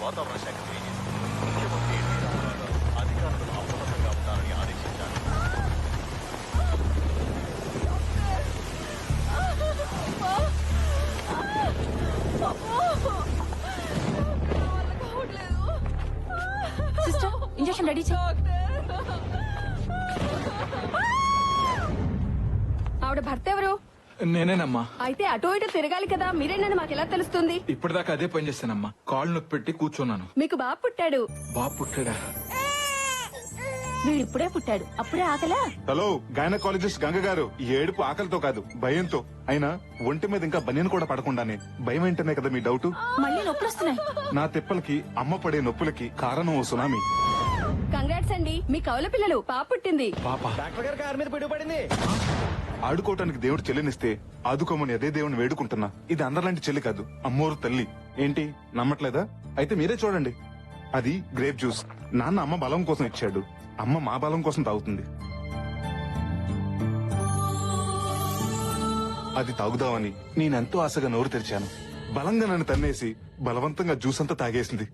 వాతావరణ శాఖ తెలియజేసింది. ముఖ్యమంత్రి ఎన్టీ రామారావు అధికారులను అప్రమత్తంగా ఉండాలని ఆదేశించారు. సిస్టర్, ఇంజెక్షన్ రెడీ చేయి. ఆవిడ భర్త ఎవరు? నేనేనమ్మా. అయితే అటు ఇటు తిరగాలి కదా, మీరేనని మాకెలా తెలుస్తుంది? ఇప్పటిదాకా అదే పని చేస్తానమ్మా. కాళ్ళు నొప్పి పెట్టి కూర్చున్నాను. మీకు బాబు పుట్టాడు. బాబు పుట్టాడా? వీడిప్పుడే పుట్టాడు, అప్పుడే ఆకలా? హలో, గైనకాలజిస్ట్ గంగ గారు, ఈ ఏడుపు ఆకలితో కాదు భయంతో. అయినా ఒంటి మీద ఇంకా బనియన్ కూడా పడకుండానే భయం ఏంటనే కదా మీ డౌట్. మళ్ళీ నొప్పులు వస్తున్నాయి. నా తిప్పలకి అమ్మ పడే నొప్పులకి కారణం ఓ సునామీ. కంగ్రాట్స్ అండి, మీ కవల పిల్లలు పాప పుట్టింది. పాప డాక్టర్ గారి కారు మీద పిడుగుపడింది. ఆడుకోవటానికి దేవుడు చెల్లినిస్తే ఆదుకోమని అదే దేవుని వేడుకుంటున్నా. ఇది అందరిలాంటి చెల్లి కాదు, అమ్మోరు తల్లి. ఏంటి నమ్మట్లేదా? అయితే మీరే చూడండి. అది గ్రేప్ జ్యూస్. నాన్న అమ్మ బలం కోసం ఇచ్చాడు, అమ్మ మా బలం కోసం తాగుతుంది. అది తాగుదామని నేనెంతో ఆశగా నోరు తెరిచాను. బలంగా నన్ను తన్నేసి బలవంతంగా జ్యూస్ అంతా తాగేసింది.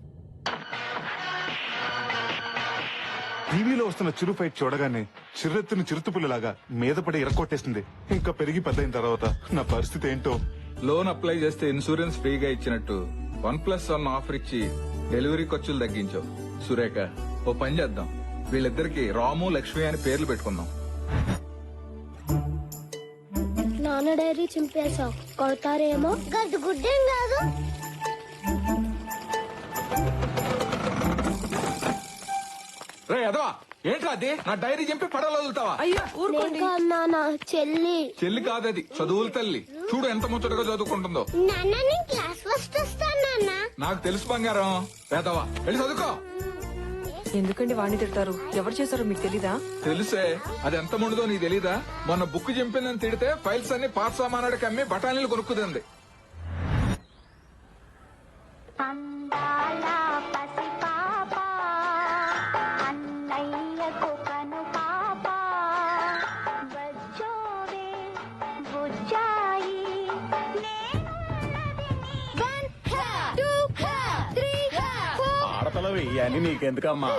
టీవీలో వస్తున్న చిరు ఫైట్ చూడగానే చిర్రెత్తుని చిరుతుపుల్లలాగా మీద పడి ఇరక్కొట్టేసింది. ఇంకా పెరిగి పెద్దయిన తర్వాత నా పరిస్థితి ఏంటో. లోన్ అప్లై చేస్తే ఇన్సూరెన్స్ ఫ్రీగా ఇచ్చినట్టు 1+1 ఆఫర్ ఇచ్చి డెలివరీ ఖర్చులు తగ్గించావు. సురేఖ, ఓ పని చేద్దాం, వీళ్ళిద్దరికి రాము లక్ష్మి అని పేర్లు పెట్టుకుందాం. నాన్న డైరీ చింపేశావు, కొడతారేమో. గడ్డు గుడ్డేం కాదు. రే అదవా, ఏంట్రా అది? నా డైరీ చింపి పడవలో వదులుతావా? అయ్యో ఊరుకోండి. నాన్న చెల్లి. చెల్లి కాదది, చదువుల తల్లి. చూడు ఎంత ముచ్చటగా చదువుకుంటుందో. నాన్న నేను క్లాస్ ఫస్ట్ వస్తాను నాన్న. నాకు తెలుసు బంగారం. వేదవా, వెళ్ళి చదువుకో. ఎందుకండి వాణ్ణి తిడతారు? ఎవరు చేశారో మీకు తెలీదా? తెలుసే, అది ఎంత ముందుదో నీకు తెలీదా? మొన్న బుక్ చింపిందని తిడితే ఫైల్స్ అన్ని పాత సామానాడికి అమ్మి బఠానీలు కొనుక్కుతుంది. ఆడతలవి అని నీకెందుకమ్మా?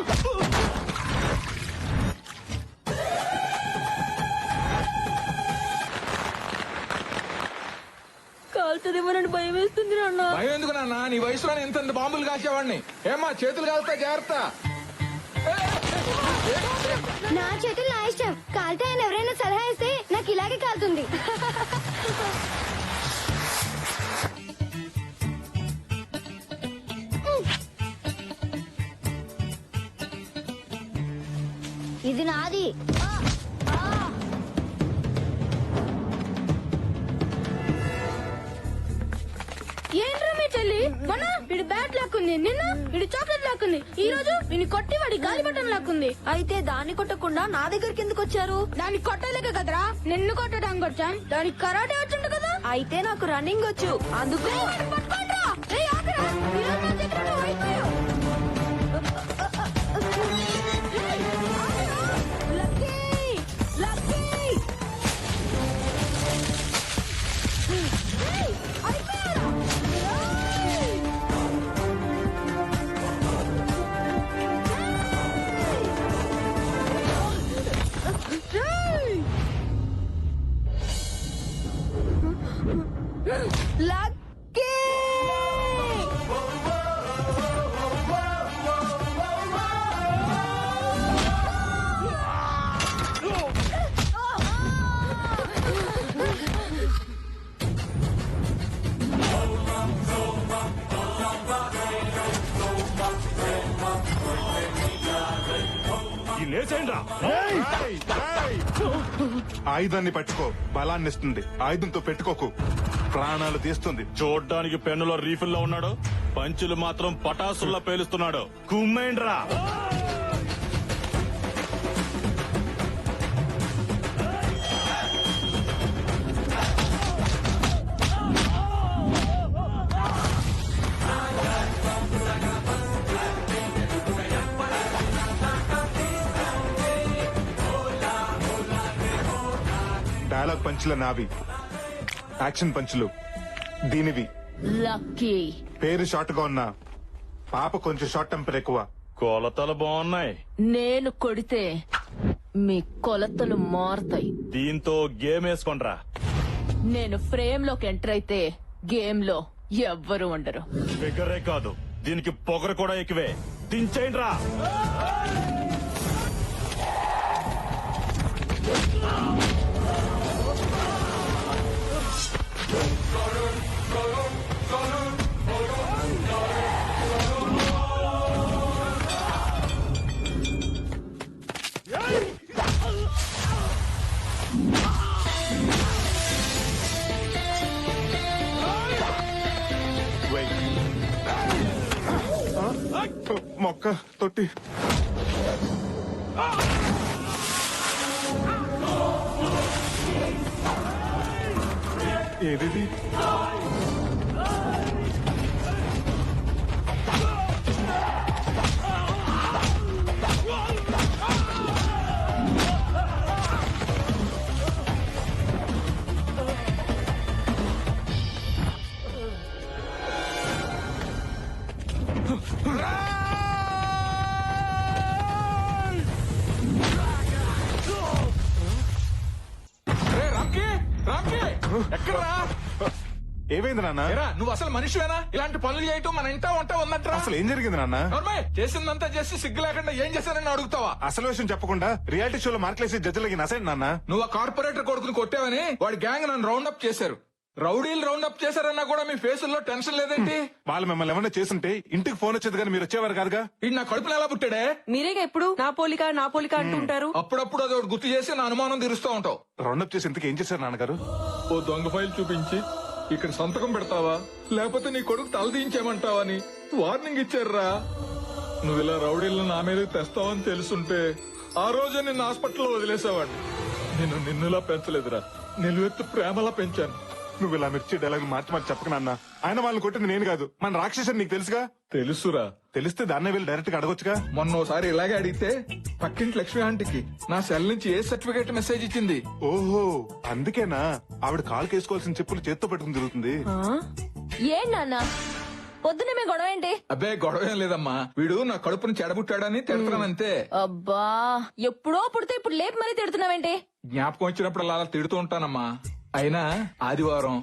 కాలుతుందేమోనని భయం వేస్తుంది నాన్న. భయం ఎందుకు నాన్న? నీ వయసులో ఎంత బాంబులు కాసేవాడిని. ఏమ్మా, చేతులు కాలుతా, జాగ్రత్త. నా చేతులు నా ఇష్టం. కాలితే ఆయన ఎవరైనా సలహా ఇస్తే నాకు ఇలాగే కాలుతుంది. ఇది నాది. ఏంట్రా మీ చెల్లి? మొన్న వీడి బ్యాట్ లాక్కుంది, నిన్న వీడి చాక్లెట్ లాక్కుంది, ఈ రోజు వీని కొట్టి వాడి గాలి బట్టం లాక్కుంది. అయితే దాన్ని కొట్టకుండా నా దగ్గరికి ఎందుకు వచ్చారు? దాన్ని కొట్టలేక కదరా నిన్ను కొట్టడానికి వచ్చాం. దానికి కరాటే వచ్చింది కదా. అయితే నాకు రన్నింగ్ వచ్చు, అందుకు. పట్టుకోండిరా. ఏయ్, ఆగరా. ఈరోజు నా చేతిలో నువ్వు అయిపోయావు. ఏయ్, ఆగరా. Lucky, lucky. ఏయ్, అయిపోయారా? ఏయ్. లక్కీ. ఆయుధాన్ని పట్టుకో, బలాన్ని ఇస్తుంది. ఆయుధంతో పెట్టుకోకు, ప్రాణాలు తీస్తుంది. చూడ్డానికి పెన్నులో రీఫిల్ లో ఉన్నాడు, పంచులు మాత్రం పటాసుల్లా పేలుస్తున్నాడు. కుమ్మేండ్రా. పంచుల నావి, యాక్షన్ పంచులు దీనివి. లక్కీ పేరు షార్ట్ గా ఉన్నా పాప కొంచెం షార్ట్ టెంపర్ ఎక్కువ. కొలతలు బాగున్నాయి. నేను కొడితే మీ కొలతలు మారుతాయి. దీంతో గేమ్ వేసుకోండ్రా. నేను ఫ్రేమ్ లోకి ఎంటర్ అయితే గేమ్ లో ఎవ్వరు ఉండరు. ఫిగరే కాదు, దీనికి పొగరు కూడా ఎక్కువే. దించేయండ్రా. మొక్క తొట్టి ఏది రే రామ్కి, రామ్కి, ఎక్కడ్రా? ఏమైంది నాన్న? ఏరా, నువ్వు అసలు మనిషివేనా? ఇలాంటి పనులు చేయటం మన ఇంటా వంట ఉందంటరా? అసలు ఏం జరిగింది నాన్న? నోర్మయ్, చేసిందంతా చేసి సిగ్గు లేకుండా ఏం చేశానని అడుగుతావా? అసలు విషయం చెప్పకుండా రియాలిటీ షోలో మార్కులేసి జడ్జిలకి నసండి నాన్న. నువ్వు ఆ కార్పొరేటర్ కొడుకుని కొట్టావని వాడి గ్యాంగ్ నన్ను రౌండ్ అప్ చేశారు. రౌడీలు రౌండ్ అప్ చేశారన్నా కూడా మీ ఫేసుల్లో టెన్షన్ లేదేంటి? వాళ్ళు మిమ్మల్ని ఏమన్నా చేస్తుంటే ఇంటికి ఫోన్ వచ్చేది కానీ మీరు వచ్చేవారు కాదుగా. ఇది నా కడుపులో ఎలా పుట్టాడే? మీరేగా ఎప్పుడు నా పోలిక నా పోలిక అంటుంటారు. అప్పుడప్పుడు అది ఒకటి గుర్తు చేసి నా అనుమానం తీరుస్తూ ఉంటావు. రౌండప్ చేసి ఇంతకు ఏం చేశారు నాన్నగారు? ఓ దొంగ ఫైల్ చూపించి ఇక్కడ సంతకం పెడతావా లేకపోతే నీ కొడుకు తలదించేమంటావని వార్నింగ్ ఇచ్చారురా. నువ్వు ఇలా రౌడీలను నా మీద తెస్తావని తెలుసుంటే ఆ రోజే నిన్ను హాస్పిటల్లో వదిలేసావాడిని. నేను నిన్నులా పెంచలేదురా, నిలువెత్తు ప్రేమలా పెంచాను. నువ్వు ఇలా మిర్చి డైలాగ్ మార్చి మార్చి చెప్పక నాన్న. ఆయన వాళ్ళని కొట్టింది నేను కాదు, మన రాక్షసుని నీకు తెలుసుగా. తెలుసురా, తెలిస్తే దాన్నే వెళ్ళి డైరెక్ట్ గా అడగొచ్చుగా. మొన్నోసారి ఇలాగే అడిగితే పక్కింటి లక్ష్మి ఆంటీకి నా సెల్ నుంచి ఏ సర్టిఫికేట్ మెసేజ్ ఇచ్చింది. ఓహో, అందుకేనా ఆవిడ కాలు కేసుకోవాల్సిన చెప్పులు చేత్తో పెట్టుకుని తిరుగుతుంది. ఏం నాన్న పొద్దునే మీ గొడవ ఏంటి? అబ్బే గొడవ ఏం లేదమ్మా, వీడు నా కడుపుని చెడబుట్టాడని తిడతానంతే. అబ్బా ఎప్పుడో పుడితే ఇప్పుడు లేపు మరీ తిడుతున్నావేంటి? జ్ఞాపకం వచ్చినప్పుడు అలా తిడుతూ ఉంటానమ్మా. అయినా ఆదివారం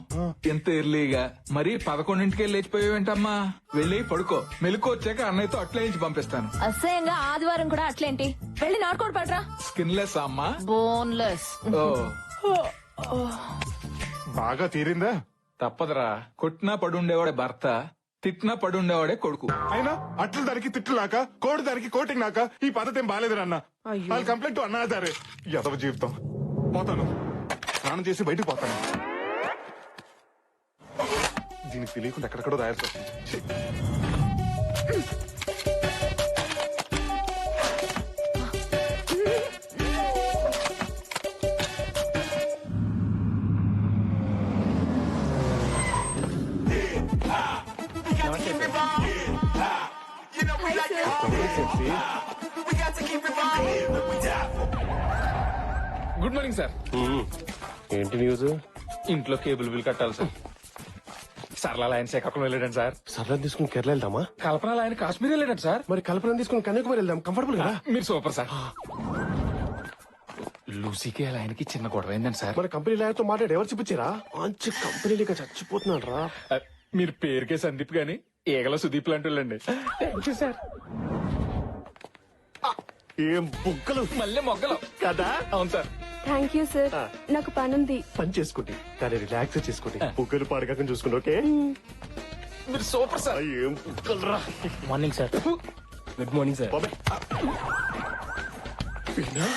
ఎంత ఎర్లీగా మరీ 11ంటికే లేచిపోయావేంటమ్మా? వెళ్ళి పడుకో, మెలకు వచ్చాక అన్నయ్యతో అట్లే ఇచ్చి పంపిస్తాను. అసహ్యంగా ఆదివారం కూడా అట్లేంటి? వెళ్ళి నాటుకోడు పడరా. స్కిన్లెస్ అమ్మా. బోన్లెస్. ఓ బాగా తీరిందా? తప్పదురా, కొట్టినా పడుండేవాడే భర్త, తిట్టినా పడుండేవాడే కొడుకు. అయినా అట్లు దానికి తిట్టులాక కోడి దానికి కోటింగ్ నాక ఈ పద్ధతి ఏం బాగాలేదు నాన్న. వాళ్ళు కంప్లైంట్ అన్నాదారే యదవ జీవితం. పోతాను, స్నానం చేసి బయటకు పోతాను. దీనికి తెలియకుండా ఎక్కడెక్కడో రాయాల్సి వస్తుంది. Good morning sir. ఏంటి న్యూస్? ఇంట్లో కేబుల్ బిల్ కట్టాలి సార్. సరళ ఆయన శ్రీకాకుళం వెళ్ళాడండి సార్. సరళ తీసుకుని కేరళ వెళ్దామా? కల్పన ఆయన కాశ్మీర్ వెళ్ళాడు సార్. మరి కల్పన తీసుకుని కన్యాకుమారి వెళ్దాం, కంఫర్టబుల్ కదా. మీరు సూపర్ సార్. లూసీకి అలా ఆయనకి చిన్న గొడవ అయిందండి సార్. మన కంపెనీ లాయర్తో మాట్లాడి ఎవరు చూపించారా? మంచి కంపెనీ లేక చచ్చిపోతున్నాడు రా. మీరు పేరుకే సందీప్ గాని ఏగల సుదీప్ లాంటి వాళ్ళండి. సార్ ఏం బుగ్గలు మళ్ళీ మొగ్గలు కదా. అవును సార్. థ్యాంక్ యూ సార్, నాకు పనుంది. పని చేసుకోండి, కానీ రిలాక్స్ చేసుకోండి. బుగ్గలు పాడకాకని చూసుకోండి. ఓకే, మీరు సూపర్ సార్. ఏం బుగ్గలు రా. Morning sir. Good morning sir. Veena,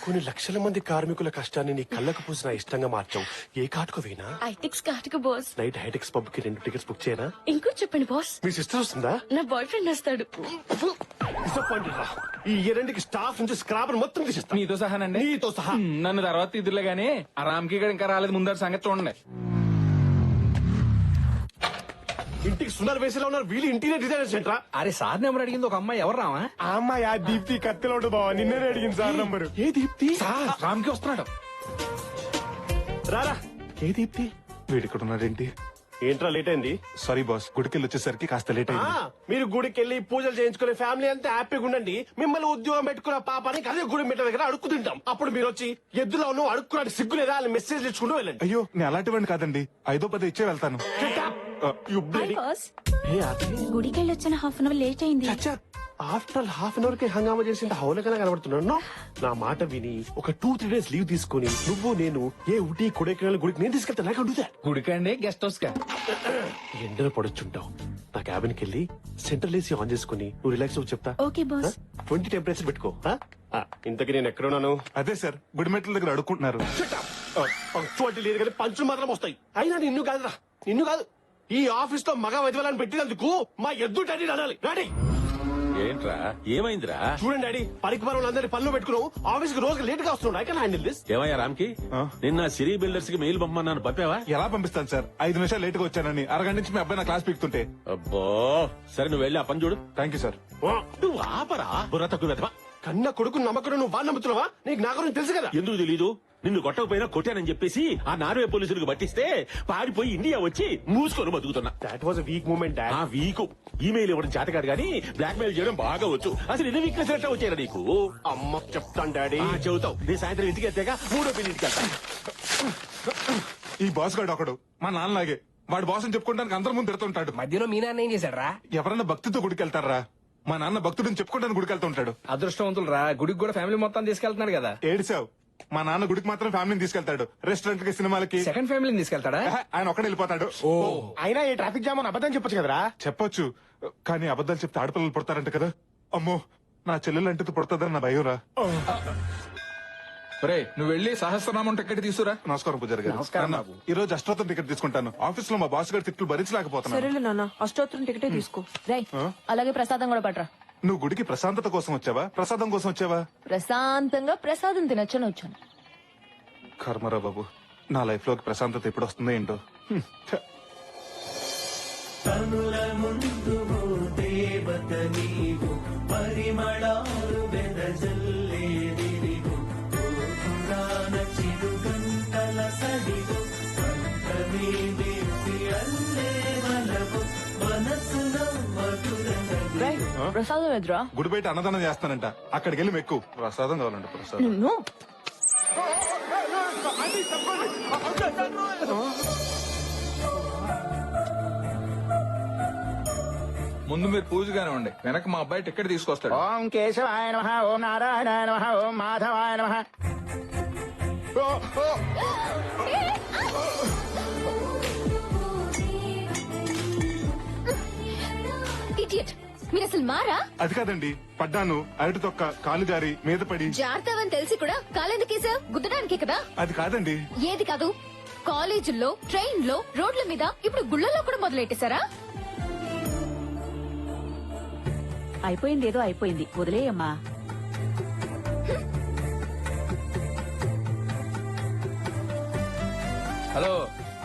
కొన్ని లక్షల మంది కార్మికుల కష్టాన్ని నీ కళ్ళకు పూసిన ఇష్టంగా మార్చావు. ఏ కాటుకు వీణా? ఐటెక్స్ కాటుకు బాస్. నైట్ హైటెక్స్ పబ్ కి 2 టికెట్స్ బుక్ చేయనా? ఇంకో చెప్పండి బాస్, మీ సిస్టర్ వస్తుందా? నా బాయ్ ఫ్రెండ్ వస్తాడు. డిసప్పాయింటెడ్ రా. ఈ రెండింటికి స్టాఫ్ నుంచి స్క్రాప్ మొత్తం తీసేస్తా. మీతో సహానండి. నీతో సహా. నన్ను తర్వాత ఇదిలే గానీ ఆ రామ్కి గడ ఇంకా రాలేదు, ముందర సంగతి చూడండి. ఇంటికి సుందర వేసేలా ఉన్నారు వీళ్ళు. ఇంటీరియర్ డిజైనర్స్ ఏంట్రా? అరే సార్ నెంబర్ అడిగింది ఒక అమ్మాయి, ఎవరు రావా? ఆ అమ్మాయి ఆ దీప్తి కత్తిలో బావా, నిన్నే అడిగింది సార్ నంబరు. ఏ దీప్తి? రామ్కి వస్తున్నాడు. రారా ఏ దీప్తి వీడు ఇక్కడ ఉన్నాడేంటి? ఏంట్రా లేట్ అయింది? సారీ బాస్, గుడికెళ్ళి వచ్చేసరికి కాస్త లేట్ అయింది. మీరు గుడికి వెళ్ళి పూజలు చేయించుకునే ఫ్యామిలీ అంతా హ్యాపీగా ఉండండి. మిమ్మల్ని ఉద్యోగం పెట్టుకున్న పాపానికి అదే గుడి మెట్ల దగ్గర అడుక్కు తింటాం. అప్పుడు మీరు వచ్చి ఎద్దులో నువ్వు అడుక్కున్నాడు సిగ్గు లేదా అని మెసేజ్ ఇచ్చుకుంటూ వెళ్ళండి. అయ్యో నేను అలాంటి వాడిని కాదండి, 5-10 ఇచ్చే వెళ్తాను. గుడికెళ్ళొచ్చిన హాఫ్ అన్ అవర్ లేట్ అయింది. ఆఫ్టర్ హాఫ్ అన్ అవర్ కి హంగామా చేసి హౌలకనే కనబడుతున్నాను. నా మాట విని ఒక 2-3 days లీవ్ తీసుకుని నువ్వు నేను ఏ ఊటీ కొడైకెనాల్ గుడికి నేను తీసుకెళ్తా. నాకు అడుగుతా గుడికండి గెస్ట్ హౌస్ కా? ఎండలో పడొచ్చుంటావు. నా క్యాబిన్ కి వెళ్ళి సెంట్రల్ ఏసీ ఆన్ చేసుకుని నువ్వు రిలాక్స్ అవ్వు చెప్తా. Okay boss. 20 టెంపరేచర్ పెట్టుకో. ఇంతకీ నేను ఎక్కడున్నాను? అదే సార్, గుడి మెట్ల దగ్గర అడుక్కుంటున్నారు. పంక్చువాలిటీ లేదు కానీ పంచులు మాత్రం వస్తాయి. అయినా నిన్ను కాదురా, నిన్ను కాదు. ఈ ఆఫీస్ లో మగ వైద్యులను పెట్టినందుకు మా ఎద్దు డాడీ అనాలి. డాడీ ఏంట్రా ఏమైందిరా? చూడండి డాడీ, పనికి పనులందరి పనులు పెట్టుకున్నావు. ఆఫీస్ కి రోజు లేట్ గా వస్తున్నాడు. I can handle this. ఏమయ్యా రామ్కి, నిన్న సిరీ బిల్డర్స్ కి మెయిల్ పంపమన్నాను, పంపావా? ఎలా పంపిస్తాను సార్, 5 నిమిషాలు లేట్ గా వచ్చానని అరగంట నుంచి మీ అబ్బాయి నా క్లాస్ పీకుతుంటే. అబ్బో సరే నువ్వు వెళ్ళి ఆ పని చూడు. Thank you sir. నువ్వు ఆపరా బుర్ర తక్కువ వెధవా. కన్న కొడుకు నమ్మకం నువ్వు బాగా నమ్ముతున్నావా? నీకు నా గురించి తెలుసు కదా. ఎందుకు తెలీదు? నిన్ను కొట్టకపోయినా కొట్టానని చెప్పేసి ఆ నార్వే పోలీసులకు పట్టిస్తే పారిపోయి ఇండియా వచ్చి మూసుకొని బతుకుతున్నా. That was weak moment. ఆ వీకు ఈమెయిల్ ఇవ్వడం చేతకాడు గానీ బ్లాక్ మెయిల్ చేయడం బాగా వచ్చు. అసలు ఎన్ని వీక్నెస్ ఎట్లా వచ్చారా నీకు? అమ్మ చెప్తాను డాడీ. చెబుతావు. నేను సాయంత్రం ఇంటికి వెళ్తాక 3వ ఇంటికి వెళ్తాను. ఈ బాస్ గాడు ఒకడు మా నాన్నలాగే, వాడు బాస్ అని చెప్పుకోవడానికి అందరి ముందు తిడుతుంటాడు. మధ్యలో మీ నాన్న ఏం చేశాడు రా? ఎవరన్నా భక్తితో గుడికెళ్తారా? మా నాన్న భక్తుడిని చెప్పుకోవడానికి గుడికెళ్తూ ఉంటాడు. అదృష్టవంతులు రా, గుడికి కూడా ఫ్యామిలీ మొత్తం తీసుకెళ్తున్నాడు కదా. ఏడిసావు, మా నాన్న గుడికి మాత్రం ఫ్యామిలీని తీసుకెళ్తాడు. రెస్టారెంట్ కి, సినిమాలకి సెకండ్ ఫ్యామిలీని తీసుకెళ్తాడా? ఆయన ఒక్కడే వెళ్ళిపోతాడు. అయినా ఈ ట్రాఫిక్ జామ్ అని అబద్ధం చెప్పొచ్చు కదరా. చెప్పొచ్చు, కానీ అబద్ధాలు చెప్తే ఆడపిల్లలు పుడతారంట కదా. అమ్మో, నా చెల్లెలు అంటే పుడతాదని నా భయం రా. రే నువ్వు వెళ్ళి సహస్రనామం టికెట్ తీసుకురా. నమస్కారం పూజారి గారు. నాన్న, ఈ రోజు అష్టోత్తరం టికెట్ తీసుకుంటాను. ఆఫీస్ లో మా బాస్ గారి తిట్లు భరించలేకపోతున్నాను. సరేలే నాన్న, అష్టోత్తరం టికెటే తీసుకో. రై అలాగే ప్రసాదం కూడా పట్రా. నువ్వు గుడికి ప్రశాంతత కోసం వచ్చావా, ప్రసాదం కోసం వచ్చావా? ప్రశాంతంగా ప్రసాదం తినొచ్చని వచ్చాను. కర్మరా బాబు, నా లైఫ్ లోకి ప్రశాంతత ఎప్పుడు వస్తుందో ఏంటో. ఛ. రై ప్రసాదం ఎదురా. గుడి బయట అన్నదానం చేస్తానంట, అక్కడికి వెళ్ళి మెక్కు. ప్రసాదం కావాలంట, ప్రసాదం. నిన్ను ముందు మీరు పూజగానే ఉండి, వెనక మా అబ్బాయి టికెట్ తీసుకొస్తాడు. ఓం కేశవాయ నమః, ఓం నారాయణాయ నమః, ఓం మాధవాయ నమః. ఇడియట్, మీరు అసలు మారా? అది కాదండి, పడ్డాను, అరటి తొక్క కాలు జారి మీద పడి. జాగ్రత్తవని తెలిసి కూడా కాలెందుకేసా? గుద్దడానికే కదా. అది కాదండి. ఏది కాదు? కాలేజీల్లో, ట్రైన్ లో, రోడ్ల మీద, ఇప్పుడు గుళ్ళల్లో కూడా మొదలెట్టేశారా? అయిపోయింది ఏదో అయిపోయింది, వదిలేయమ్మా. హలో,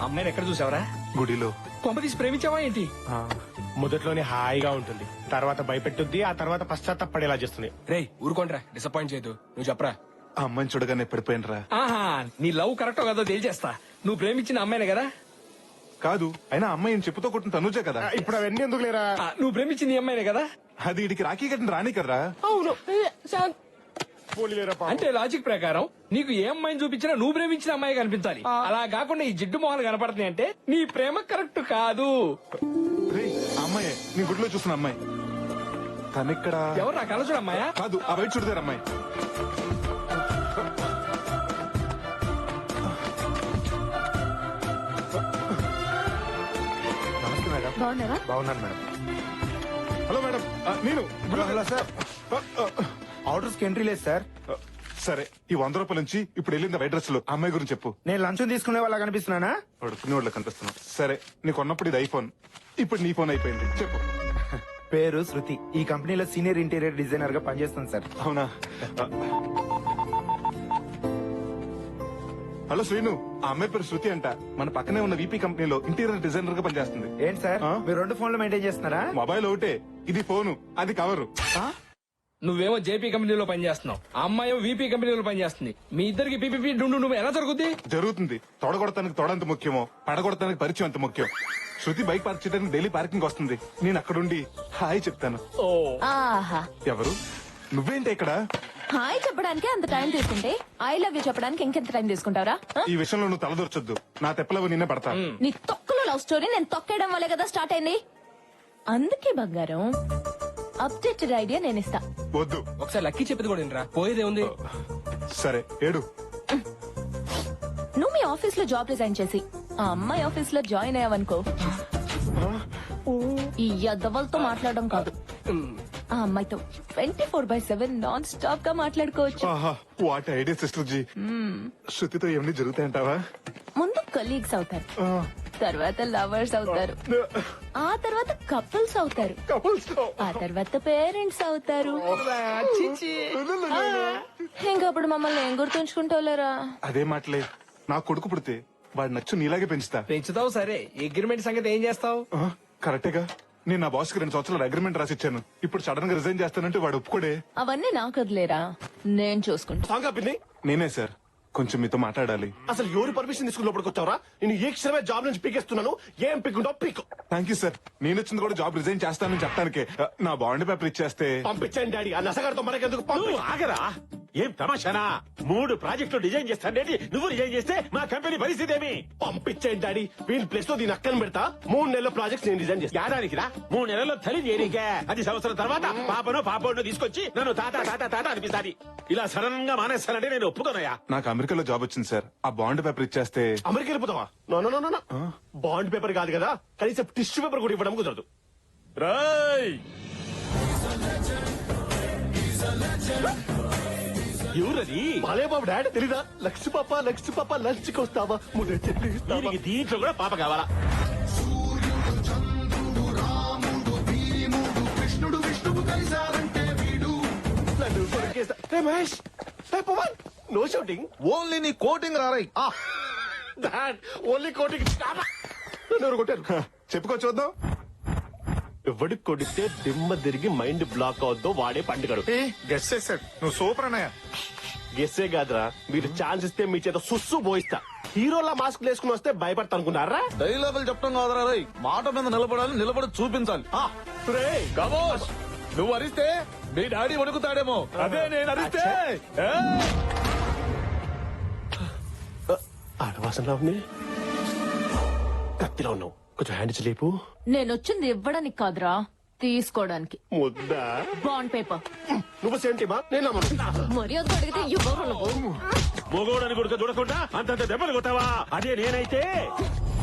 అమ్మాయిని ఎక్కడ చూసావరా? గుడిలో. కొంప తీసి ప్రేమించావా ఏంటి? మొదట్లోనే హాయిగా ఉంటుంది, తర్వాత భయపెట్టుద్ది, ఆ తర్వాత పశ్చాత్తపడేలా చేస్తుంది. రేయ్ ఊరుకోండ్రా, డిసప్పాయింట్ చేయదు. నువ్వు చెప్పరా. ఆ అమ్మాయిని చూడగానే పడిపోయినరా. ఆహా, నీ లవ్ కరెక్టో కాదో తేల్చేస్తా. నువ్వు ప్రేమించిన అమ్మాయినే కదా? కాదు, అయినా అమ్మాయి చెప్పుతో కొట్టిన తనుజే కదా. ఇప్పుడు అవన్నీ ఎందుకు లేరా? నువ్వు ప్రేమించింది ఈ అమ్మాయినే కదా? అది ఇడికి రాఖీ కట్టిన రాణి కర్రా. అవును. పోనీలేరా పాపం. అంటే లాజిక్ ప్రకారం నీకు ఏ అమ్మాయిని చూపించినా నువ్వు ప్రేమించిన అమ్మాయి కనిపించాలి. అలా కాకుండా ఈ జిడ్డు మొహాలు కనపడుతున్నాయి అంటే నీ ప్రేమ కరెక్ట్ కాదు. రేయ్, ఆ అమ్మాయే నీ గుడిలో చూసిన అమ్మాయి. తనిక్కడ ఎవరు నా కలచుడు అమ్మాయా? కాదు, ఆ బయట చూడదారు అమ్మాయి. నమస్తే మేడం. బాగున్నారా? బాగున్నాను మేడం. హలో మేడం, నేను హలో సార్. ఆర్డర్స్ కి ఎంట్రీ లేదు సార్. సరే, ఈ 100 రూపాయల నుంచి ఇప్పుడు వెళ్ళింది వైట్ డ్రెస్ లో ఆ అమ్మాయి గురించి చెప్పు. నేను లంచం తీసుకునే వాళ్ళ కనిపిస్తున్నానా? అడుక్కునే వాళ్ళకి కనిపిస్తున్నావు. సరే, నీకు ఉన్నప్పుడు ఇది ఐఫోన్, ఇప్పుడు నీ ఫోన్ అయిపోయింది. చెప్పు. పేరు శృతి, ఈ కంపెనీలో సీనియర్ ఇంటీరియర్ డిజైనర్ గా పనిచేస్తాను సార్. అవునా? హలో శ్రీను, ఆ అమ్మాయి పేరు శృతి అంట. మన పక్కనే ఉన్న వీపీ కంపెనీలో ఇంటీరియర్ డిజైనర్ గా పనిచేస్తుంది. ఏంటి సార్, మీరు 2 ఫోన్లు మెయింటైన్ చేస్తున్నారా? మొబైల్ ఒకటే, ఇది ఫోను, అది కవరు. నువ్వేమో జేపీ కంపెనీలో పనిచేస్తున్నావు, ఆ అమ్మాయి వీపీ కంపెనీలో పనిచేస్తుంది. మీ ఇద్దరికి పీపీపీ డుండు నువ్వు ఎలా జరుగుద్ది? జరుగుతుంది. తొడగొడతానికి తొడంత ముఖ్యమో, పడగొడతానికి పరిచయం అంత ముఖ్యం. శృతి బైక్ పార్క్ చేయడానికి డైలీ పార్కింగ్ వస్తుంది. నేను అక్కడుండి హాయ్ చెప్తాను. ఆహా, ఎవరు? నువ్వేంటి ఇక్కడ? హాయ్ చెప్పడానికి అంత టైం తీసుకుంటే ఐ లవ్ యూ చెప్పడానికి ఇంకెంత టైం తీసుకుంటావరా? ఈ విషయంలో నువ్వు తలదొరచొద్దు. నా తెప్పలవు నిన్నే పడతా. నీ తొక్కలో లవ్ స్టోరీ నేను తొక్కేయడం వల్లే కదా స్టార్ట్ అయింది. అందుకే బంగారం, అప్డేటెడ్ ఐడియా నేను ఇస్తా. వద్దు. ఒకసారి లక్కీ చెప్పేది కూడా వినరా, పోయేదే ఉంది. సరే ఏడు. నువ్వు మీ ఆఫీస్ లో జాబ్ రిజైన్ చేసి ఆ అమ్మాయి ఆఫీస్ లో జాయిన్ అయ్యావనుకో, ఈ యద్దవలతో మాట్లాడడం కాదు, ఆ అమ్మాయితో 24/7 నాన్ స్టాప్ గా మాట్లాడుకోవచ్చు. ఆహా, వాట్ ఐడియా సిస్టర్ జీ. శృతితో ఏమన్నీ జరుగుతాయంటావా? ముందు కలీగ్స్ అవుతారు, తర్వాత లవర్స్ అవుతారు, ఆ తర్వాత కపుల్స్ అవుతారు, ఆ తర్వాత పేరెంట్స్ అవుతారు. ఇంకప్పుడు మమ్మల్ని ఏం గుర్తుంచుకుంటావులేరా? అదే మాటలే. నా కొడుకు పుడితే వాడు నచ్చు నీలాగే పెంచుతా. పెంచుతావు సరే, అగ్రిమెంట్ సంగతి ఏం చేస్తావు? కరెక్టేగా. నేను నా బాస్ కి 2 సంవత్సరాలు అగ్రిమెంట్ రాసిచ్చాను. ఇప్పుడు సడన్ గా రిజైన్ చేస్తానంటే వాడు ఒప్పుకోడే. అవన్నీ నాకు వదిలేరా, నేను చూసుకుంటా. సాంగా పిన్ని, నేనే సార్, కొంచెం మీతో మాట్లాడాలి. అసలు ఎవరు పర్మిషన్ తీసుకుని లోపలికి వచ్చావరా? నేను ఏ క్షణమే జాబ్ నుంచి పీకేస్తున్నాను. ఏం పీకుంటావు పీక్. Thank you sir. నేను వచ్చింది కూడా జాబ్ రిజైన్ చేస్తానని చెప్పడానికే. నా బాండ్ పేపర్ ఇచ్చేస్తే. పంపించండి డాడీ, ఆ నసగారితో మనకెందుకు? నువ్వు ఆగరా? ఏం తమాషానా? 3 ప్రాజెక్టులు డిజైన్ చేస్తానండి, నువ్వు డిజైన్ చేస్తే మా కంపెనీ పరిస్థితి ఏమి? పంపించండి డాడీ, వీళ్ళ ప్లేస్ లో దీని అక్కని పెడతా. 3 నెలల ప్రాజెక్ట్స్ నేను డిజైన్ చేస్తా. ఏడానికి రా, 3 నెలల్లో తల్లి చేరికే. అది సంవత్సరం తర్వాత పాపను తీసుకొచ్చి నన్ను తాత తాత తాత అనిపిస్తాది. ఇలా సడన్ గా మానేస్తానంటే నేను ఒప్పుకోనయా. నాకు అమెరికాలో జాబ్ వచ్చింది సార్. ఆ బాండ్ పేపర్ ఇచ్చేస్తే. అమెరికా వెళ్ళిపోతావా? No no no no. Bond paper కాదు కదా, కనీసం టిష్యూ పేపర్ కూడా ఇవ్వడం కుదరదు. రాయ్ ఎవరది? బాలే బాబు డాడీ తెలీదా? లక్ష్మి పాప లంచ్కి వస్తావా? ముందే చెప్పి దీనికి దీంట్లో కూడా పాప కావాలా? Mahesh, no shooting. ఓన్లీ నీ కోటింగ్ రారాయి. Dad only coating. నన్ను కొట్టారు. చెప్పుకో చూద్దాం. ఎవడికి కొడితే దిమ్మ తిరిగి మైండ్ బ్లాక్ అవుద్దో వాడే పండుగడు. గెస్ చేశాడు. నువ్వు సూపర్ అన్నయ్య. గెస్సే కాదురా, మీరు ఛాన్స్ ఇస్తే మీ చేత సుస్సు పోయిస్తా. హీరోలా మాస్క్ వేసుకుని వస్తే భయపడతా అనుకున్నారా? డైలాగులు చెప్పడం కాదురా రై, మాట మీద నిలబడాలి, నిలబడి చూపించాలి. కమోన్, నువ్వు అరిస్తే మీ డాడీ వణుకుతాడేమో, అదే నేను అరిస్తే. ఆడవాసనలా ఉంది, కత్తిలో ఉన్నావు. కొంచెం హ్యాండ్ లేపు. నేను వచ్చింది ఇవ్వడానికి కాదురా, తీసుకోవడానికి. ముద్దా బాండ్ పేపర్. నువ్వు సెంటిమా? నేను మర్యాద అడిగితే ఇవ్వరు నువ్వు. మొగోడని గుడిక చూడకుండా అంతంత దెబ్బలు కొట్టావా? అదే నేనైతే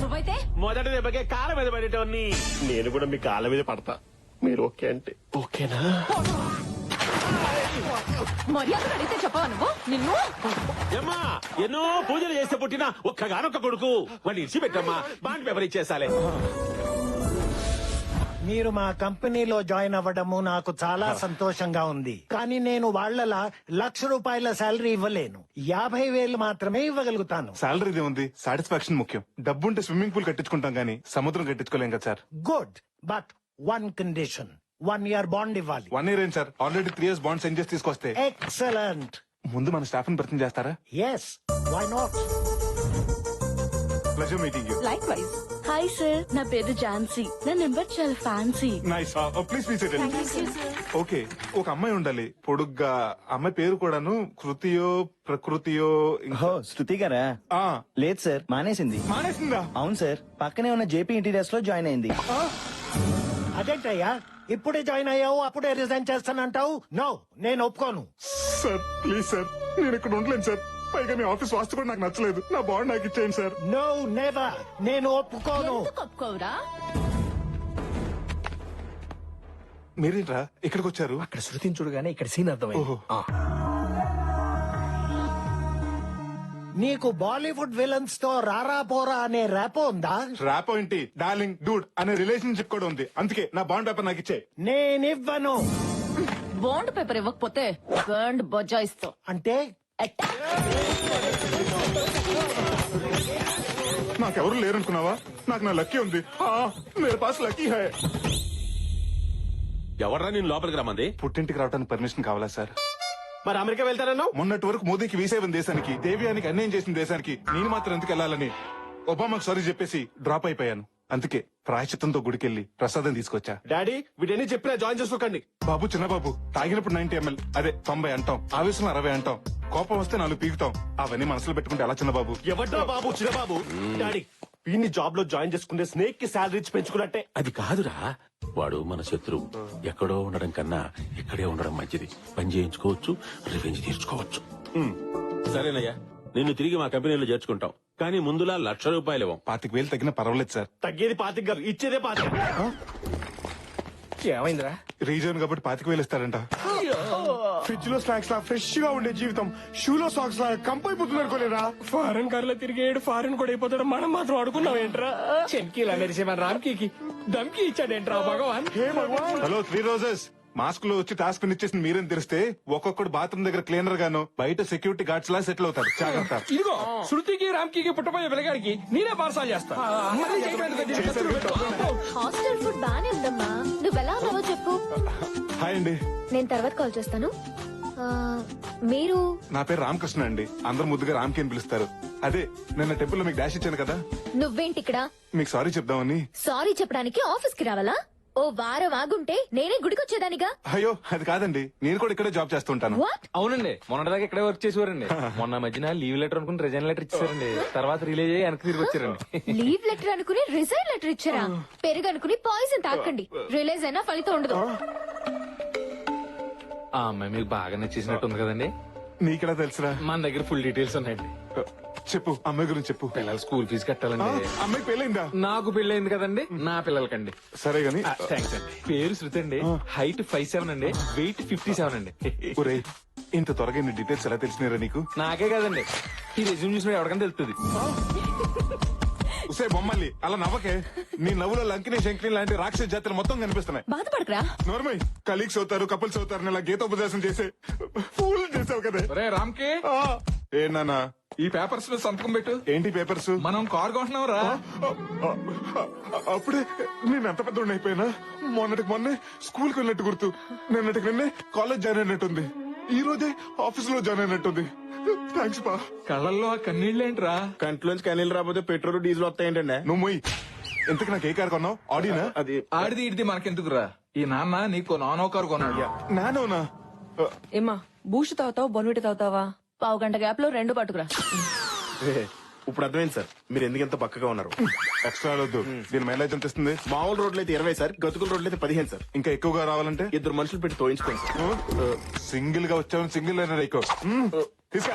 నువ్వైతే మొదటి దెబ్బకే కాళ్ళ మీద పడేటోన్ని. నేను కూడా మీ కాళ్ళ మీద పడతా. మీరు ఓకే అంటే ఓకేనా? మర్యాద అడిగితే చెప్పవా నువ్వు? నిన్ను ఏమ్మా, ఎన్నో పూజలు చేస్తే పుట్టిన ఒక్కగానొక్క కొడుకు. వాడిని ఇచ్చి పెట్టమ్మా, బాండ్ పేపర్ ఇచ్చేసాలే. మీరు మా కంపెనీలో జాయిన్ అవ్వడము నాకు చాలా సంతోషంగా ఉంది. కానీ నేను వాళ్ళలా ₹1,00,000 శాలరీ ఇవ్వలేను. 50,000 మాత్రమే ఇవ్వగలుగుతాను. సాలరీదే ఉంది, సాటిస్ఫాక్షన్ ముఖ్యం. డబ్బుంటే స్విమ్మింగ్ పూల్ కట్టించుకుంటాం గానీ సముద్రం కట్టించుకోలేం కదా sir. Good, but 1 condition. 1 year bond ఇవ్వాలి. 1 year ఏం sir, already 3 years bond send చేసి తీసుకొస్తే. ఎక్సలెంట్. ముందు మన స్టాఫ్ ని పరిచయం చేస్తారా? Yes, why not. Pleasure meeting you. Like hi sir, నా పేరు ఝాన్సీ. నా నెంబర్ చాలా fancy. Nice. Please please. Okay, ఒక అమ్మాయి ఉండాలి పొడుగ్గా. అమ్మాయి పేరు కూడాను కృతియో ప్రకృతియో. శృతి గారా? ఆ, లేదు సార్, మానేసింది. మానేసిందా? అవును సార్, పక్కనే ఉన్న జేపీ ఇంటీరియర్స్ లో జాయిన్ అయింది. అదేంటయ్యా, ఇప్పుడే జాయిన్ అయ్యావు అప్పుడే రిజైన్ చేస్తానంటావు? నో, నేను ఒప్పుకోను. సార్ ప్లీజ్ సార్, నేను ఇక్కడ ఉండలేను సార్. పైగా మీ ఆఫీస్ వాస్తు కూడా నాకు నచ్చలేదు. నా బాండ్ నాకు ఇచ్చేయండి సార్. No, never. నేను ఒప్పుకోను. ఎందుకు ఒప్పుకోవురా? మీరేంట్రా ఇక్కడికి వచ్చారు? అక్కడ శృతిని చూడగానే ఇక్కడ సీన్ అర్థమైంది. ఓహో. నీకు బాలీవుడ్ విలన్స్ తో రారా పోరా అనే ర్యాపో ఉందా? ర్యాప్ ఏంటి, డార్లింగ్ డూడ్ అనే రిలేషన్షిప్ కూడా ఉంది. అందుకే నా బాండ్ పేపర్ నాకు ఇచ్చే. నేనివ్వను. బాండ్ పేపర్ ఇవ్వకపోతే బాండ్ బజాయిస్తో. అంటే నాకెవరు లేరనుకున్నావా? నాకు నా లక్కీ ఉంది. మేరే పాస్ లక్కీ హై. ఎవడరా నేను లోపలికి రమ్మంది? పుట్టింటికి రావడానికి పర్మిషన్ కావాలా సార్? మరి అమెరికా వెళ్తారన్నావు? మొన్నటి వరకు మోదీకి వీసేవన్ దేశానికి, దేవ్యానికి అన్యాయం చేసిన దేశానికి నేను మాత్రం ఎందుకు వెళ్ళాలని ఒబామాకు సారీ చెప్పేసి డ్రాప్ అయిపోయాను. అందుకే ప్రాయశ్చిత్తంతో గుడికెళ్ళి ప్రసాదం తీసుకొచ్చా. డాడీ వీటన్ని చెప్పినా జాయిన్ చేసుకోకండి. బాబు చిన్నబాబు తాగినప్పుడు 90 ml, అదే 90 అంటాం, ఆవేశంలో 60 అంటాం, కోపం వస్తే 4 పీకుతాం. అవన్నీ మనసులో పెట్టుకుంటే ఎలా చిన్నబాబు? ఎవడ్రా బాబు చిన్నబాబు? డాడీ వీడిని జాబ్ లో జాయిన్ చేసుకుంటే స్నేక్ కి శాలరీ ఇచ్చి పెంచుకున్నట్టే. అది కాదురా, వాడు మన శత్రువు. ఎక్కడో ఉండడం కన్నా ఇక్కడే ఉండడం మంచిది. పని చేయించుకోవచ్చు, రివెంజ్ తీర్చుకోవచ్చు. సరేనయ్యా, నిన్ను తిరిగి మా కంపెనీలో చేర్చుకుంటాం. కానీ ముందులా ₹1,00,000 ఇవ్వం. 25,000 తగ్గినా పర్వాలేదు సార్. తగ్గేది 25 గారు, ఇచ్చేదే 25. ఏమైందిరా? రీజన్ కాబట్టి 25,000 ఇస్తారంట. ఫ్రిడ్జ్ లో స్నాక్స్ లా ఫ్రెష్ గా ఉండే జీవితం షూలో సాక్స్ లా కంపైపోతుంది అనుకోలేరా? ఫారెన్ కార్లో తిరిగేడు ఫారెన్ కూడా అయిపోతాడు, మనం మాత్రం అడుగున్నాం ఏంట్రా? చెంకీలా మెరిసే మన రామ్కీకి దమ్కి ఇచ్చాడేంట్రా భగవాన్? హే భగవాన్. హలో 3 రోజెస్, మాస్క్ లో వచ్చి టాస్క్ ఇచ్చేసి మీరేం తెలిస్తే ఒక్కొక్కడు బాత్రూమ్ దగ్గర క్లీనర్ గాను, బయట సెక్యూరిటీ గార్డ్స్ లా సెటిల్ అవుతారు. జాగ్రత్త. ఇదిగో శృతికి రామ్కీకి పుట్టబోయే పిల్లగాడికి నేనే పార్సల్ చేస్తా. మళ్ళీ చేయడానికి దీన్ని ఖర్చులు పెట్టు. హాస్టల్ ఫుడ్ బానే ఉందమ్మా. నువ్వు ఎలా ఉన్నావో చెప్పు. హాయ్ అండి, నేను తర్వాత కాల్ చేస్తాను. ఆ, మీరు? నా పేరు రామకృష్ణ అండి. అందరు ముద్దుగా రామ్కి అని పిలుస్తారు. అదే నిన్న టెంపుల్ లో మీకు డాష్ ఇచ్చాను కదా, నువ్వేంటి ఇక్కడ? మీకు సారీ చెప్దామని. సారీ చెప్పడానికి ఆఫీస్ కి రావాలా? ఓ వారం ఆగుంటే నేనే గుడికొచ్చేదానిగా. అయ్యో అది కాదండి, నేను కూడా ఇక్కడే జాబ్ చేస్తుంటాను. వాట్? అవునండి, మొన్నటిదాకా ఇక్కడే వర్క్ చేసేవారండి. మొన్న మధ్యన లీవ్ లెటర్ అనుకుని రిజైన్ లెటర్ ఇచ్చారండి. తర్వాత రిలీజ్ అయ్యి వెనక్కి తిరిగి వచ్చారండి. లీవ్ లెటర్ అనుకుని రిజైన్ లెటర్ ఇచ్చారా? పెరుగు అనుకుని పాయిజన్ తాకండి. రిలీజ్ అయినా ఫలితం ఉండదు. ఆ అమ్మాయి మీకు బాగా నచ్చేసినట్టుంది కదండి. నీకెలా తెలుసురా? మన దగ్గర ఫుల్ డీటెయిల్స్ ఉన్నాయండి. చెప్పు, అమ్మాయి గురించి చెప్పు. పిల్లల స్కూల్ ఫీజు కట్టాలండి. అమ్మాయి పెళ్ళైందా? నాకు పెళ్ళైంది కదండి, నా పిల్లలకండి. సరే గాని థ్యాంక్స్ అండి. పేరు శృతి అండి, హైట్ 5'7" అండి, వెయిట్ 57 అండి. ఒరే, ఇంత త్వరగా ఇన్ని డీటెయిల్స్ ఎలా తెలిసినారా నీకు? నాకే కదండి, ఈ రెజ్యూమ్ చూసిన ఎవరికైనా తెలుస్తుంది. ఉసే బొమ్మల్లి అలా నవ్వకే. నీ నవ్వులో లంకిని శంకిని లాంటి రాక్షస జాతులు మొత్తం కనిపిస్తున్నాయి. బాధపడకరా. నోర్మై, కలీగ్స్ అవుతారు, కపుల్స్ అవుతారు, ఇలా గీతోపదేశం చేసే ఫూల్ చేసావు కదా. రే రామ్కి, ఏ నాన్న, ఈ పేపర్స్ లో సంతకం పెట్టు. ఏంటి పేపర్స్? మనం కార్ కొంటున్నాం రా. అప్పుడే నేను ఎంత పెద్ద అయిపోయినా. మొన్నటికి మొన్నే స్కూల్ కి వెళ్ళినట్టు గుర్తు, నిన్నటికి నిన్నే కాలేజ్ జాయిన్ అయినట్టుంది, ఈ రోజే ఆఫీస్ లో జాయిన్ అయినట్టుంది. థ్యాంక్స్ బా. కళ్ళల్లో ఆ కన్నీళ్ళేంట్రా? కంట్లోంచి కనీళ్ళు రాకపోతే పెట్రోల్ డీజిల్ వస్తాయంటండి. నువ్వు మొయ్. ఇంతకు నాకు ఏ కార్ కొన్నావు? ఆడినా? అది ఆడిది ఇడిది మనకెందుకురా? ఈ నాన్న నీకు నానో కారు కొన్నాడు. నానోనా? ఏమా బూస్ట్ తాగుతావు బొన్విటి తాగుతావా? పావు గంట గ్యాప్ లో 2 పట్టుకురా. ఇప్పుడు అర్థమైంది సార్ మీరు ఎందుకు ఎంత పక్కగా ఉన్నారు. ఎక్స్ట్రా వద్దు. దీని మైలేజ్ ఎంత ఇస్తుంది? మామూలు రోడ్లు అయితే 20 సార్, గతుకుల రోడ్లు అయితే 15 సార్. ఇంకా ఎక్కువగా రావాలంటే 2 మనుషులు పెట్టి తోయించుకోండి సార్. సింగిల్ గా వచ్చావు, సింగిల్ అయినా ఎక్కువ తీసుకా.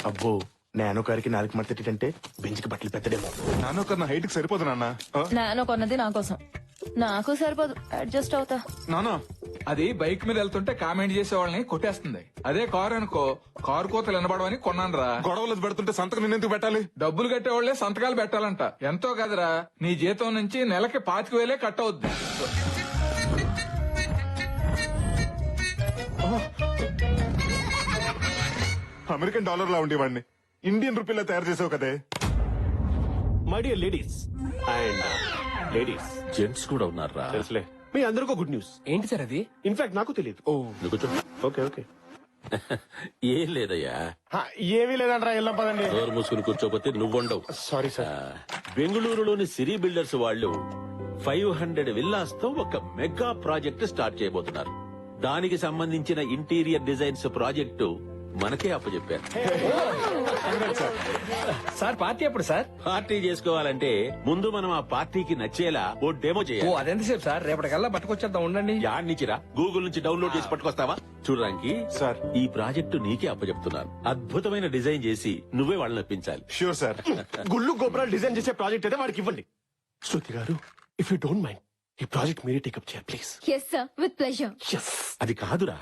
అబ్బో, నానో కారికి 4 మడతేటంటే బెంచ్కి బట్టలు పెట్టడేమో. నానో కన్నా హైట్ కి సరిపోదు నాన్న. నాన్న కొన్నది నా కోసం, నాకు సరిపోదు, అడ్జస్ట్ అవుతా. నానా, అది బైక్ మీద వెళ్తుంటే కామెంట్ చేసే వాళ్ళని కొట్టేస్తుంది. అదే కారు అనుకో, కారు కోతలు వినబడవని కొన్నాను రా. గొడవలు పెడుతుంటే సంతకం నేనెందుకు పెట్టాలి? డబ్బులు కట్టేవాళ్లే సంతకాలు పెట్టాలంట. ఎంతో కదరా, నీ జీతం నుంచి నెలకి 25,000 కట్ అవుద్ది. అమెరికన్ డాలర్ లా ఉండేవాడిని ఇండియన్ రూపీలో తయారు చేసావు కదే. My dear ladies and ladies gents కూడా ఉన్నారా? తెలుసులే. మీ అందరికీ గుడ్ న్యూస్. ఏంటి సార్ అది? ఇన్ఫాక్ట్ నాకు తెలియదు. నువ్వు కూర్చో. Okay okay. ఏం లేదయ్యా, ఏమీ లేదంటారా, వెళ్ళాం పదండి. డోర్ మూసుకుని కూర్చోపోతే నువ్వుండవు. Sorry sir. బెంగళూరులోని సిరీ బిల్డర్స్ వాళ్ళు 500 విల్లాస్ తో ఒక మెగా ప్రాజెక్ట్ స్టార్ట్ చేయబోతున్నారు. దానికి సంబంధించిన ఇంటీరియర్ డిజైన్స్ ప్రాజెక్టు మనకే అప్పచెప్పారు. సార్ పార్టీ ఎప్పుడు సార్? పార్టీ చేసుకోవాలంటే ముందు మనం ఆ పార్టీకి నచ్చేలా ఓ డెమో ఓ చేయాలి. అదెంతసేపు సార్? రేపటికల్లా పట్టుకొచ్చేద్దాం, ఉండండి. యాడ్ నుంచిరా, గూగుల్ నుంచి డౌన్లోడ్ చేసి పట్టుకొస్తావా? చూడడానికి సార్, ఈ ప్రాజెక్టు నీకే అప్పచెప్తున్నాను. అద్భుతమైన డిజైన్ చేసి నువ్వే వాళ్ళని ఒప్పించాలి. Sure sir. గుళ్ళు గోపురాలు డిజైన్ చేసే ప్రాజెక్ట్ అయితే వాడికి ఇవ్వండి. Shruti garu, if you don't mind, ఈ ప్రాజెక్ట్ మీరే టేకప్ చేయాలి please. Yes sir, with pleasure. అది కాదురా,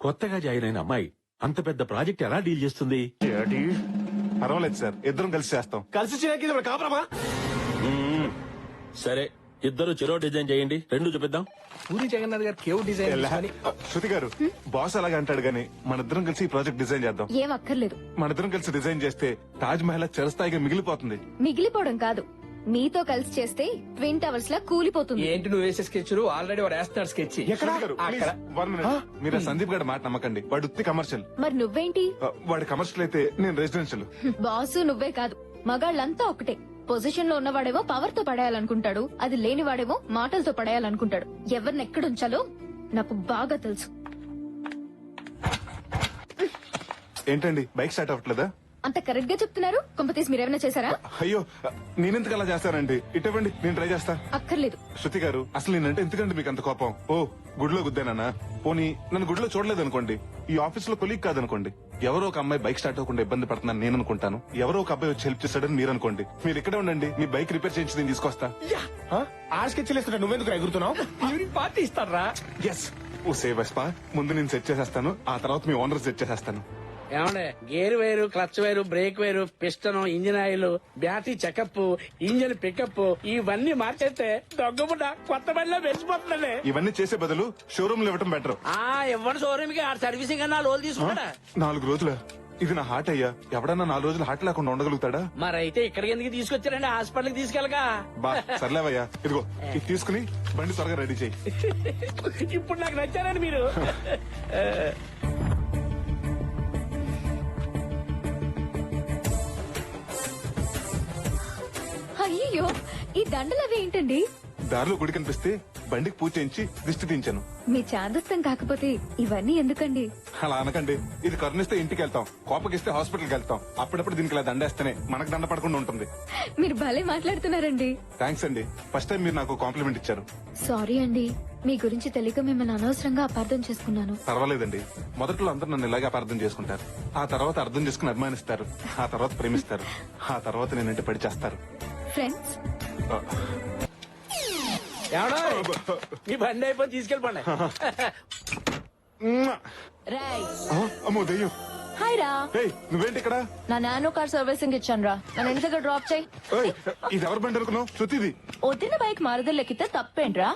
కొత్తగా జాయిన్ అయిన అమ్మాయి అంత పెద్ద ప్రాజెక్ట్ ఎలా డీల్ చేస్తుంది? పర్వాలేదు సార్, ఇద్దరం కలిసి చేస్తాం. కలిసి చేయడానికి ఇది కాపురమా? సరే, ఇద్దరు చెరో డిజైన్ చేయండి, 2 చూపిద్దాం. పూరి జగన్నాథ్ గారు కేవ్ డిజైన్ అని. శృతి గారు, బాస్ అలాగే అంటాడు గానీ మన ఇద్దరం కలిసి ఈ ప్రాజెక్ట్ డిజైన్ చేద్దాం. ఏం అక్కర్లేదు. మన ఇద్దరం కలిసి డిజైన్ చేస్తే తాజ్ మహల్ చిరస్థాయిగా మిగిలిపోతుంది. మిగిలిపోవడం కాదు, మీతో కలిసి చేస్తే ట్విన్ టవర్స్ లా కూలిపోతుంది. ఏంటి నువ్వు వేసే స్కెచ్ ఆల్రెడీ వాడు వేస్తున్నాడు స్కెచ్. అక్కడ మీరు సందీప్ గారి మాట నమ్మకండి, వాడు ఉత్తి కమర్షియల్. మరి నువ్వేంటి? వాడి కమర్షియల్ అయితే నేను రెసిడెన్షియల్. బాసు నువ్వే కాదు, మగాళ్ళంతా ఒకటే. పొజిషన్ లో ఉన్నవాడేమో పవర్ తో పడేయాలనుకుంటాడు, అది లేనివాడేమో మాటలతో పడేయాలనుకుంటాడు. ఎవరిని ఎక్కడుంచాలో నాకు బాగా తెలుసు. ఏంటండి బైక్ స్టార్ట్ అవ్వట్లేదా? అంత కరెక్ట్ గా చెప్తున్నారు. కొంపతీసి మీరేమైనా చేశారా? అయ్యో, నేనెందుకు అలా చేస్తానండి? ఇటువంటి నేను ట్రై చేస్తా. అక్కర్లేదు. శృతి గారు, అసలు నేనంటే ఎందుకండి మీకు అంత కోపం? ఓ గుడిలో గుద్దానా? పోనీ నన్ను గుడిలో చూడలేదు అనుకోండి, ఈ ఆఫీస్ లో కొలీగ్ కాదనుకోండి, ఎవరో ఒక అమ్మాయి బైక్ స్టార్ట్ అవ్వకుండా ఇబ్బంది పడుతున్నాను నేను అనుకుంటాను, ఎవరో ఒక అబ్బాయి వచ్చి హెల్ప్ చేస్తాడని మీరు అనుకోండి. మీరు ఇక్కడే ఉండండి, మీ బైక్ రిపేర్ చేయించి నేను తీసుకొస్తా. ఆ స్కెచ్ లేస్తుంటే నువ్వెందుకు ఎగురుతున్నావు? ఈవినింగ్ పార్టీ ఇస్తారా? ఎస్, ఓ సేవ్ వెస్పా, ముందు నేను సెట్ చేసేస్తాను, ఆ తర్వాత మీ ఓనర్ సెట్ చేసేస్తాను. ఏమండే, గేర్ వేరు, క్లచ్ వేరు, బ్రేక్ వేరు, piston, engine oil, battery checkup, engine pickup ఇవన్నీ మార్చేస్తే దొంగబుడ్డ కొత్త బండిలో వెలిసిపోతుందండి. ఇవన్నీ చేసే బదులు షోరూమ్ లో ఇవ్వటం బెటర్. ఇవ్వండి షోరూమ్ కి, ఆ సర్వీసింగ్ అన్నా లోన్ తీసుకుంటాడా? 4 రోజుల ఇది నా హార్ట్ అయ్యా, ఎవడన్నా 4 రోజులు హార్ట్ లేకుండా ఉండగలుగుతాడా? మరైతే ఇక్కడికి ఎందుకు తీసుకొచ్చారండి? హాస్పిటల్ కి తీసుకెళ్ళగా. బా సర్లేవయ్యా, ఇదిగో ఇది తీసుకుని బండి త్వరగా రెడీ చేయి. ఇప్పుడు నాకు నచ్చారండి మీరు. అయ్యో, ఈ దండలు అవి ఏంటండి? దారిలో గుడి కనిపిస్తే బండికి పూజ చేయించి దిష్టి తీయించాను. మీ చాదస్తం కాకపోతే ఇవన్నీ ఎందుకండి? అలా అనకండి, ఇది కరుణిస్తే ఇంటికి వెళ్తాం, కోపగిస్తే హాస్పిటల్కి వెళ్తాం. అప్పుడప్పుడు దీనికి ఇలా దండేస్తేనే మనకు దండ పడకుండా ఉంటుంది. మీరు భలే మాట్లాడుతున్నారండి. థ్యాంక్స్ అండి, ఫస్ట్ టైం మీరు నాకు కాంప్లిమెంట్ ఇచ్చారు. సారీ అండి, మీ గురించి తెలియక మిమ్మల్ని అనవసరంగా అపార్థం చేసుకున్నాను. పర్వాలేదండి, మొదట్లో అందరూ నన్ను ఇలాగే అపార్థం చేసుకుంటారు, ఆ తర్వాత అర్థం చేసుకుని అభిమానిస్తారు, ఆ తర్వాత ప్రేమిస్తారు, ఆ తర్వాత నేనంటే పడి చేస్తారు. ఫ్రెండ్స్, ఏమన్నా మీ బండి అయిపోయి తీసుకెళ్ళిపోండి. అమ్మో దెయ్యం. హాయ్ రా. ఏయ్, నువ్వేంటి ఇక్కడ? నా నానో కార్ సర్వీసింగ్ ఇచ్చాను రా, నన్ను ఇంటి దగ్గర డ్రాప్ చేయి. ఏయ్, ఇది ఎవరి బండి అనుకున్నావు? శృతిది. వదిన బైక్ మరదలు ఎక్కితే తప్పేంట్రా?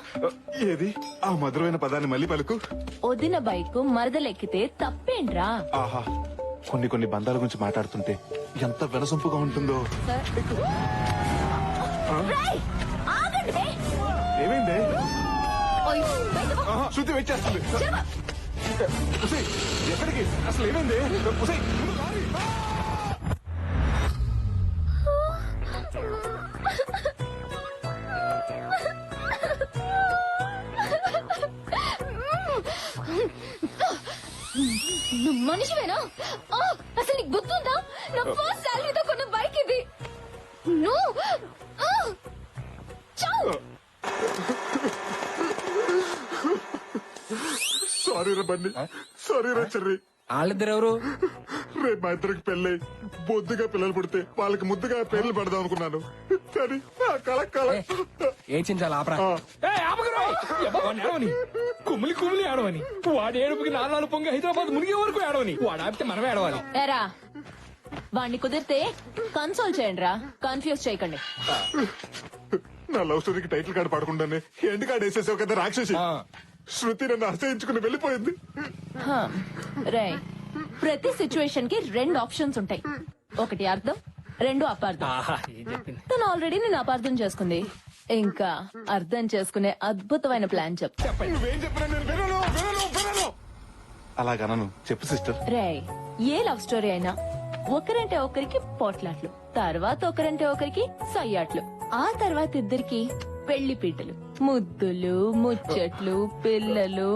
ఏది ఆ మధురమైన పదాన్ని మళ్ళీ పలుకు. వదిన బైక్ మరదలు ఎక్కితే తప్పేంట్రా? ఆహా, కొన్ని బంధాల గురించి మాట్లాడుతుంటే ఎంత వినసొంపుగా ఉంటుందో. రేయ్, ఆగండి. ఏమైంది? ఓయ్, బయట పో. ఆహా, శృతి వెయిట్ చేస్తుంది. ఉసేయ్, ఎక్కడికి? అసలు ఏమైంది? ఉసేయ్, ముందు లారీ. నువ్వు మనిషివేనా? అసలు నీకు గుర్తుందా? నా ఫస్ట్ సాలరీతో కొన్న బైక్ ఇది. నువ్వు సారీ రా బండి, సారీ రా చెర్రి. వాళ్ళిద్దరు ఎవరు? రేపు మా ఇద్దరికి పెళ్ళై బొద్దుగా పిల్లలు పుడితే వాళ్ళకి ముద్దుగా పేర్లు పెడదాం అనుకున్నాను, కానీ ఆ కళ ఏం చించాలి ఆపరా. ఏడవని కుమ్మిలి ఆడవని, వాడి ఏడుపుకి 4 పొంగి హైదరాబాద్ మునిగే వరకు ఏడవని, వాడు ఆపితే మనమే ఏడవాలి. ఏరా, వాణ్ణి కుదిరితే కన్సోల్ చేయండి రా, కన్ఫ్యూజ్ చేయకండి. నా లవ్ స్టోరీకి టైటిల్ కార్డు పడకుండానే ఎండ్ కార్డు వేసేసావు కదా రాక్షసి. శృతి నన్ను అసహించుకుని వెళ్ళిపోయింది. రే, ప్రతి సిచ్యువేషన్ కి 2 ఆప్షన్స్ ఉంటాయి, ఒకటి అర్థం, 2 అపార్థం. తను ఆల్రెడీ నేను అపార్థం చేసుకుంది, ఇంకా అర్థం చేసుకునే అద్భుతమైన ప్లాన్ చెప్తా. నువ్వేం చెప్పినా నేను వినను. అలాగనను, చెప్పు సిస్టర్. రే, ఏ లవ్ స్టోరీ అయినా ఒకరంటే ఒకరికి పోట్లాట్లు, తర్వాత ఒకరంటే ఒకరికి సయ్యాట్లు, ఆ తర్వాత ఇద్దరికి పెళ్లి పీటలు, ముద్దులు, ముచ్చట్లు, పిల్లలు.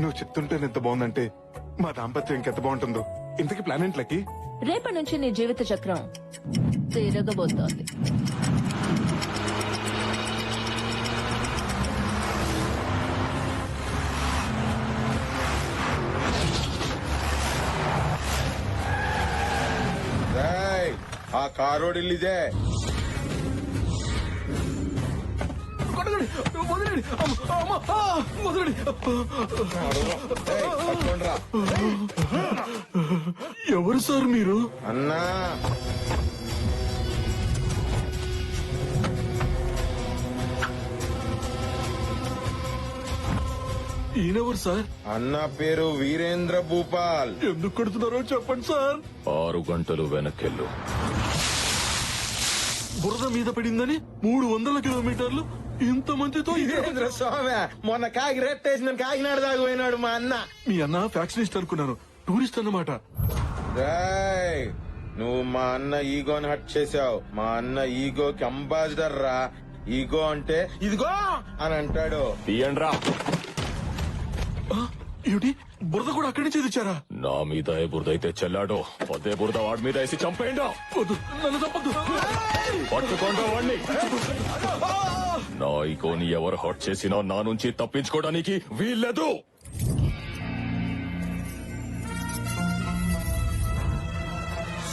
నువ్వు చెప్తుంటే ఎంత బాగుందంటే మా దాంపత్యం ఇంకెంత బాగుంటుందో. ఇంతకీ ప్లాన్ ఏంట్లకి? రేపటి నుంచి నీ జీవిత చక్రం తిరగబోతోంది. ఆ కారోడిల్లిదే. ఎవరు సార్ మీరు? అన్నా, ఈయనెవరు సార్? అన్న పేరు వీరేంద్ర భూపాల్. ఎందుకు కొడుతున్నారో చెప్పండి సార్. 6 గంటలు వెనకెళ్ళు. బురద మీద పడిందని 300 కిలోమీటర్లు ఇంత మందితో ఇదేంద్ర స్వామి మొన్న కాకి రెట్టేసిన కాకినాడ దాకా పోయినాడు మా అన్న. మీ అన్న ఫ్యాక్షనిస్ట్ అనుకున్నాను, టూరిస్ట్ అన్నమాట. నువ్వు మా అన్న ఈగోని హట్ చేసావు. మా అన్న ఈగోకి అంబాసిడర్ రా. ఈగో అంటే ఇదిగో అని అంటాడు. తీయండ్రా. ఏమిటి బురద కూడా అక్కడి నుంచి తెచ్చారా? నా మీద ఏ బురద అయితే చెల్లాడో అదే బురద వాడి మీద వేసి చంపేయండి. వద్దు, నన్ను తప్పదు. పట్టుకోండి వాడిని. నా ఈగోని ఎవరు హట్ చేసినా నా నుంచి తప్పించుకోవడానికి వీల్లేదు.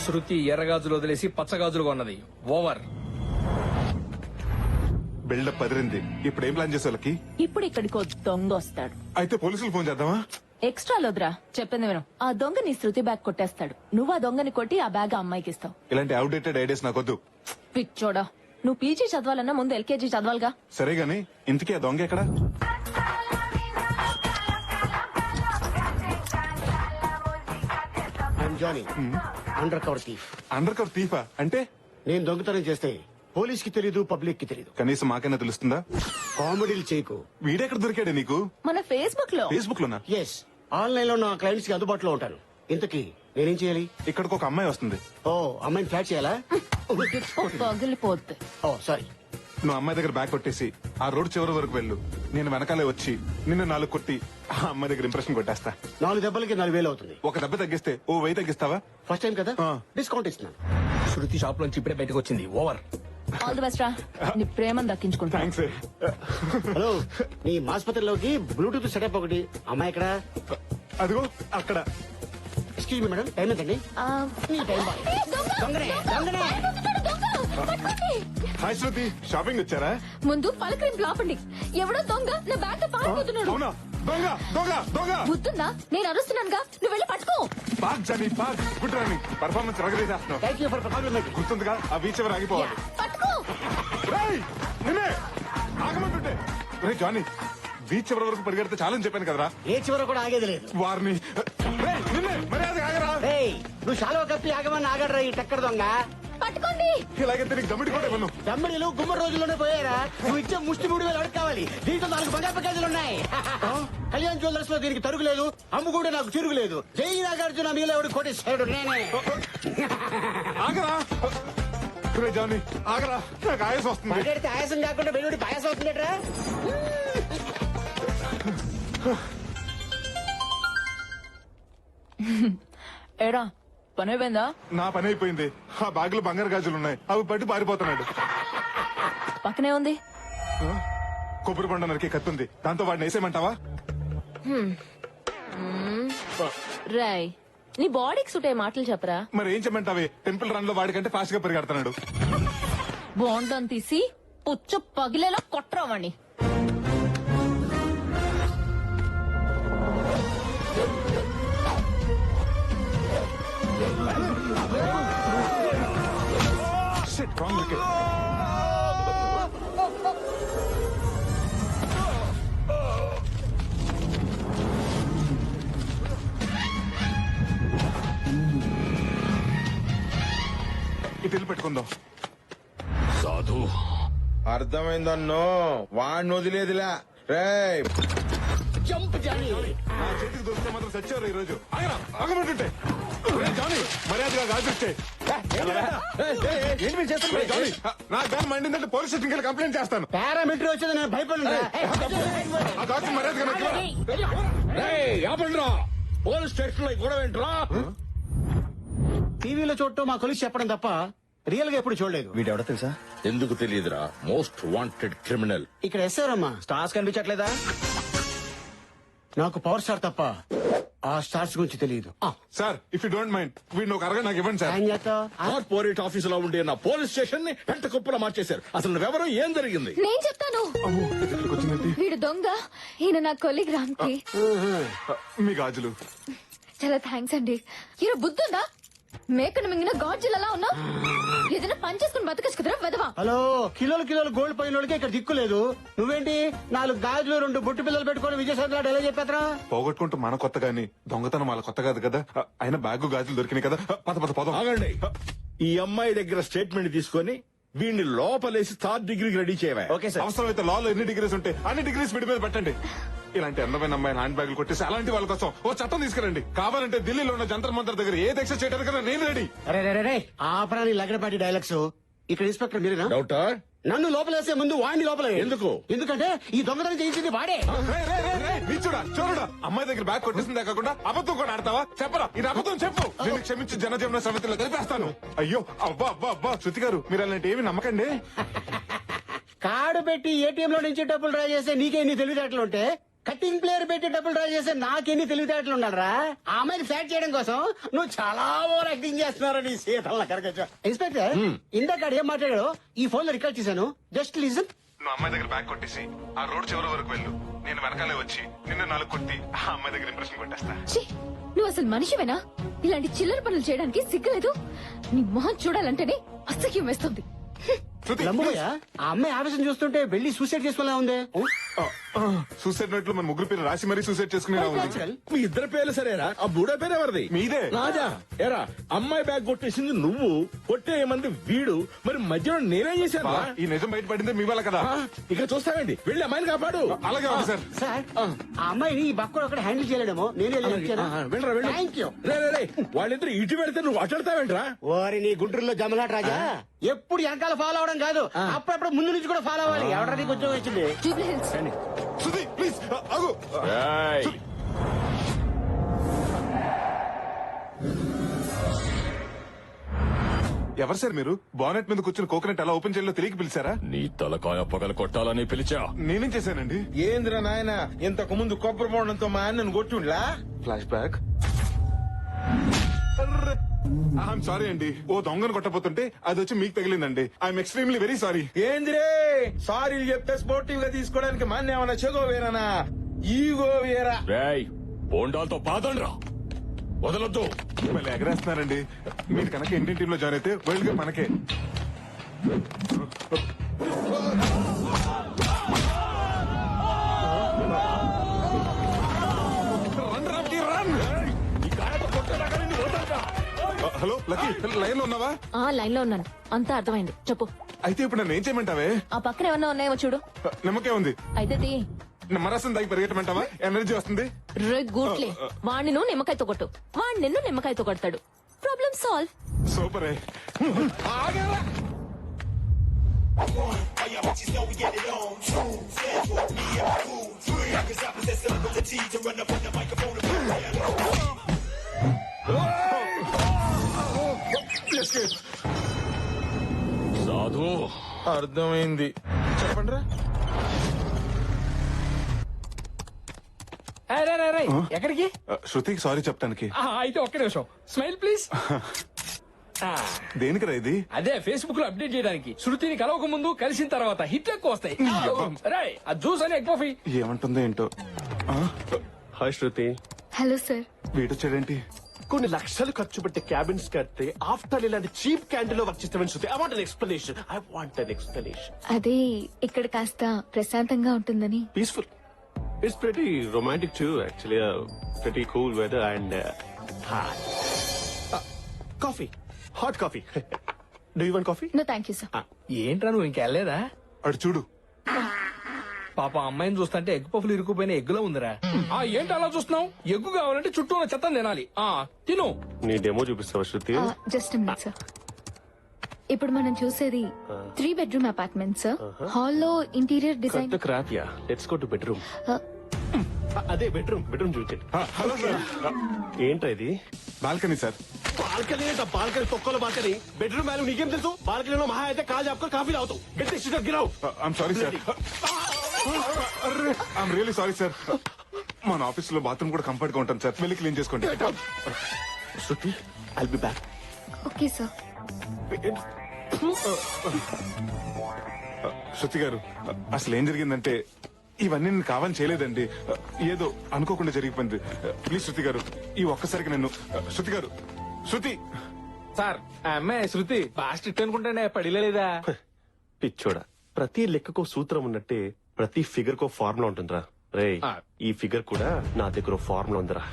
శృతి ఎర్రగాజులు వదిలేసి పచ్చగాజులు కొన్నది. ఓవర్. బిల్డప్ పదిరింది. ఇప్పుడు ఏం ప్లాన్ చేసే? ఇప్పుడు ఇక్కడికి ఓ దొంగ వస్తాడు. అయితే పోలీసులు ఫోన్ చేద్దామా? ఎక్స్ట్రా లోద్రా, చెప్పింది విను. ఆ దొంగ నీ శృతి బ్యాగ్ కొట్టేస్తాడు. నువ్వు ఆ దొంగని కొట్టి ఆ బ్యాగ్ ఆ అమ్మాయికి ఇస్తావు. ఇలాంటి అవుట్డేటెడ్ ఐడియాస్ నాకొద్దు. పిచ్చోడా, నువ్వు పీజీ చదవాలన్నా ముందు ఎల్కేజీ చదవాలిగా. సరే గాని ఇంతకీ ఆ దొంగ ఎక్కడ? Johnny, under cover thief. Under cover థీఫా అంటే? నేను దొంగతనం చేస్తే పోలీస్ కి తెలీదు, పబ్లిక్ కి తెలీదు. కనీసం మాకైనా తెలుస్తుందా? కామెడీలు చేయకు. వీడెక్కడ దొరికాడే నీకు? మన ఫేస్బుక్ లో. ఫేస్బుక్ లోనా? ఎస్, ఆన్లైన్ లో నా క్లయింట్స్ కి అందుబాటులో ఉంటాను. ఇంతకీ నేనేం చేయాలి? ఇక్కడికి ఒక అమ్మాయి వస్తుంది. ఓ, అమ్మాయిని ఫ్లాట్ చేయాలా? పగిలిపోద్ది. ఓ సారీ. నువ్వు అమ్మాయి దగ్గర బ్యాగ్ కొట్టేసి ఆ రోడ్ చివరి వరకు వెళ్ళు. నేను వెనకాలే వచ్చి నిన్ను 4 కొట్టి ఆ అమ్మాయి దగ్గర ఇంప్రెషన్ కొట్టేస్తా. 4 దెబ్బలకి 4,000 అవుతుంది. ఒక దెబ్బ తగ్గిస్తే ఓ 1000 తగ్గిస్తావా? ఫస్ట్ టైం కదా, ఆ. డిస్కౌంట్ ఇస్తున్నాను. శృతి షాప్ నుంచి ఇప్పుడే బయటకు వచ్చింది. ఓవర్. ఆల్ ది బెస్ట్ రా, నీ ప్రేమను దక్కించుకుంటా. థ్యాంక్స్. హలో, నీ ఆసుపత్రిలోకి బ్లూటూత్ సెటప్ ఒకటి. అమ్మాయి ఎక్కడ? అదిగో అక్కడ. ఎక్స్క్యూజ్ మీ మేడం, టైం ఎంతండి? నీ టైం బాయ్. దొంగనే, దొంగనే. హాయ్ శృతి, షాపింగ్ వచ్చారా? ముందు పలకరింపు లాపండి. ఎవడో దొంగ నా బ్యాగ్ తో పారిపోతున్నాడు. అవునా? దొంగ దొంగ దొంగ! బుద్ధుందా? నేను అరుస్తున్నానుగా, నువ్వు వెళ్ళి పట్టుకో. పాక్ జానీ పాక్. Good running. పర్ఫార్మెన్స్ రగరేసేస్తున్నావు. Thank you for compliment. గుర్తుందిగా ఆ బీచ్ ఎవరు ఆగిపోవాలి. పట్టుకో. రేయ్, నిన్నే ఆగమంటుంటే. రే జానీ, బీచ్ ఎవరి వరకు పరిగెడితే చాలని చెప్పాను కదరా. ఏ చివర కూడా ఆగేది లేదు. వారిని రేయ్, నిన్నే మర్యాద ఆగరా. ఏయ్, నువ్వు శాలువా కప్పి ఆగమని ఆగడరా ఈ టక్కర్ దొంగ. పట్టుకోండి. ఇలాగే తిరిగి దమ్మిడి కూడా ఇవ్వను. దమ్మిడిలు గుమ్మడి రోజుల్లోనే పోయారా? నువ్వు ఇచ్చే ముష్టి 3,000 అడుగు కావాలి. దీంతో 4 బంగారు ప్యాకేజీలు ఉన్నాయి. కళ్యాణ్ జ్యువెలర్స్ లో దీనికి తరుగు లేదు, అమ్ము కూడా నాకు తిరుగు లేదు. జై నాగార్జున మీలో ఎవడు కోటేశ్వరుడు నేనే. ఆగరా. రే జానీ ఆగరా, నాకు ఆయాసం వస్తుంది. మాట్లాడితే ఆయాసం కాకుండా వెలువడి పాయాసం అవుతుందట్రా. ఏరా, పని అయిపోయిందా? నా పని అయిపోయింది. ఆ బ్యాగ్ లో బంగారు గాజులు ఉన్నాయి, అవి పట్టి పారిపోతున్నాడు. పక్కనే ఉంది. కొబ్బరి బండ నరికి కత్తుంది, దాంతో వాడిని వేసేయమంటావా? రాయ్, నీ బాడీకి సుటే మాటలు చెప్పరా. మరి ఏం చెప్పమంటావే? టెంపుల్ రన్ లో వాడికంటే ఫాస్ట్ గా పరిగెడుతున్నాడు. బోండం తీసి పుచ్చు పగిలేలా కొట్టరావాణ్ణి. Shit, wrong wicket. ఇటు వెళ్ళి పెట్టుకుందాం. సాధు, అర్థమైందన్నో, వాడిని వదిలేదిలా. రేయ్, జంప్ జానీ. నా చేతికి దొరికితే మాత్రం చచ్చారు ఈ రోజు. ఆగరా, ఆగమంటుంటే. రే జానీ, మర్యాదగా గాజుస్తే. రే జానీ, నా బ్యాన్ మండిందంటే పోలీస్ స్టేషన్కి వెళ్ళి కంప్లైంట్ చేస్తాను. పారామిలిటరీ వచ్చేది నేను భయపడను. ఆ గాజు మర్యాదగా నాకు ఇవ్వు. పోలీస్ స్టేషన్ లో గొడవ ఏంట్రా? టీవీలో చూడటం మా కొలిసి చెప్పడం తప్ప రియల్ గా ఎప్పుడు చూడలేదు. వీడెవడో తెలుసా? ఎందుకు తెలియదురా? Most wanted criminal. ఇక్కడ ఎస్సారమ్మా. స్టార్స్ కనిపించట్లేదా? నాకు పవర్ స్టార్ తప్ప ఆ స్టార్స్ గురించి తెలియదు. Sir, if you don't mind వీడిని ఒక అరగంట నాకు ఇవ్వండి సార్. ఏం చేస్తావ్? కార్పొరేట్ ఆఫీస్ లో ఉండే నా పోలీస్ స్టేషన్ ని పెంట కుప్పలా మార్చేశారు. అసలు నువ్వెవరో, ఏం జరిగింది? నేను చెప్తాను. వీడు దొంగ, ఈయన నా కొలీగ్ రామ్కి. మీ గాజులు. చాలా థ్యాంక్స్ అండి. ఈయన బుద్ధుందా? మేకను మింగిన గాజులలా ఉన్నా. ఏదైనా పని చేసుకుని బతకచ్చు కదరా వెదవా. హలో, కిలోలు కిలోలు గోల్డ్ పోయిన వాళ్ళకి ఇక్కడ దిక్కు లేదు. నువ్వేంటి 4 గాజులు 2 బొట్టు పిల్లలు పెట్టుకుని విజయసాయి ఎలా చెప్పేతరా? పోగొట్టుకుంటూ మన కొత్త గాని దొంగతనం వాళ్ళ కొత్త కాదు కదా. అయినా బ్యాగు గాజులు దొరికినాయి కదా. పద పద పదం. ఆగండి. ఈ అమ్మాయి దగ్గర స్టేట్మెంట్ తీసుకొని వీడిని లోపలేసి 3rd డిగ్రీకి రెడీ చేయవా. Okay sir. అవసరమైతే లాలో ఎన్ని డిగ్రీస్ ఉంటే అన్ని డిగ్రీస్ వీడి మీద పెట్టండి. ఇలాంటి అందమైన అమ్మాయిని హ్యాండ్ బ్యాగులు కొట్టేసి అలాంటి వాళ్ళ కోసం ఓ చట్టం తీసుకురండి. కావాలంటే ఢిల్లీలో ఉన్న జంతర్ మంతర్ దగ్గర ఏ దీక్ష చేయడానికైనా నేను రెడీ. అరే ఆపరాని లగడపాటి డైలాగ్స్. ఇక్కడ ఇన్స్పెక్టర్ మీరేనా? డౌటా? నన్ను లోపలేసే ముందు వాడిని లోపల ఎందుకు? ఎందుకంటే ఈ దొంగతనం చేయించింది వాడే. చూడడా అమ్మాయి దగ్గర బ్యాగ్ కొట్టేసిందే కాకుండా అబద్ధం కూడా ఆడతావా? చెప్పరా ఇది అబద్ధం చెప్పు. నేను క్షమించి జనజీవన సమితిలో కలిపేస్తాను. అయ్యో అబ్బా అబ్బా అబ్బా శృతి గారు మీరు అలాంటి ఏమి నమ్మకండి. కార్డు పెట్టి ఏటీఎం లో నుంచి డబ్బులు డ్రా చేసే నీకెన్ని తెలివితేటలు ఉంటే కటింగ్ ప్లేయర్ పెట్టి డబ్బులు డ్రా చేసే నాకెన్ని తెలివితేటలు ఉండాలరా? ఆ అమ్మాయిని ఫ్లాట్ చేయడం కోసం నువ్వు చాలా ఓవర్ యాక్టింగ్ చేస్తున్నారని సీతల కరగచ్చు. ఇన్స్పెక్టర్ ఇందాక ఏం మాట్లాడాడో ఈ ఫోన్ లో రికార్డ్ చేశాను. Just listen. నువ్వు అమ్మాయి దగ్గర బ్యాగ్ కొట్టేసి ఆ రోడ్ చివరి వరకు వెళ్ళు. నేను వెనకాలే వచ్చి నిన్ను 4 కొట్టి ఆ అమ్మాయి దగ్గర ఇంప్రెషన్ కొట్టేస్తా. ఛీ, నువ్వు అసలు మనిషివేనా? ఇలాంటి చిల్లర పనులు చేయడానికి సిగ్గులేదు? నీ మొహం చూడాలంటేనే అసహ్యం వేస్తుంది. లంబోయ్య, ఆ అమ్మాయి ఆవేశం చూస్తుంటే వెళ్ళి సూసైడ్ చేసుకోలే ఉంది. సూసైడ్ నోట్లో మన ముగ్గురు పేరు రాసి మరీ సూసైడ్ చేసుకునేలా ఉంది. మీ ఇద్దరు పేర్లు సరేరా? ఆ బూడో పేరు ఎవరిది? మీదే. రాజా ఎరా అమ్మాయి బ్యాగ్ కొట్టేసింది నువ్వు, కొట్టేయమంది వీడు, మరి మధ్యలో నేనేం చేశాను? ఈ నిజం బయటపడిందే మీ వల్ల కదా. ఇక చూస్తానండి, వెళ్ళి అమ్మాయిని కాపాడు. అలాగే ఉంది సార్. సార్ ఆ అమ్మాయిని ఈ బక్కడు ఒకటి హ్యాండిల్ చేయలేడేమో. నేనే వెళ్ళరా వెళ్ళు. Thank you. రే వాళ్ళిద్దరు ఇటు పెడితే నువ్వు అట్లాడతావేంట్రా? ఓరి నీ గుంటూరులో జమలాట్ రాజా, ఎప్పుడు వెనకాల ఫాలో అవడం కాదు, అప్పుడప్పుడు ముందు నుంచి కూడా ఫాలో అవ్వాలి. ఎవడ నీకు ఉద్యోగం వచ్చింది? శృతి ప్లీజ్ ఆగు. ఎవరు సార్ మీరు? బానెట్ మీద కూర్చుని కోకోనట్ ఎలా ఓపెన్ చేయాలో తెలియక పిలిచారా? నీ తలకాయ పగల కొట్టాలని పిలిచా. నేనేం చేశానండి? ఏంద్ర నాయన ఇంతకు ముందు కొబ్బరి బోండంతో మా అన్నను కొట్టుండ్లా? Flash back. ఐఎమ్ సారీ అండి. ఓ దొంగను కొట్టబోతుంటే అది వచ్చి మీకు తగిలిందండి. I'm extremely very sorry. ఏంద్రే సారీలు చెప్తే స్పోర్టివ్ గా తీసుకోవడానికి మన ఏమన్నా చెగో వేరేనా ఈగో వేరా? రేయ్ బోండాలతో పాదండ్రా, వదలొద్దు. మళ్ళీ ఎగరేస్తున్నారండి. మీరు కనుక ఇండియన్ టీమ్ లో జాయిన్ అయితే వరల్డ్ కప్ మనకే. హలో లక్కీ, లైన్ లో ఉన్నావా? లైన్ లో ఉన్నాను, అంతా అర్థమైంది. చెప్పు. అయితే ఇప్పుడు నన్ను ఏం చేయమంటావే? ఆ పక్కన ఏమన్నా ఉన్నాయేమో చూడు. నిమ్మకే ఉంది. అయితే తీ. నిమ్మరసం దాగి పరిగెట్టమంటావా? ఎనర్జీ వస్తుంది. గూట్లే, వాడిని నువ్వు నిమ్మకాయతో కొట్టు, వాడు నిన్ను నిమ్మకాయతో కొడతాడు. Problem solve. సూపరే. సాధు అర్థమైంది. చెప్పండి రా. ఎక్కడికి? శృతికి సారీ చెప్తానికి. అయితే ఒక్క నిమిషం. Smile please. దేనికిరా ఇది? అదే ఫేస్బుక్ లో అప్డేట్ చేయడానికి. శృతిని కలవక ముందు కలిసిన తర్వాత హిట్లు ఎక్కువ వస్తాయి. రేయ్, ఆ జ్యూస్ అని ఎగ్ కాఫీ. ఏమంటుందో ఏంటో. హాయ్ శృతి. Hello sir. వీడొచ్చాడేంటి? కొన్ని లక్షలు ఖర్చు పెట్టి క్యాబిన్స్ కడితే ఆఫ్టర్ ఇలాంటి చీప్ క్యాంటీన్ లో వర్క్ చేస్తామని Shruti. I want an explanation. I want an explanation. అదే ఇక్కడ కాస్త ప్రశాంతంగా ఉంటుందని. Peaceful. It's pretty romantic too actually. Pretty cool weather and coffee, hot coffee. Do you want coffee? No thank you sir. ఏంట్రా నువ్వు ఇంకెళ్ళలేదా? అడు చూడు. పాప అమ్మాయిని చూస్తుంటే ఎగ్ పఫ్లు ఇరుక్కుపోయిన ఎగ్గులో ఉందిరా. ఏంటి అలా చూస్తున్నావు? ఎగ్గు కావాలంటే చుట్టూ ఉన్న చెత్త తినాలి. తిను. నీ డెమో చూపిస్తావా శృతి? Just minute sir. ఇప్పుడు మనం చూసేది 3 bedroom అపార్ట్మెంట్ సార్. హాల్లో interior design. Crap yeah. Let's go to bedroom. అదే బెడ్రూమ్ చూపించండి. Hello sir. ఏంటా ఇది? Balcony sir. బాల్కనీ ఏంటా? బాల్కనీ తొక్కల బాల్కనీ. బెడ్రూమ్ వాల్యూ నీకేం తెలుసు? బాల్కనీలో మహా అయితే కాల్ చెప్పుకొని కాఫీ తాగుతావు. గట్టి సిస్టర్ గిరావు. I'm sorry sir. I'm really sorry sir. మన ఆఫీస్ లో బాత్రూమ్ కూడా కంఫర్ట్ గా ఉంటాను సార్. వెళ్ళి క్లీన్ చేసుకోండి. Shruti, I'll be back. Okay sir. Shruti గారు అసలు ఏం జరిగిందంటే ఇవన్నీ నేను కావాలని చేయలేదండి. ఏదో అనుకోకుండా జరిగిపోయింది. ప్లీజ్ శృతి గారు ఈ ఒక్కసారికి నన్ను. శృతి గారు. శృతి సార్, ఆ అమ్మాయి శృతి బాగా స్ట్రిక్ట్ అనుకుంటానే. పడిలేదా? పిచ్చోడా, ప్రతి లెక్కకో సూత్రం ఉన్నట్టే ప్రతి ఫిగర్ కో ఫార్ములా ఉంటుందిరా. రే, ఈ ఫిగర్ కూడా నా దగ్గర ఫార్ములా ఉందిరా.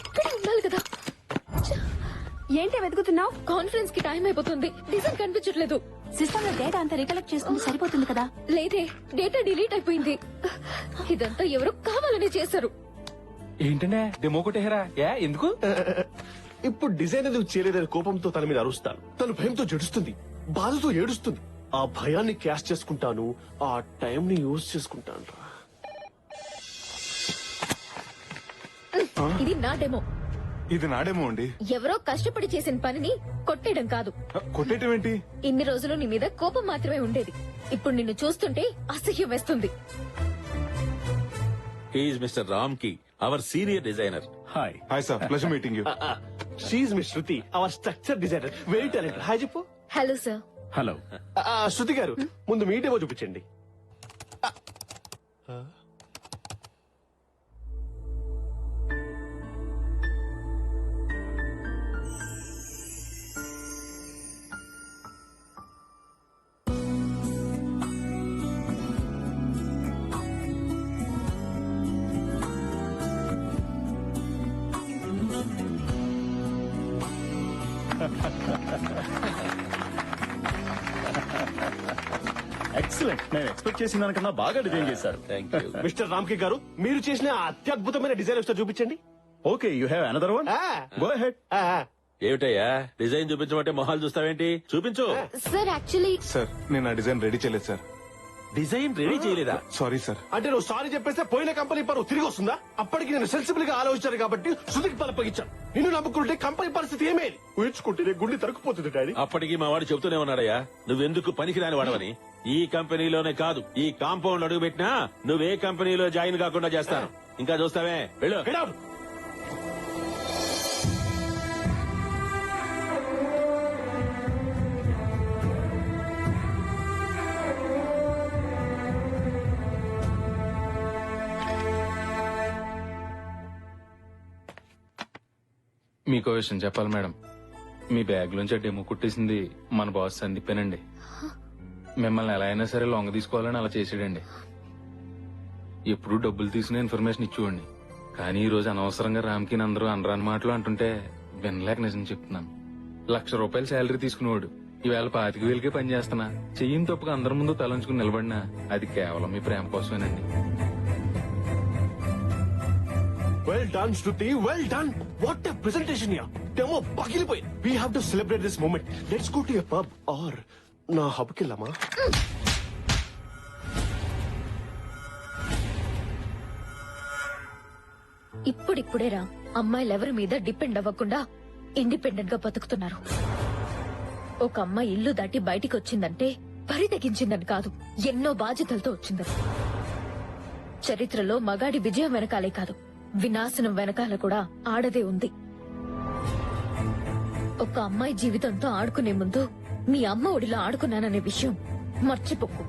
ఇక్కడ ఉండాలి కదా. ఏంటి వెతుకుతున్నావు? కాన్ఫరెన్స్ కి టైం అయిపోతుంది. డిజైన్ కనిపించట్లేదు. సిస్టమ్ లో డేటా అంతా రికలెక్ట్ చేసుకుంటే సరిపోతుంది కదా. లేదే, డేటా డిలీట్ అయిపోయింది. ఇదంతా ఎవరు కావాలని చేశారు. ఏంటనే డెమో కొట్టేహరా? ఎందుకు? ఇప్పుడు డిజైన్ ఎందుకు చేయలేదని కోపంతో తన మీద అరుస్తాను. తను భయంతో జడుస్తుంది, బాధతో ఏడుస్తుంది. ఆ భయాన్ని క్యాష్ చేసుకుంటాను, ఆ టైం ని యూజ్ చేసుకుంటాను. ఇది నా డెమో. ఇది నాడేమో అండి. ఎవరో కష్టపడి చేసిన పనిని కొట్టేయడం కాదు. కొట్టేయటం ఏంటి? ఇన్ని రోజులు నీ మీద కోపం మాత్రమే ఉండేది. ఇప్పుడు నిన్ను చూస్తుంటే అసహ్యం వేస్తుంది. హీఈస్ మిస్టర్ రామ్ కి, our senior designer. Hi. Hi sir, pleasure meeting you. She's miss Shruti, our structure designer, very talented. Hi చెప్పు. Hello sir. హలో. శృతి గారు, ముందు మీ డెమో చూపించండి. ఎక్సలెంట్. నేను ఎక్స్పెక్ట్ చేసిన దానికన్నా బాగా డిజైన్ చేశారు. మిస్టర్ రామ్కి గారు, మీరు చేసిన ఆ అత్యద్భుతమైన డిజైన్ ఒకసారి చూపించండి. Okay, you have another one. Go ahead. ఏమిటయ్యా డిజైన్ చూపించమంటే మొహాలు చూస్తావేంటి? చూపించు. సార్ యాక్చువల్లీ సార్, నేను ఆ డిజైన్ రెడీ చేయలేదు సార్. డిజైన్ రెడీ చేయలేదా? Sorry sir. అంటే నువ్వు సారీ చెప్పేస్తే పోయిన కంపెనీ పరువు తిరిగి వస్తుందా? అప్పటికి నేను సెన్సిబుల్ గా ఆలోచించాను కాబట్టి శృతికి పలపగించాను. నిన్ను నమ్ముకుంటే కంపెనీ పరిస్థితి ఏమేది? ఊహించుకుంటే గుండె తరుక్కుపోతుంది డాడీ. అప్పటికి మా వాడు చెబుతూనే ఉన్నాడయ్యా, నువ్వెందుకు పనికిరాని వాడవని. ఈ కంపెనీలోనే కాదు, ఈ కాంపౌండ్ అడుగు పెట్టినా నువ్వే కంపెనీలో జాయిన్ కాకుండా చేస్తాను. ఇంకా చూస్తావే, వెళ్ళు. Get out. మీకో విషయం చెప్పాలి మేడం. మీ బ్యాగ్ లోంచి డెమో కుట్టేసింది మన బాస్ సందీపేనండి. మిమ్మల్ని ఎలా అయినా సరే లొంగ తీసుకోవాలని అలా చేసాడండి. ఎప్పుడు డబ్బులు తీసుకునే ఇన్ఫర్మేషన్ ఇచ్చేవాడిని. కానీ ఈ రోజు అనవసరంగా రామ్కి అందరూ అనరాని మాటలు అంటుంటే వినలేక నిజం చెప్తున్నాను. ₹1,00,000 శాలరీ తీసుకునేవాడు ఈవేళ 25,000కే పని చేస్తున్నా. చెయ్యిని తప్పుగా అందరి ముందు తలంచుకుని నిలబడినా అది కేవలం మీ ప్రేమ కోసమేనండి. Well done, Shruti. Well done. What a presentation here. Demo పగిలిపోయింది. We have to celebrate this moment. Let's go to a pub or నా హబ్ కి వెళ్దామా? ఇప్పుడిప్పుడేరా అమ్మాయిలెవరి మీద డిపెండ్ అవ్వకుండా ఇండిపెండెంట్ గా బతుకుతున్నారు. ఒక అమ్మాయి ఇల్లు దాటి బయటికి వచ్చిందంటే పరి తెగించిందని కాదు, ఎన్నో బాధ్యతలతో వచ్చిందని. చరిత్రలో మగాడి విజయం వెనకాలే కాదు, వినాశనం వెనకాల కూడా ఆడదే ఉంది. ఒక అమ్మాయి జీవితంతో ఆడుకునే ముందు మీ అమ్మ ఒడిలో ఆడుకున్నాననే విషయం మర్చిపోకు.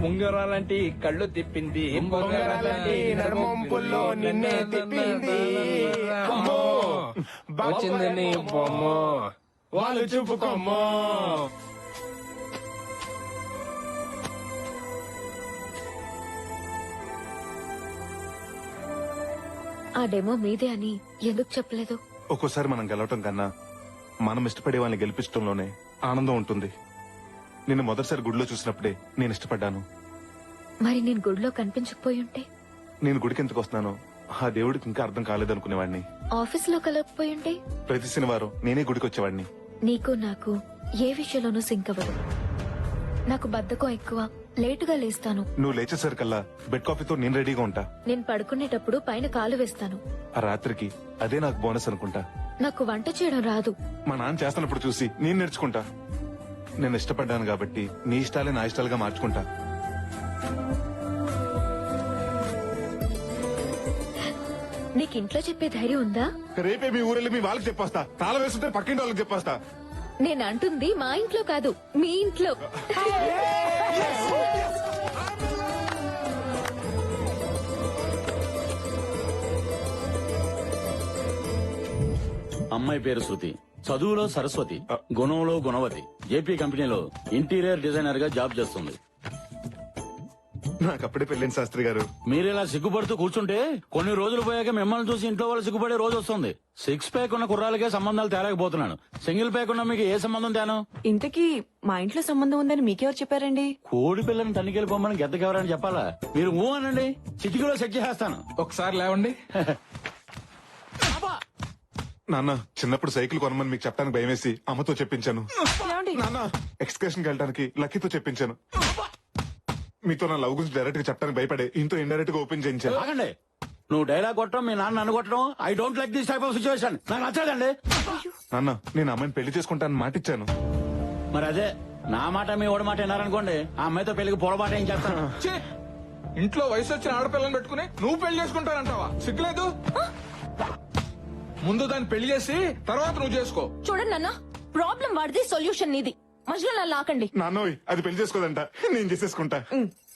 ఉంగరాలంటి కళ్ళు తిప్పింది, ఉంగరాలంటి నడుమొంపుల్లో నిన్నే తిప్పింది. అమ్మో, వచ్చింది నీ బొమ్మ, వాళ్ళు చూపుకోమ్మో. ఆ డెమో మీదే అని ఎందుకు చెప్పలేదు? ఒక్కోసారి మనం గెలవటం కన్నా మనం ఇష్టపడే వాళ్ళని గెలిపించడంలోనే ఆనందం ఉంటుంది. నిన్ను మొదటిసారి గుడిలో చూసినప్పుడే నేను ఇష్టపడ్డాను. మరి నేను గుడిలో కనిపించకపోయి ఉంటే? నేను గుడికి ఎందుకు వస్తున్నానో ఆ దేవుడికి ఇంకా అర్థం కాలేదనుకునేవాడిని. ఆఫీస్ లో కలగకపోయి ఉంటే? ప్రతి శనివారం నేనే గుడికి వచ్చేవాడిని. నీకు నాకు ఏ విషయంలోనూ సింక్ అవ్వదు. నాకు బద్ధకం ఎక్కువ, లేటుగా లేస్తాను. నువ్వు లేచేసరికల్లా బెడ్ కాఫీతో నేను రెడీగా ఉంటా. నేను పడుకునేటప్పుడు పైన కాలు వేస్తాను. ఆ రాత్రికి అదే నాకు బోనస్ అనుకుంటా. నాకు వంట చేయడం రాదు. మా నాన్న చేస్తున్నప్పుడు చూసి నేను నేర్చుకుంటా. నేను ఇష్టపడ్డాను కాబట్టి నీ ఇష్టాలే నా ఇష్టాలుగా మార్చుకుంటా. నీకు ఇంట్లో చెప్పే ధైర్యం ఉందా? రేపే మీ ఊరెళ్ళి మీ వాళ్ళకి చెప్పేస్తా. తాళం వేస్తుంటే పక్కింటి వాళ్ళకి చెప్పేస్తా. నేను అంటుంది మా ఇంట్లో కాదు, మీ ఇంట్లో. అమ్మాయి పేరు శృతి, చదువులో సరస్వతి, గుణంలో గుణవతి. జేపీ కంపెనీలో ఇంటీరియర్ డిజైనర్ గా జాబ్ చేస్తుంది. నాకు అప్పుడే పెళ్ళింది శాస్త్రి గారు. మీరు ఇలా సిగ్గుపడుతూ కూర్చుంటే కొన్ని రోజులు పోయాక మిమ్మల్ని చూసి ఇంట్లో వాళ్ళు సిగ్గుపడే రోజు వస్తుంది. 6 ప్యాక్ ఉన్న కుర్రాలకే సంబంధాలు తేలేకపోతున్నాను. సింగిల్ ప్యాక్ ఉన్న మీకు ఏ సంబంధం తేను? ఇంతకీ మా ఇంట్లో సంబంధం ఉందని మీకెవరు చెప్పారండి? కోడి పిల్లని తనికెళ్ళిపోమని గెద్దకెవరని చెప్పాలా? మీరు ఊ అనండి, చిటికీలో సెట్ చేసేస్తాను. ఒకసారి లేవండి. నాన్న చిన్నప్పుడు సైకిల్ కొనమని మీకు చెప్పడానికి భయం వేసి అమ్మతో చెప్పించాను. నాన్న ఎక్స్కర్షన్ కి వెళ్ళడానికి లక్కీతో చెప్పించాను. మీతో నా లవ్ గురించి డైరెక్ట్ గా చెప్పడానికి భయపడే ఇంతో ఇండైరెక్ట్ గా ఓపెన్ చేయించాను. ఆగండి, నువ్వు డైలాగ్ కొట్టడం మీ నాన్న నన్ను కొట్టడం I don't like this type of situation. నాకు నచ్చదండి. నాన్న నేను అమ్మాయిని పెళ్లి చేసుకుంటానని మాట ఇచ్చాను. మరి అదే నా మాట మీ ఓడి మాట విన్నారనుకోండి, ఆ అమ్మాయితో పెళ్లికి పొడబాట ఏం చేస్తాను. ఛీ! ఇంట్లో వయసు వచ్చిన ఆడపిల్లని పెట్టుకుని నువ్వు పెళ్లి చేసుకుంటానంటావా? సిగ్గులేదు? ముందు దాన్ని పెళ్లి చేసి తర్వాత నువ్వు చేసుకో. చూడండి నాన్న, ప్రాబ్లం వాడిది, సొల్యూషన్ నీది. మధ్యలో నన్ను లాకండి. నాన్నోయ్ అది పెళ్లి చేసుకోదంట, నేను చేసేసుకుంటా.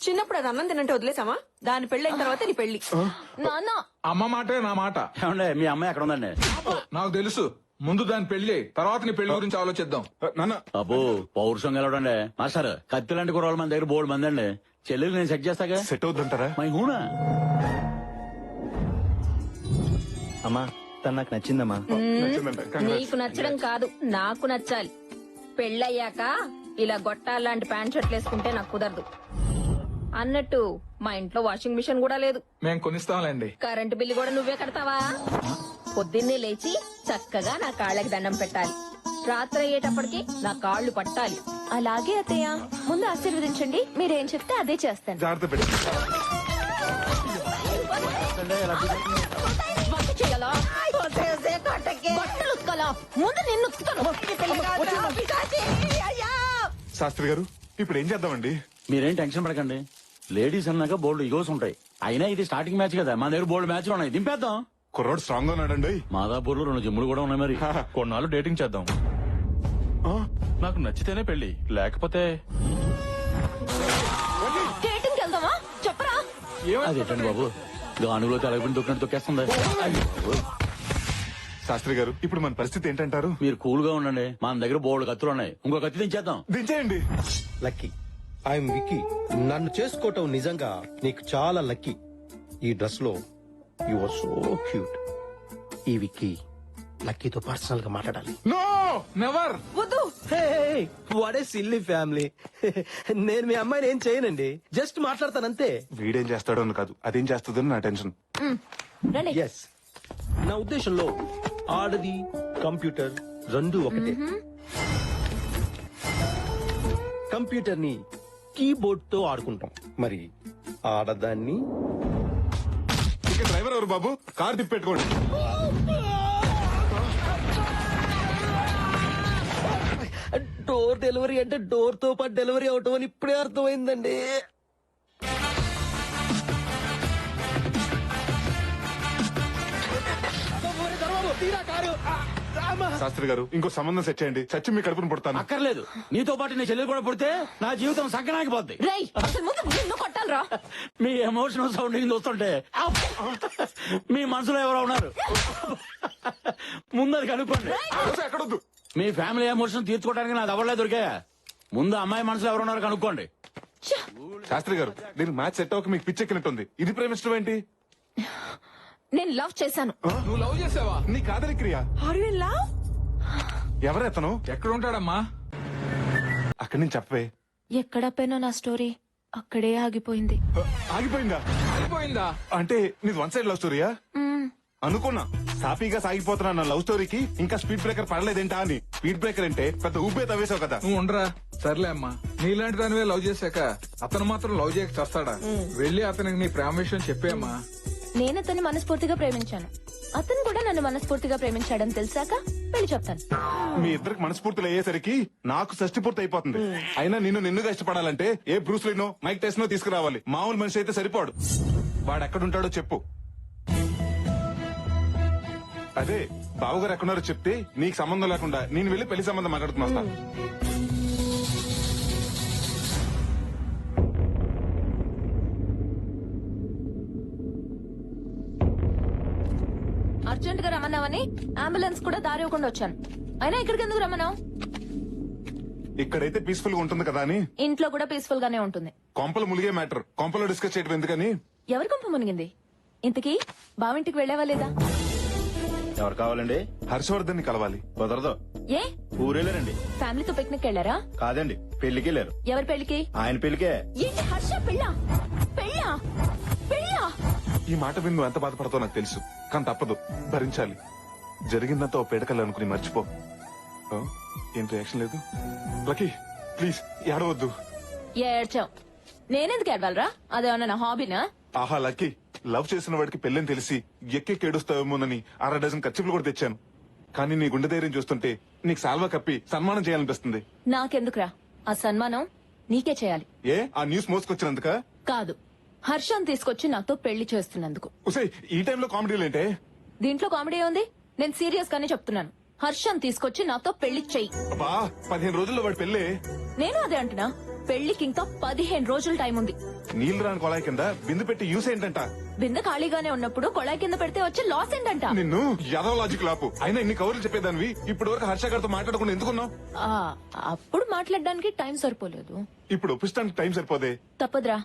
చిన్నప్పుడు అది అన్నం తినంటే వదిలేసామా? దాని పెళ్ళైన తర్వాత నీ పెళ్లి. నాన్న, అమ్మ మాటే నా మాట. ఏమండి మీ అమ్మాయి ఎక్కడ ఉందండి? నాకు తెలుసు. ముందు దాన్ని పెళ్లి చేయి, తర్వాత నీ పెళ్లి గురించి ఆలోచిద్దాం. నాన్న అబ్బో పౌరుషం గెలవడండి. మాస్టర్ కత్తి లాంటి కుర్రాళ్ళు మన దగ్గర బోర్డు మంది అండి. చెల్లెలు నేను సెట్ చేస్తాగా. సెట్ అవుతుంటారా? మై హూనా అమ్మా తను నాకు నచ్చిందమ్మా. నీకు నచ్చడం కాదు, నాకు నచ్చాలి. పెళ్ళయ్యాక ఇలా గొట్టాలాంటి ప్యాంట్ షర్ట్లు వేసుకుంటే నాకు కుదరదు. అన్నట్టు మా ఇంట్లో వాషింగ్ మిషన్ కూడా లేదు. మేం కొనిస్తాంలేండి. కరెంటు బిల్లు కూడా నువ్వే కడతావా? పొద్దున్నే లేచి చక్కగా నా కాళ్ళకి దండం పెట్టాలి. రాత్రి అయ్యేటప్పటికి నా కాళ్ళు పట్టాలి. అలాగే అత్తయ్య, ముందు ఆశీర్వదించండి. మీరేం చెప్తే అదే చేస్తాను. జాగ్రత్త పెట్టి వంట చేయాలా? బట్టలు ఉతకాలా? ముందు నిన్ను ఉతుకుతాను. శాస్త్రి గారు ఇప్పుడు ఏం చేద్దామండి? మీరేం టెన్షన్ పడకండి. లేడీస్ అన్నాక బోల్డ్ ఈగోస్ ఉంటాయి. అయినా ఇది స్టార్టింగ్ మ్యాచ్ కదా, మన దగ్గర బోల్డ్ మ్యాచ్లు ఉన్నాయి. దింపేద్దాం. కుర్రోడు స్ట్రాంగ్ గా ఉన్నాడండి. మాదాపూర్ లో 2 జిమ్ములు కూడా ఉన్నాయి. మరి కొన్నాళ్ళు డేటింగ్ చేద్దాం. నాకు నచ్చితేనే పెళ్లి, లేకపోతే డేటింగ్ వెళ్దామా? చెప్పరా? అదేంటండి బాబు, గానుగులో తలగిపోయిన తొక్కినట్టు తొక్కేస్తుంది. శాస్త్రి గారు ఇప్పుడు మన పరిస్థితి ఏంటంటారు? మీరు కూల్ గా ఉండండి, మన దగ్గర బోల్డ్ కత్తులు ఉన్నాయి. ఇంకో కత్తి దించేద్దాం. దించేయండి. లక్కీ, ఐఎమ్ విక్కీ. నన్ను చేసుకోవటం నిజంగా నీకు చాలా లక్కీ. ఈ డ్రెస్ లో యు ఆర్ సో క్యూట్. ఈ విక్కీ లక్కీతో పర్సనల్ గా మాట్లాడాలి. No never. వద్దు. What a silly family. నేను మీ అమ్మాయిని ఏం చేయనండి, జస్ట్ మాట్లాడతానంతే. వీడేం చేస్తాడో అని కాదు, అదేం చేస్తుందో నా టెన్షన్. రండి. ఎస్, నా ఉద్దేశంలో ఆడది కంప్యూటర్ రెండు ఒకటే. కంప్యూటర్ ని కీబోర్డ్ తో ఆడుకుంటాం, మరి ఆడదాన్ని. ఇక డ్రైవర్ ఎవరు బాబు? కార్ తిప్పెట్టుకోండి. డోర్ డెలివరీ అంటే డోర్ తో పాటు డెలివరీ అవటం అని ఇప్పుడే అర్థమైందండి. శాస్త్రి గారు ఇంకో సంబంధం సెట్ చేయండి, చచ్చి మీ కడుపును పుడతాను. అక్కర్లేదు, నీతో పాటు నీ చెల్లెలు కూడా పుడితే నా జీవితం సంకనానికి పోద్ది. రేయ్, అసలు ముందు నిన్ను కొట్టాలరా? మీ ఎమోషనల్ సౌండింగ్ చూస్తుంటే మీ మనసులో ఎవరో ఉన్నారు. ముందు అది కనుక్కోండి. ఎక్కడొద్దు. మీ ఫ్యామిలీ ఎమోషన్ తీర్చుకోవడానికి నాది ఎవరలే దొరికాయా? ముందు అమ్మాయి మనసులో ఎవరు ఉన్నారో కనుక్కోండి. శాస్త్రి గారు దీనికి మ్యాచ్ సెట్ అవ్వక మీకు పిచ్చెక్కినట్టుంది. ఇది ప్రేమిష్టం ఏంటి? నేను లవ్ చేశాను. నువ్వు లవ్ చేసావా? నీ కాదలి క్రియ. Are you in love? ఎవరెతను? ఎక్కడ ఉంటాడమ్మా? అక్కడి నుంచి చెప్పవే. ఎక్కడ పోయినా నా స్టోరీ అక్కడే ఆగిపోయింది. ఆగిపోయిందా? అయిపోయిందా? అంటే నీది వన్ సైడ్ లవ్ స్టోరీయా? అనుకున్నా సాఫీగా సాగిపోతున్నా నా లవ్ స్టోరీకి ఇంకా స్పీడ్ బ్రేకర్ పడలేదేంటా అని. స్పీడ్ బ్రేకర్ అంటే పెద్ద ఊపే తవ్వేశావు కదా. నువ్వు ఉండరా. సర్లే అమ్మా, నీలాంటి దానివే లవ్ చేశాక అతను మాత్రం లవ్ చేయక చేస్తాడా? వెళ్ళి అతనికి నీ ప్రేమ విషయం చెప్పేమ్మా. నేను అతన్ని మనస్ఫూర్తిగా ప్రేమించాను, అతను కూడా నన్ను మనస్ఫూర్తిగా ప్రేమించాడని తెలిసాక పెళ్లి చెప్తాను. మీ ఇద్దరికి మనస్ఫూర్తులు అయ్యేసరికి నాకు షష్టి పూర్తి అయిపోతుంది. అయినా నిన్నుగా ఇష్టపడాలంటే ఏ బ్రూస్లీనో మైక్ టెస్ట్నో తీసుకురావాలి. మామూలు మనిషి అయితే సరిపోడు. వాడు ఎక్కడుంటాడో చెప్పు. అదే బావగారు ఎక్కడున్నారో చెప్తే నీకు సంబంధం లేకుండా నేను వెళ్ళి పెళ్లి సంబంధం మాట్లాడుతున్నా వస్తా. అర్జెంట్ గా రమ్మన్నావని అంబులెన్స్ కూడా దారి ఇవ్వకుండా వచ్చాను. అయినా ఇక్కడికి ఎందుకు రమ్మన్నావు? ఇక్కడైతే పీస్ఫుల్ గా ఉంటుంది కదా అని. ఇంట్లో కూడా పీస్ఫుల్ గానే ఉంటుంది. కొంపలు ములిగే మ్యాటర్ కొంపలో డిస్కస్ చేయడం ఎందుకని. ఎవరి కొంప మునిగింది? ఇంతకీ బావింటికి వెళ్ళావా లేదా? ఎవరు కావాలండి? హర్షవర్ధన్ ని కలవాలి. కుదరదు. ఏ ఊరెళ్ళారండి. ఫ్యామిలీతో పిక్నిక్ వెళ్ళారా? కాదండి, పెళ్లికి వెళ్ళారు. ఎవరి పెళ్లికి? ఆయన పెళ్లికే. ఏంటి హర్ష పెళ్ళా? పెళ్ళా? పెళ్ళా? ఈ మాట విని నువ్వు ఎంత బాధపడతావు నాకు తెలుసు, కానీ తప్పదు, భరించాలి. జరిగిందంతా ఓ పేడకల్లి అనుకుని మర్చిపో. ఆ, ఏం రియాక్షన్ లేదు? లక్కీ ప్లీజ్ ఏడవద్దు. ఏడ్చావు. నేనెందుకు ఏడవాలరా? అదేమన్నా నా హాబీనా? ఆహా లక్కీ, లవ్ చేసిన వాడికి పెళ్ళని తెలిసి ఎక్కేడుస్తావేమోనని 6 డజన్ ఖర్చులు కూడా తెచ్చాను. కానీ నీ గుండె ధైర్యం చూస్తుంటే నీకు సాల్వా కప్పి సన్మానం చేయాలనిపిస్తుంది. నాకెందుకురా ఆ సన్మానం? నీకే చేయాలి. ఏ ఆ న్యూస్ మోసుకొచ్చినందుక? కాదు, హర్షం తీసుకొచ్చి నాతో పెళ్లి చేస్తున్నందుకు. ఉసే ఈ టైంలో కామెడీలేంటే? దీంట్లో కామెడీ ఉంది? నేను సీరియస్ గానే చెప్తున్నాను. హర్షం తీసుకొచ్చి నాతో పెళ్లి చెయ్యి. అబ్బా 15 రోజుల్లో వాడి పెళ్ళే. నేను అదే అంటున్నా, పెళ్లికి ఇంకా 15 రోజులు టైం ఉంది. నీళ్లు రాని కొలాయి కింద బిందు పెట్టి యూస్ ఏంటంట? బిందె ఖాళీగానే ఉన్నప్పుడు కొళాయి కింద పెడితే వచ్చే లాస్ ఏంటంట? నిన్ను యాదవ లాజిక్ లాపు. అయినా ఇన్ని కవర్లు చెప్పేదానివి ఇప్పటి వరకు హర్ష గారితో మాట్లాడకుండా ఎందుకున్నావు? అప్పుడు మాట్లాడడానికి టైం సరిపోలేదు. ఇప్పుడు ఒప్పిస్తానికి టైం సరిపోదే. తప్పదురా,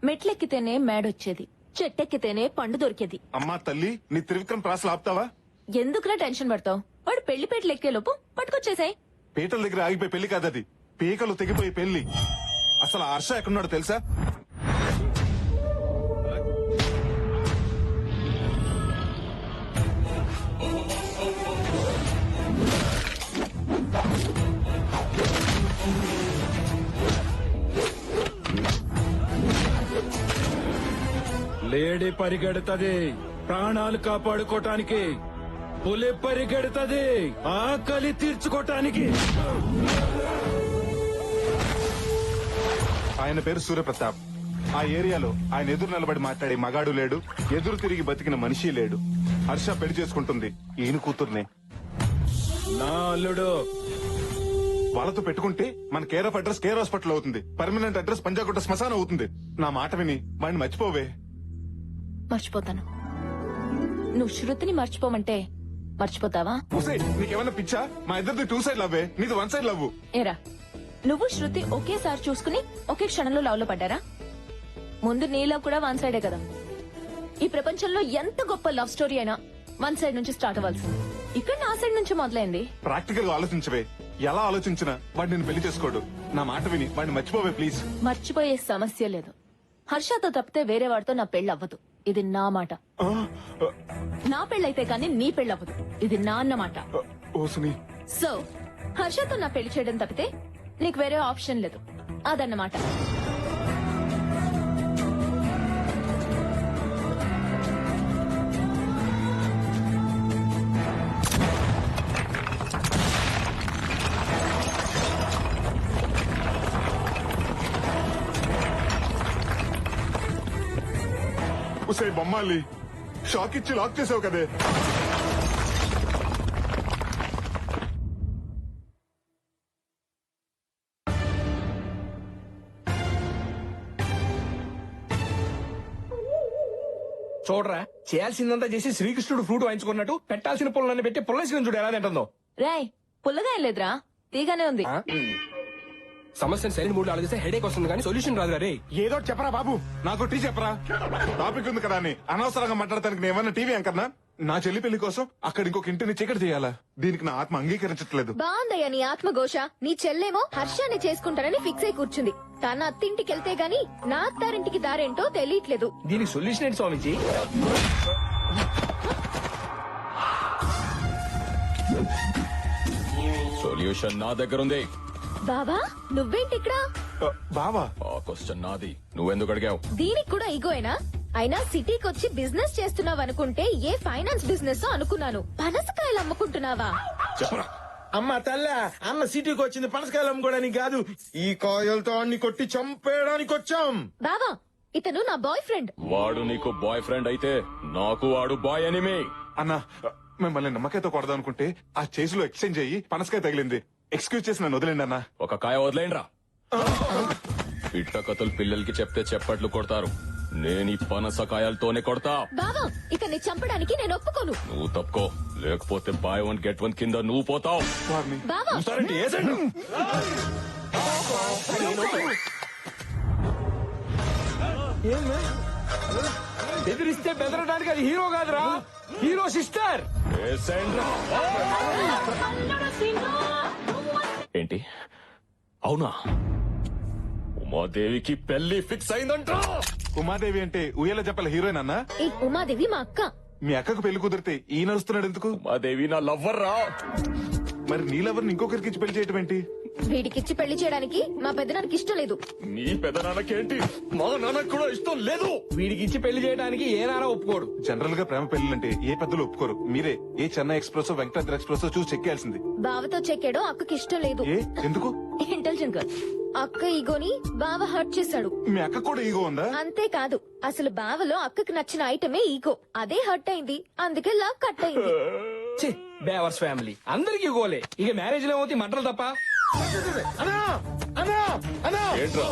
మెట్లెక్కితేనే మేడొచ్చేది, చెట్టెక్కితేనే పండు దొరికేది. అమ్మా తల్లి, నీ త్రివిక్రమ్ ప్రాసలు ఆపుతావా? ఎందుకురా టెన్షన్ పడతావు? వాడు పెళ్లి పేటలు ఎక్కే లోపు పట్టుకొచ్చేసాయి. పీటల దగ్గర ఆగిపోయి పెళ్లి కాదది, పీకలు తెగిపోయి పెళ్లి. అసలు హర్ష ఎక్కడున్నాడో తెలుసా? లేడీ పరిగెడుతుంది ప్రాణాలు కాపాడుకోటానికి, పులి పరిగెడుతుంది ఆకలి తీర్చుకోటానికి. ఆయన పేరు సూర్యప్రతాప్. ఆ ఏరియాలో ఆయన ఎదురు నిలబడి మాట్లాడే మగాడు లేడు, ఎదురు తిరిగి బతికిన మనిషి లేడు. హర్ష పెళ్లి చేసుకుంటుంది ఈయన కూతుర్నే. నా అల్లుడు. వాళ్ళతో పెట్టుకుంటే మన care of address care hospital అవుతుంది, పర్మనెంట్ అడ్రస్ పంజాగుట్ట శ్మశానం అవుతుంది. నా మాట విని వాడిని మర్చిపోవే. మర్చిపోతాను. నువ్వు శృతిని మర్చిపోమంటే మర్చిపోతావా? నీకేమన్నా పిచ్చా? మా ఇద్దరిది 2 సైడ్ లవ్వే, నీది 1 సైడ్ లవ్. ఏరా, నువ్వు శృతి ఒకేసారి చూసుకుని ఒకే క్షణంలో లవ్ లో పడ్డారా? ముందు నీ లవ్ కూడా 1 సైడే కదా. ఈ ప్రపంచంలో ఎంత గొప్ప లవ్ స్టోరీ అయినా 1 సైడ్ నుంచి స్టార్ట్ అవ్వాల్సింది. ఇక్కడ నా సైడ్ నుంచి మొదలైంది. ప్రాక్టికల్ గా ఆలోచించవే. ఎలా ఆలోచించినా వాడు నేను పెళ్లి చేసుకోడు. నా మాట విని వాడిని మర్చిపోవే ప్లీజ్. మర్చిపోయే సమస్య లేదు. హర్షతో తప్పితే వేరే వాడితో నా పెళ్లి అవ్వదు. ఇది నా మాట. నా పెళ్ళైతే కానీ నీ పెళ్లి అవ్వదు. ఇది నా అన్నమాట. సో హర్షతో నా పెళ్లి చేయడం తప్పితే నీకు వేరే ఆప్షన్ లేదు. అదన్నమాట. ఉసే బొమ్మాలి, షాక్ ఇచ్చి లాక్ చేసావు కదే. చూడరా, చేయాల్సిందంతా చేసి శ్రీకృష్ణుడు ఫ్రూట్ వాయించుకున్నట్టు పెట్టాల్సిన పుల్లన్ని పెట్టి పుల్లేసిన చూడు ఎలా తింటుందో. రాయ్, పుల్లగా ఏం లేదురా, తీగానే ఉంది. సమస్యను సరైన మూడు ఆలోచిస్తే హెడేక్ వస్తుంది కానీ సొల్యూషన్ రాదు రే. ఏదో చెప్పరా బాబు, నాకు టీ చెప్పరా. టాపిక్ ఉంది కదా అని అనవసరంగా మాట్లాడటానికి నేమన్నా టీవీ అంకన్నా? నా చెల్లి పెళ్లి కోసం అక్కడ ఇంకొక ఇంటిని చీకటి చేయాలా? దీనికి నా ఆత్మ అంగీకరించట్లేదు. బాగుందయ్యా నీ ఆత్మఘోష. నీ చెల్లేమో హర్షాన్ని చేసుకుంటానని ఫిక్స్ అయి కూర్చుంది. తన అత్తింటికి వెళ్తే గాని నా అత్తారింటికి దారేంటో తెలియట్లేదు. దీనికి సొల్యూషన్ ఏంటి స్వామిజీ? సొల్యూషన్ నా దగ్గర ఉంది. బావా నువ్వేంటి ఇక్కడ? బావా, ఆ క్వశ్చన్ నాది, నువ్వెందుకు అడిగావు? దీనికి కూడా ఈగోయేనా? అయినా సిటీకి వచ్చి బిజినెస్ చేస్తున్నావు అనుకుంటే ఏ ఫైనాన్స్ బిజినెస్ అనుకున్నాను. పనసకాయలు అమ్ముకుంటున్నావా? చెప్పరా. అమ్మ తల్ల, అన్న సిటీకి వచ్చింది పనసకాయలు అమ్ముకోవడానికి కాదు, ఈ కాయలతో అన్ని కొట్టి చంపేయడానికి వచ్చాం. బావా, ఇతను నా బాయ్ ఫ్రెండ్. వాడు నీకు బాయ్ ఫ్రెండ్ అయితే నాకు వాడు బాయ్ ఎనిమి. అన్నా, మిమ్మల్ని నమ్మకాయతో కొడదాం అనుకుంటే ఆ చేతిలో ఎక్స్చేంజ్ అయ్యి పనసకాయ తగిలింది. ఎక్స్క్యూజ్ చేసి నన్ను వదిలేండి అన్నా. ఒక కాయ వదిలేండ్రా. పిట్ట కథలు పిల్లలకి చెప్తే చెప్పట్లు కొడతారు, నేను ఈ పనసకాయలతోనే కొడతా. బావా, ఇతన్ని చంపడానికి నేను ఒప్పుకోను. నువ్వు తప్పుకో, లేకపోతే బై 1 గెట్ 1 కింద నువ్వు పోతావు. బావా, ఏసండి బెదిరిస్తే బెదరడానికి అది హీరో కాదురా, హీరో సిస్టర్. ఏంటి అవునా? ఉమాదేవికి పెళ్లి ఫిక్స్ అయిందంట. ఉమాదేవి అంటే ఉయ్యాల చెప్పల హీరోయిన్ అన్నా? ఈ ఉమాదేవి మా అక్క. మీ అక్కకు పెళ్లి కుదిరితే ఈ నడుస్తున్నాడు ఎందుకు? ఉమాదేవి నా లవ్వర్ రా. మరి నీ లవర్ని ఇంకొకరికి ఇచ్చి పెళ్లి చేయటం ఏంటి? వీడికిచ్చి పెళ్లి చేయడానికి మా పెద్దనానికి ఇష్టం లేదు. నీ పెదనాన్నకేంటి? మా నాన్నకు కూడా ఇష్టం లేదు. వీడికి ఇచ్చి పెళ్లి చేయడానికి ఏ నాన్న ఒప్పుకోడు. జనరల్ గా ప్రేమ పెళ్లిలంటే ఏ పెద్దలు ఒప్పుకోరు. మీరే ఏ చెన్నై ఎక్స్ప్రెస్ వెంకటాద్రి ఎక్స్ప్రెస్ చూసి చెక్కేయాల్సింది. బావతో చెక్కాడో అక్కకి ఇష్టం లేదు. ఏ ఎందుకు? Intelligent girl. అక్క ఈగోని బావ హర్ట్ చేశాడు. మీ అక్క కూడా ఈగో ఉందా? అంతేకాదు, అసలు బావలో అక్కకి నచ్చిన ఐటమే ఈగో. అదే హర్ట్ అయింది, అందుకే లవ్ కట్ అయింది. బేవర్స్ ఫ్యామిలీ అందరికి గోలే. ఇక మ్యారేజ్ లో ఏమవుతాయి మంటలు తప్ప.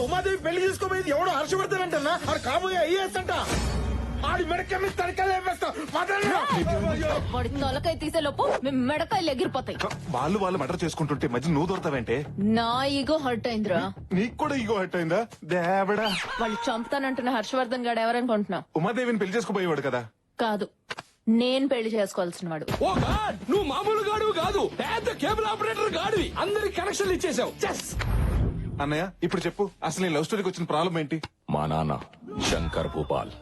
ఉమాదేవి పెళ్లి చేసుకోబోయేది ఎవడో హర్షవర్ధన్ ఆడు కాబోయే ఐఏఎస్ అంట. ఆడి మెడక మీద తడకలు వేస్తా. వాడి తొలకాయ తీసే లోపు మీ మెడకాయలు ఎగిరిపోతాయి. వాళ్ళు మర్డర్ చేసుకుంటుంటే మధ్య నువ్వు దొరతావంటే? నా ఈగో హర్ట్ అయిందిరా. నీకు కూడా ఈగో హర్ట్ అయిందా? దేవడా, వాళ్ళు చంపుతానంటున్న హర్షవర్ధన్ గాడు ఎవరనుకుంటున్నావు? ఉమాదేవిని పెళ్లి చేసుకోబోయేవాడు కదా. కాదు, నేను పెళ్లి చేసుకోవాల్సిన వాడు. ఓ గాడ్, నువ్వు మామూలు గాడు కాదు, పెద్ద కేబుల్ ఆపరేటర్ గాడివి. అందరికి కనెక్షన్లు ఇచ్చేసావు. అన్నయ్య ఇప్పుడు చెప్పు, అసలు నీ లవ్ స్టోరీకి వచ్చిన ప్రాబ్లం ఏంటి? మా నాన్న శంకర్ భూపాల్.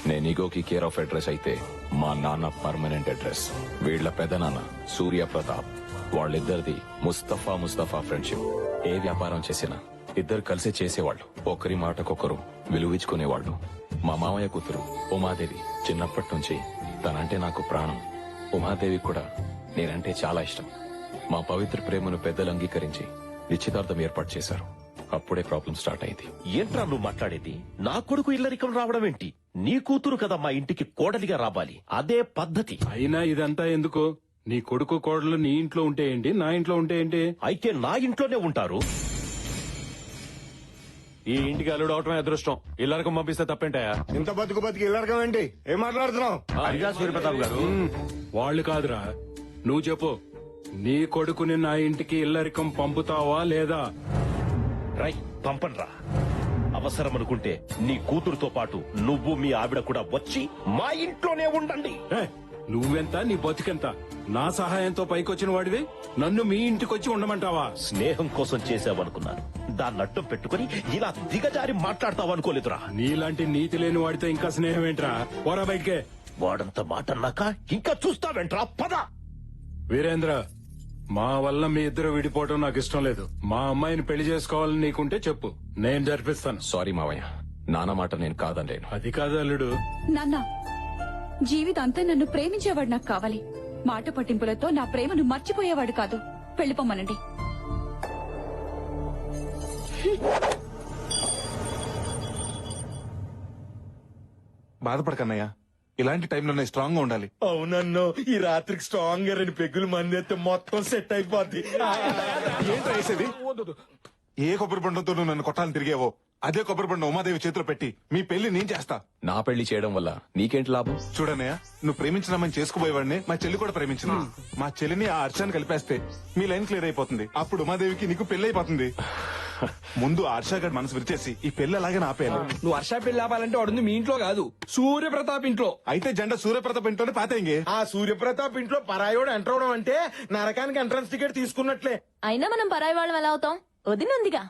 నేను ఈగోకి కేర్ ఆఫ్ అడ్రస్ అయితే మా నాన్న పర్మనెంట్ అడ్రస్. వీళ్ల పెదనాన్న సూర్య ప్రతాప్. వాళ్ళిద్దరిది ముస్తఫా ఫ్రెండ్షిప్. ఏ వ్యాపారం చేసినా ఇద్దరు కలిసి చేసేవాళ్ళు. ఒకరి మాటకొకరు విలువించుకునేవాళ్ళు. మా మామయ్య కూతురు ఉమాదేవి చిన్నప్పటి నుంచి తనంటే నాకు ప్రాణం. ఉమాదేవి కూడా నేనంటే చాలా ఇష్టం. మా పవిత్ర ప్రేమను పెద్దలు అంగీకరించి నిశ్చితార్థం ఏర్పాటు చేశారు. అప్పుడే ప్రాబ్లం స్టార్ట్ అయింది. ఏంట్రా నువ్వు మాట్లాడేది? నా కొడుకు ఇల్లరికం రావడం ఏంటి? నీ కూతురు కదా మా ఇంటికి కోడలిగా రావాలి, అదే పద్ధతి. అయినా ఇదంతా ఎందుకు? నీ కొడుకు కోడలు నీ ఇంట్లో ఉంటే ఏంటి, నా ఇంట్లో ఉంటే ఏంటి? అయితే నా ఇంట్లోనే ఉంటారు. ఈ ఇంటికి అల్లుడు అవటమే అదృష్టం. ఇల్లరికం పంపిస్తే తప్పేంటాయా? ఇంత బతుకు ఇల్లరకం ఏంటి? ఏం మాట్లాడుతున్నావు? అడిగా సూర్యప్రతాప్ గారు, వాళ్ళు కాదురా, నువ్వు చెప్పు. నీ కొడుకుని నా ఇంటికి ఇల్లరికం పంపుతావా లేదా? రై పంపన్రా. అవసరం అనుకుంటే నీ కూతురుతో పాటు నువ్వు మీ ఆవిడ కూడా వచ్చి మా ఇంట్లోనే ఉండండి. నువ్వెంత, నీ బతుకెంత? నా సహాయంతో పైకొచ్చిన వాడివి నన్ను మీ ఇంటికొచ్చి ఉండమంటావా? స్నేహం కోసం చేసావనుకున్నాను, దాన్ని అడ్డం పెట్టుకుని ఇలా దిగజారి మాట్లాడతావనుకోలేదురా. నీలాంటి నీతి లేని వాడితో ఇంకా స్నేహం ఏంట్రా? పోరా బయటికే. వాడంత మాట అన్నాక ఇంకా చూస్తావేంట్రా? పద. వీరేంద్ర, మా వల్ల మీ ఇద్దరు విడిపోవడం నాకు ఇష్టం లేదు. మా అమ్మాయిని పెళ్లి చేసుకోవాలని నీకుంటే చెప్పు, నేను జరిపిస్తాను. సారీ మావయ్య, నాన్న మాట నేను కాదనలేను. అది కాదు అల్లుడు. నాన్న, జీవితాంతా నన్ను ప్రేమించేవాడు నాకు కావాలి. మాట పట్టింపులతో నా ప్రేమను మర్చిపోయేవాడు కాదు. వెళ్ళిపోమ్మనండి. బాధపడకన్నయ్య, ఇలాంటి టైంలోనే స్ట్రాంగ్ గా ఉండాలి. అవునన్ను, ఈ రాత్రికి స్ట్రాంగ్ గా 2 పెగ్గులు మంది అయితే మొత్తం సెట్ అయిపోద్ది. ఏంట్రా వేసేది? ఏ కొబ్బరి బండంతో నువ్వు నన్ను కొట్టాలని తిరిగేవో అదే కొబ్బరి బండం ఉమాదేవి చేతిలో పెట్టి మీ పెళ్లి నేను చేస్తా. నా పెళ్లి చేయడం వల్ల నీకేంటి లాభం? చూడన్నయ్య, నువ్వు ప్రేమించినామని చేసుకుపోయేవాడిని మా చెల్లి కూడా ప్రేమించింది. మా చెల్లిని ఆ హర్షాన్ని కలిపేస్తే మీ లైన్ క్లియర్ అయిపోతుంది. అప్పుడు ఉమాదేవికి నీకు పెళ్లి అయిపోతుంది. ముందు హర్షగాడి మనసు విరిచేసి ఈ పెళ్లి అలాగే ఆపేయాలి. నువ్వు హర్ష పెళ్లి ఆపాలంటే వాడుంది మీ ఇంట్లో కాదు, సూర్యప్రతాప్ ఇంట్లో. అయితే జెండా సూర్యప్రతాప్ ఇంట్లోనే పాతేంగే. ఆ సూర్యప్రతాప్ ఇంట్లో పరాయోడు ఎంటర్ అవడం అంటే నరకానికి ఎంట్రన్స్ టికెట్ తీసుకున్నట్లే. అయినా మనం పరాయి వాళ్ళం ఎలా అవుతాం? వదినుందిగా,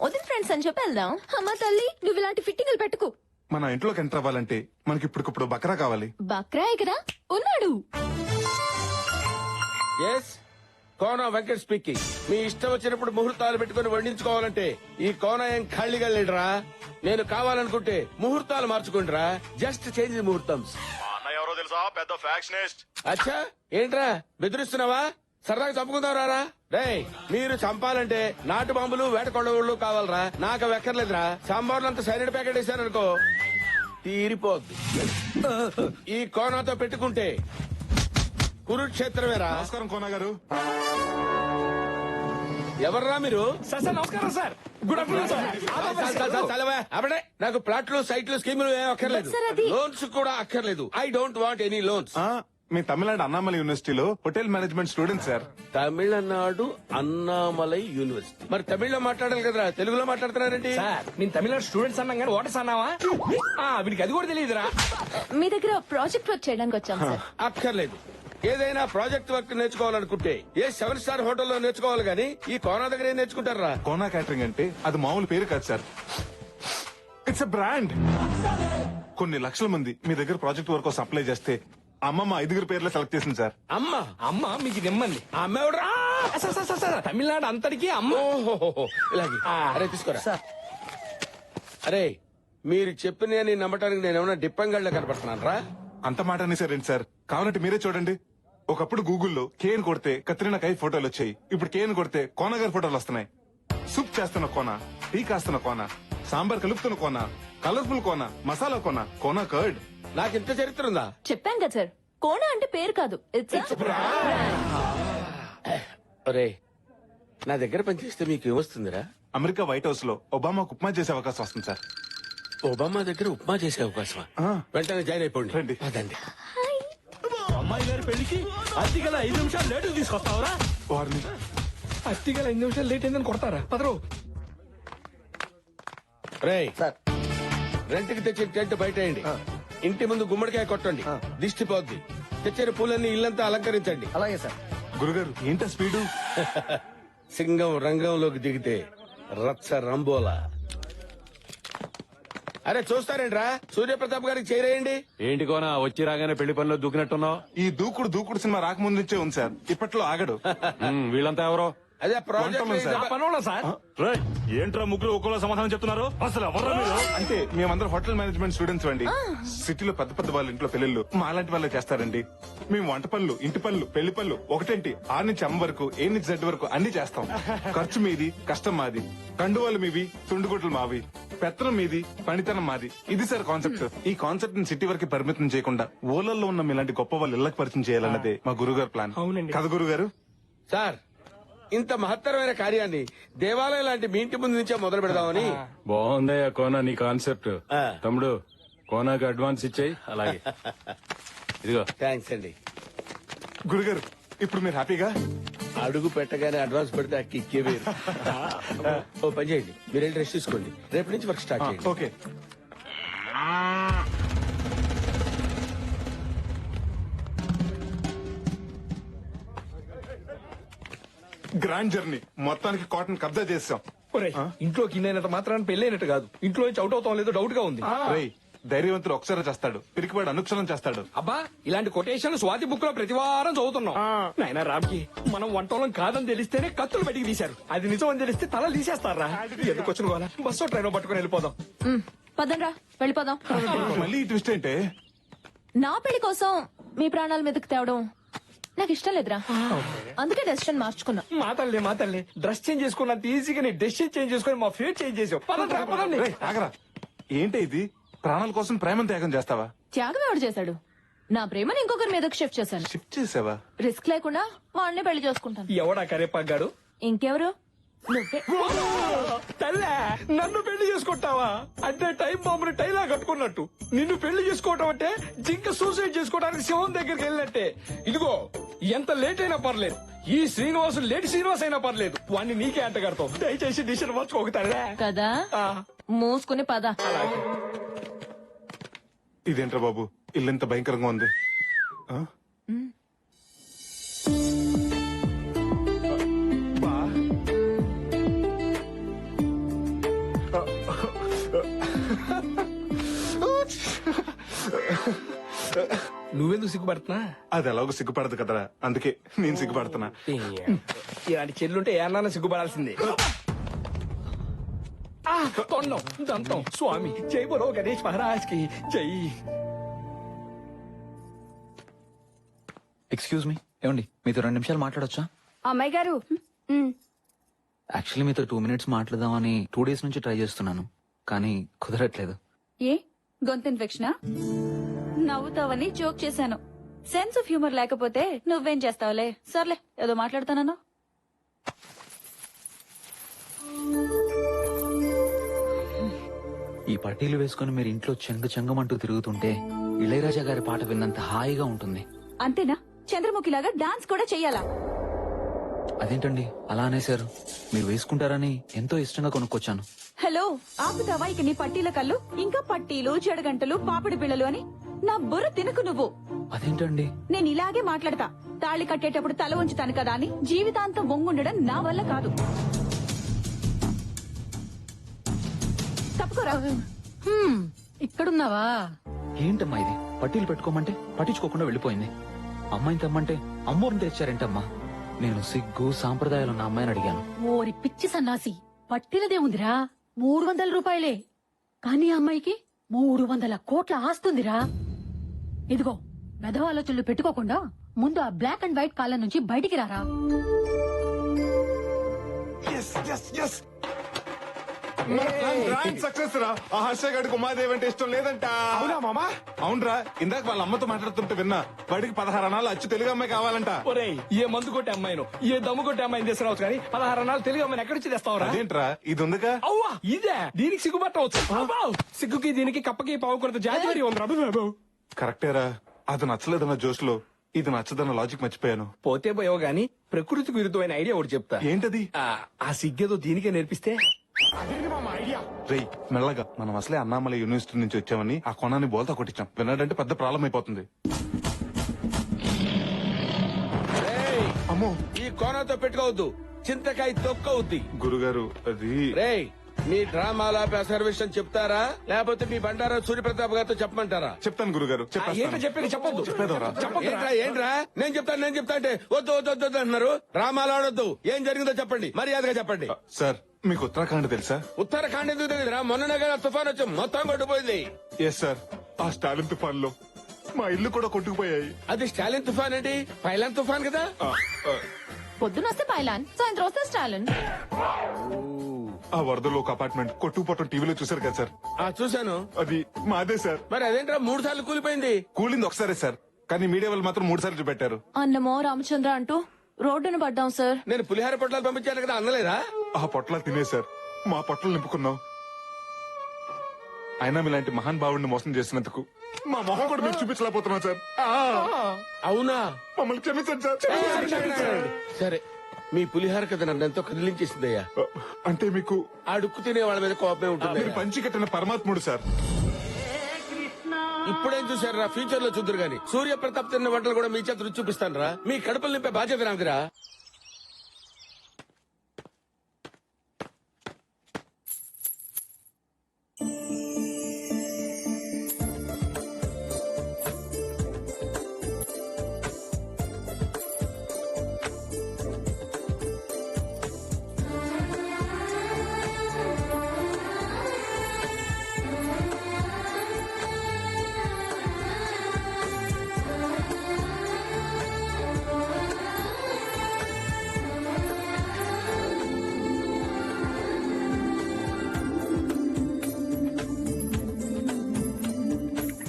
వదిన ఫ్రెండ్స్ అని చెప్పి వెళ్దాం. అమ్మా తల్లి, నువ్వు ఇలాంటి ఫిట్టింగ్లు పెట్టుకు. మన ఇంట్లోకి ఎంటర్ అవ్వాలంటే మనకి ఇప్పుడు బకరా కావాలి. బక్రా కదా ఉన్నాడు. Yes, Kona Venkat speaking. మీ ఇష్టం వచ్చినప్పుడు ముహూర్తాలు పెట్టుకుని వండించుకోవాలంటే ఈ కోనా ఏం ఖాళీగా లేడురా. నేను కావాలనుకుంటే ముహూర్తాలు మార్చుకుంటారా. జస్ట్ చేంజ్ ముహూర్తం. ఎవరో తెలుసా? పెద్ద ఫ్యాక్షనిస్ట్. అచ్చా, ఏంట్రా బెదిరిస్తున్నావా? సరదాగా చంపుకుందాం రారా. రేయ్, మీరు చంపాలంటే నాటు బాంబులు వేటకొండవుళ్ళు కావాలరా. నాకు అవి ఎక్కర్లేదురా. సాంబార్లు అంతా సైలెంట్ ప్యాకెట్ వేసాననుకో తీరిపోద్ది. ఈ కోనాతో పెట్టుకుంటే కురుక్షేత్రమేరా. నమస్కారం కోనా గారు. ఎవర్రా మీరు? నమస్కారం సార్. Good afternoon sir. అప్పుడే నాకు ప్లాట్లు, సైట్లు, స్కీములు ఏం అక్కర్లేదు. లోన్స్ కూడా అక్కర్లేదు. I don't want any loans. మీ తమిళనాడు అన్నామలై యూనివర్సిటీలో hotel management student sir. Tamil Nadu Annamalai university. మరి తమిళ్లో మాట్లాడాలి కదరా, తెలుగులో మాట్లాడుతున్నారండి? సార్ నేను తమిళనాడు స్టూడెంట్స్ అన్నాం కానీ ఓటర్స్ అన్నావా? వీడికి అది కూడా తెలియదురా. మీ దగ్గర ప్రాజెక్ట్ వర్క్ చేయడానికి వచ్చాం సార్. అక్కర్లేదు. ఏదైనా ప్రాజెక్ట్ వర్క్ నేర్చుకోవాలనుకుంటే ఏ 7 స్టార్ హోటల్లో నేర్చుకోవాలి గానీ ఈ కోనా దగ్గర ఏం నేర్చుకుంటారా? కోనా క్యాటరింగ్ అంటే అది మామూలు పేరు కాదు సార్, ఇట్స్ ఎ బ్రాండ్. కొన్ని లక్షల మంది మీ దగ్గర ప్రాజెక్ట్ వర్క్ కోసం అప్లై చేస్తే అమ్మ మా 5 పేర్లు సెలెక్ట్ చేసింది సార్. అమ్మ మీకు నిమ్మంది. ఆ అమ్మ ఎవడరా? సార్ తమిళనాడు అంతటికి అమ్మ. ఇలాగే అరే తీసుకోరా. అరే మీరు చెప్పిన నమ్మటానికి నేను ఏమైనా డిప్పంగళ్ళ కనపడుతున్నాను రా? అంత మాట అనేసారండి సార్. కావాలంటే మీరే చూడండి. ఒకప్పుడు గూగుల్లో కేన్ కొడితే కత్రినా కై ఫోటోలు వచ్చాయి. ఇప్పుడు కేన్ కొడితే కోన గారి ఫోటోలు వస్తున్నాయి. సూప్ చేస్తున్న కోన, టీ కాస్తున్న కోన, సాంబార్ కలుపుతున్న కోన, కలర్ఫుల్ కోన, మసాలా కోన, కోన కర్డ్. నాకు ఇంత చరిత్ర ఉందా? చెప్పాను కదా సార్, కోనా అంటే పేరు కాదు, ఇట్స్ ఒరే నా దగ్గర పనిచేస్తే మీకు ఏమొస్తుందిరా? అమెరికా వైట్ హౌస్ లో ఒబామాకు ఉప్మా చేసే అవకాశం వస్తుంది సార్. ఒబామా దగ్గర ఉప్మా చేసే అవకాశమా? వెంటనే జాయిన్ అయిపోండి. అదండి. అమ్మాయి గారి పెళ్లికి అతిగల 5 నిమిషాలు లేటు తీసుకొస్తావరా? వారిని అతిగల 5 నిమిషాలు లేట్ అయిందని కొడతారా? పదరు. రేయ్ రెంట్కి తెచ్చిన టెంట్ బయట వేయండి. ఇంటి ముందు గుమ్మడికాయ కొట్టండి, దిష్టి పోద్ది. తెచ్చిన పూలన్నీ ఇల్లంతా అలంకరించండి. అలాగే సార్. గురుగారు ఏంటో స్పీడు. సింగం రంగంలోకి దిగితే రచ్చ రంబోలా. అరే చూస్తారేంట్రా, సూర్యప్రతాప్ గారికి చేరేయండి. ఏంటి కోనా వచ్చి రాగానే పెళ్లి పనిలో దూకినట్టున్నావు? ఈ దూకుడు సినిమా రాకముందు నుంచే ఉంది సార్. ఇప్పట్లో ఆగడు. వీళ్ళంతా ఎవరో? అదే ప్రాజెక్ట్ సార్. ఏంట్రా ముగ్గురు ఒక్కలో సమాధానం చెప్తున్నారు? అసలు ఎవరు మీరు? అంటే మేమందరం హోటల్ మేనేజ్మెంట్ స్టూడెంట్స్ అండి. సిటీలో పెద్ద వాళ్ళ ఇంట్లో పెళ్లిళ్ళు మా లాంటి వాళ్ళే చేస్తారండి. మేము వంట పనులు, ఇంటి పనులు, పెళ్లి పనులు ఒకటేంటి 6 నుంచి M వరకు, A నుంచి Z వరకు అన్ని చేస్తాం. ఖర్చు మీది, కష్టం మాది. కండువాలు మీవి, తుండుగుడ్లు మావి. పెత్తనం మీది, పనితనం మాది. ఇది సార్ కాన్సెప్ట్. ఈ కాన్సెప్ట్ ని సిటీ వరకు పరిమితం చేయకుండా ఊళ్ళల్లో ఉన్న మీలాంటి గొప్ప వాళ్ళు ఇళ్లకు పరిచయం చేయాలన్నదే మా గురుగారు ప్లాన్. కదా గురుగారు? సార్ ఇంత మహత్తరమైన కార్యాన్ని దేవాలయం లాంటి మీ ఇంటి ముందు నుంచే మొదలు పెడదామని. బాగుందయ్యా కోనా నీ కాన్సెప్ట్. తమ్ముడు కోనాకి అడ్వాన్స్ ఇచ్చాయి. అలాగే ఇదిగో. థ్యాంక్స్ అండి. గురుగారు ఇప్పుడు మీరు హ్యాపీగా? అడుగు పెట్టగానే అడ్వాన్స్ పెడితే అక్కి ఇక్కే వేరు. ఓ పని చేయండి, మీరు వెళ్ళి రెస్ట్ తీసుకోండి. రేపు నుంచి వర్క్ స్టార్ట్ చేయండి. ఓకే. గ్రాండ్ జర్నీ మొత్తానికి కాటన్ కబ్జా చేసాం. ఇంట్లోకి ఇన్నైనంత మాత్రాన్ని పెళ్ళైనట్టు కాదు. ఇంట్లో నుంచి అవుట్ అవుతాం లేదో డౌట్ గా ఉంది. ధైర్యవంతుడు ఒకసారి చేస్తాడు, పిరికివాడు అనుక్షరం చేస్తాడు. అబ్బా ఇలాంటి కొటేషన్లు స్వాతి బుక్ లో ప్రతి వారం చదువుతున్నాం. నాయనా రామ్కి మనం వంటోళం కాదని తెలిస్తేనే కత్తులు బయటికి తీశారు. అది నిజం అని తెలిస్తే తల తీసేస్తారా? ఎందుకు వచ్చిన వాళ్ళ బస్సు ట్రైన్ పట్టుకుని వెళ్ళిపోదాం. పదండ్రా వెళ్ళిపోదాం. మళ్ళీ ఈ ట్విస్ట్ ఏంటే? నా పెళ్లి కోసం మీ ప్రాణాల మీదకి తేవడం నాకు ఇష్టం లేదురా. అందుకే డెసిషన్ మార్చుకున్నా. మా తల్లి డ్రెస్ చేంజ్ చేసుకున్నంత ఈజీగా నీ డెసిషన్ చేంజ్ చేసుకుని మా ఫేట్ చేంజ్ చేసావు. ఆగరా, ఏంటి ఇది? ప్రాణాల కోసం ప్రేమను త్యాగం చేస్తావా? త్యాగం ఎవడు చేశాడు? నా ప్రేమను ఇంకొకరి మీదకి షిఫ్ట్ చేశాను. షిఫ్ట్ చేసావా? రిస్క్ లేకుండా వాడిని పెళ్లి చేసుకుంటాను. ఎవడా కరేపాగాడు? ఇంకెవరు? నువ్వే. తల్లే నన్ను పెళ్లి చేసుకుంటావా? అంటే టైం బాంబుని టైలా కట్టుకున్నట్టు నిన్ను పెళ్లి చేసుకోవటం అంటే జింక సూసైడ్ చేసుకోవడానికి సింహం దగ్గరికి వెళ్ళినట్టే. ఇదిగో ఎంత లేట్ అయినా పర్లేదు, ఈ శ్రీనివాసు లేట్ శ్రీనివాస్ అయినా పర్లేదు, వాడిని నీకే అంట కడతావు. దయచేసి డిసిషన్ మార్చుకోగతాడే కదా. మూసుకుని పద. ఇదేంట్రా బాబు ఇల్లు ఎంత భయంకరంగా ఉంది. నువ్వెందుకు సిగ్గుపడుతున్నా? అది ఎలాగో సిగ్గుపడదు కదరా, అందుకే నేను సిగ్గుపడుతున్నా. ఇలాంటి చెల్లుంటే ఏమన్నా సిగ్గుపడాల్సిందే. తొండం దంతం స్వామి జై బలో గణేష్ మహారాజ్ కి జై. ఎక్స్క్యూజ్ మీ, ఏమండి మీతో 2 నిమిషాలు మాట్లాడొచ్చా? అమ్మాయి గారు యాక్చువల్లీ మీతో 2 మినిట్స్ మాట్లాడదామని 2 days నుంచి ట్రై చేస్తున్నాను, కానీ కుదరట్లేదు. ఏ గొంతు ఇన్ఫెక్షనా? నవ్వుతావని జోక్ చేశాను. సెన్స్ ఆఫ్ హ్యూమర్ లేకపోతే నువ్వేం చేస్తావులే. సర్లే ఏదో మాట్లాడతానన్నా. ఈ పట్టీలు వేసుకుని మీరు ఇంట్లో చెంగమంటూ తిరుగుతుంటే ఇళయరాజా గారి పాట విన్నంత హాయిగా ఉంటుంది. అంతేనా? చంద్రముఖిలాగా డాన్స్ కూడా చెయ్యాలా? అదేంటండి అలా అనేశారు? మీరు వేసుకుంటారని ఎంతో ఇష్టంగా కొనుక్కొచ్చాను. హలో, ఆపుతావా ఇక నీ పట్టీల కళ్ళు? ఇంకా పట్టీలు, చెడగంటలు, పాపిడి పిల్లలు అని నా బుర్ర తినకు నువ్వు. అదేంటండి? నేను ఇలాగే మాట్లాడతా. తాళి కట్టేటప్పుడు తల ఉంచుతాను కదా అని జీవితాంతం వంగుండడం నా వల్ల కాదు. తప్పుకోరా. ఇక్కడున్నావా? ఏంటమ్మా ఇది? పట్టీలు పెట్టుకోమంటే పట్టించుకోకుండా వెళ్ళిపోయింది. అమ్మాయిని తెమ్మంటే అమ్మోరిని తెచ్చారేంటమ్మా? నేను సిగ్గు సాంప్రదాయాలు ఉన్న అమ్మాయిని అడిగాను. ఓరి పిచ్చి సన్నాసి, పట్టినదేముందిరా? 300 రూపాయలే. కానీ ఆ అమ్మాయికి 300 కోట్ల ఆస్తుందిరా. ఇదిగో, మెదవ ఆలోచనలు పెట్టుకోకుండా ముందు ఆ బ్లాక్ అండ్ వైట్ కాలం నుంచి బయటికి రారా. సక్సెస్ రా. ఆ హర్ష గడికి ఉమాదేవి అంటే ఇష్టం లేదంట. అవునా మామా? అవునరా, ఇందాక వాళ్ళ అమ్మతో మాట్లాడుతుంటే విన్నా. వాడికి 16 అనాలు అచ్చు తెలుగు అమ్మాయి కావాలంట. ఒరేయ్, ఏ మందు కొట్టే అమ్మాయిను, ఏ దమ్ము కొట్టే అమ్మాయిని తీసుకురావచ్చు కానీ 16 అన్నాలు తెలుగు అమ్మాయిని ఎక్కడి నుంచి తెస్తావురా? అదేంట్రా, ఇది ఉందిగా. అవ్వా, ఇదే దీనికి సిగ్గుపట్టవచ్చు. సిగ్గుకి దీనికి కప్పకి పావు కొరత జాతి వరి ఉందిరా బాబు. కరెక్టేరా, అది నచ్చలేదన్న జోష్ లో ఇది నచ్చదన్న లాజిక్ మర్చిపోయాను. పోతే పోయావు గాని ప్రకృతికి విరుద్ధమైన ఐడియా ఒకటి చెప్తా. ఏంటది? ఆ సిగ్గేదో దీనికే నేర్పిస్తే. రేయ్, మెల్లగా. మనం అసలే అన్నామలై యూనివర్సిటీ నుంచి వచ్చామని ఆ కొనాన్ని బోల్తా కొట్టించాం. విన్నాడంటే పెద్ద ప్రాబ్లం అయిపోతుంది. అమ్మో, ఈ కోనతో పెట్టుకోవద్దు, చింతకాయ తొక్కవుద్ది. గురుగారు, అది రేయ్, మీ డ్రామాల సర్వేషన్ చెప్తారా లేకపోతే మీ బండారా సూర్యప్రతాప్ గారితో చెప్పమంటారా? చెప్తాను గురుగారు. ఏంటో చెప్పేది చెప్పొద్దు. ఏంట్రా నేను చెప్తా అంటే వద్దు వద్దు వద్దు వద్దు అంటున్నారు. డ్రామాలు ఆడొద్దు. ఏం జరిగిందో చెప్పండి, మర్యాదగా చెప్పండి. సార్, మీకు ఉత్తరాఖండ్ తెలుసా? ఉత్తరాఖండ్ ఎందుకు తెలియదురా? మొన్ననే కదా తుఫాన్ వచ్చి మొత్తం కొట్టుకుపోయింది. ఎస్ సార్, ఆ స్టాలిన్ తుఫాన్ లో మా ఇల్లు కూడా కొట్టుకుపోయాయి. అది స్టాలిన్ తుఫాన్ ఏంటి? పైలాన్ తుఫాన్ కదా. పొద్దున వస్తే పైలాన్, సాయంత్రం వస్తే స్టాలిన్. ఆ వరదలో ఒక అపార్ట్మెంట్ కొట్టుకుపోవటం టీవీలో చూసారు కదా సార్? చూశాను. అది మాదే సార్. మరి అదేంట్రా 3 సార్లు కూలిపోయింది? కూలింది ఒకసారే సార్, కానీ మీడియా వాళ్ళు మాత్రం 3 సార్లు చూపెట్టారు. అన్నమో రామచంద్ర అంటూ రోడ్డును పడ్డాం సార్. నేను పులిహార పొట్లాలు పంపించాను కదా, అందలేదా? ఆ పొట్లాలు తినేశారు, మా పొట్టలు నింపుకున్నాం. అయినా మీలాంటి మహాన్ భావుడిని మోసం చేసినందుకు మా మొహం కూడా మీకు చూపించలేకపోతున్నాం సార్. అవునా? మమ్మల్ని క్షమించండి సార్. సరే, మీ పులిహార కథ నన్ను ఎంతో కదిలించేసిందయ్యా. అంటే మీకు అడుక్కు తినే వాళ్ళ మీద కోపమే ఉంటుంది. మీరు పంచి కట్టిన పరమాత్ముడు సార్. ఇప్పుడేం చూసారా? ఫ్యూచర్ లో చూద్దరు గాని సూర్యప్రతాప్ తిన్న వంటలు కూడా మీ చేత రుచి చూపిస్తాను రా. మీ కడుపులు నింపే బాధ్యత నాకురా.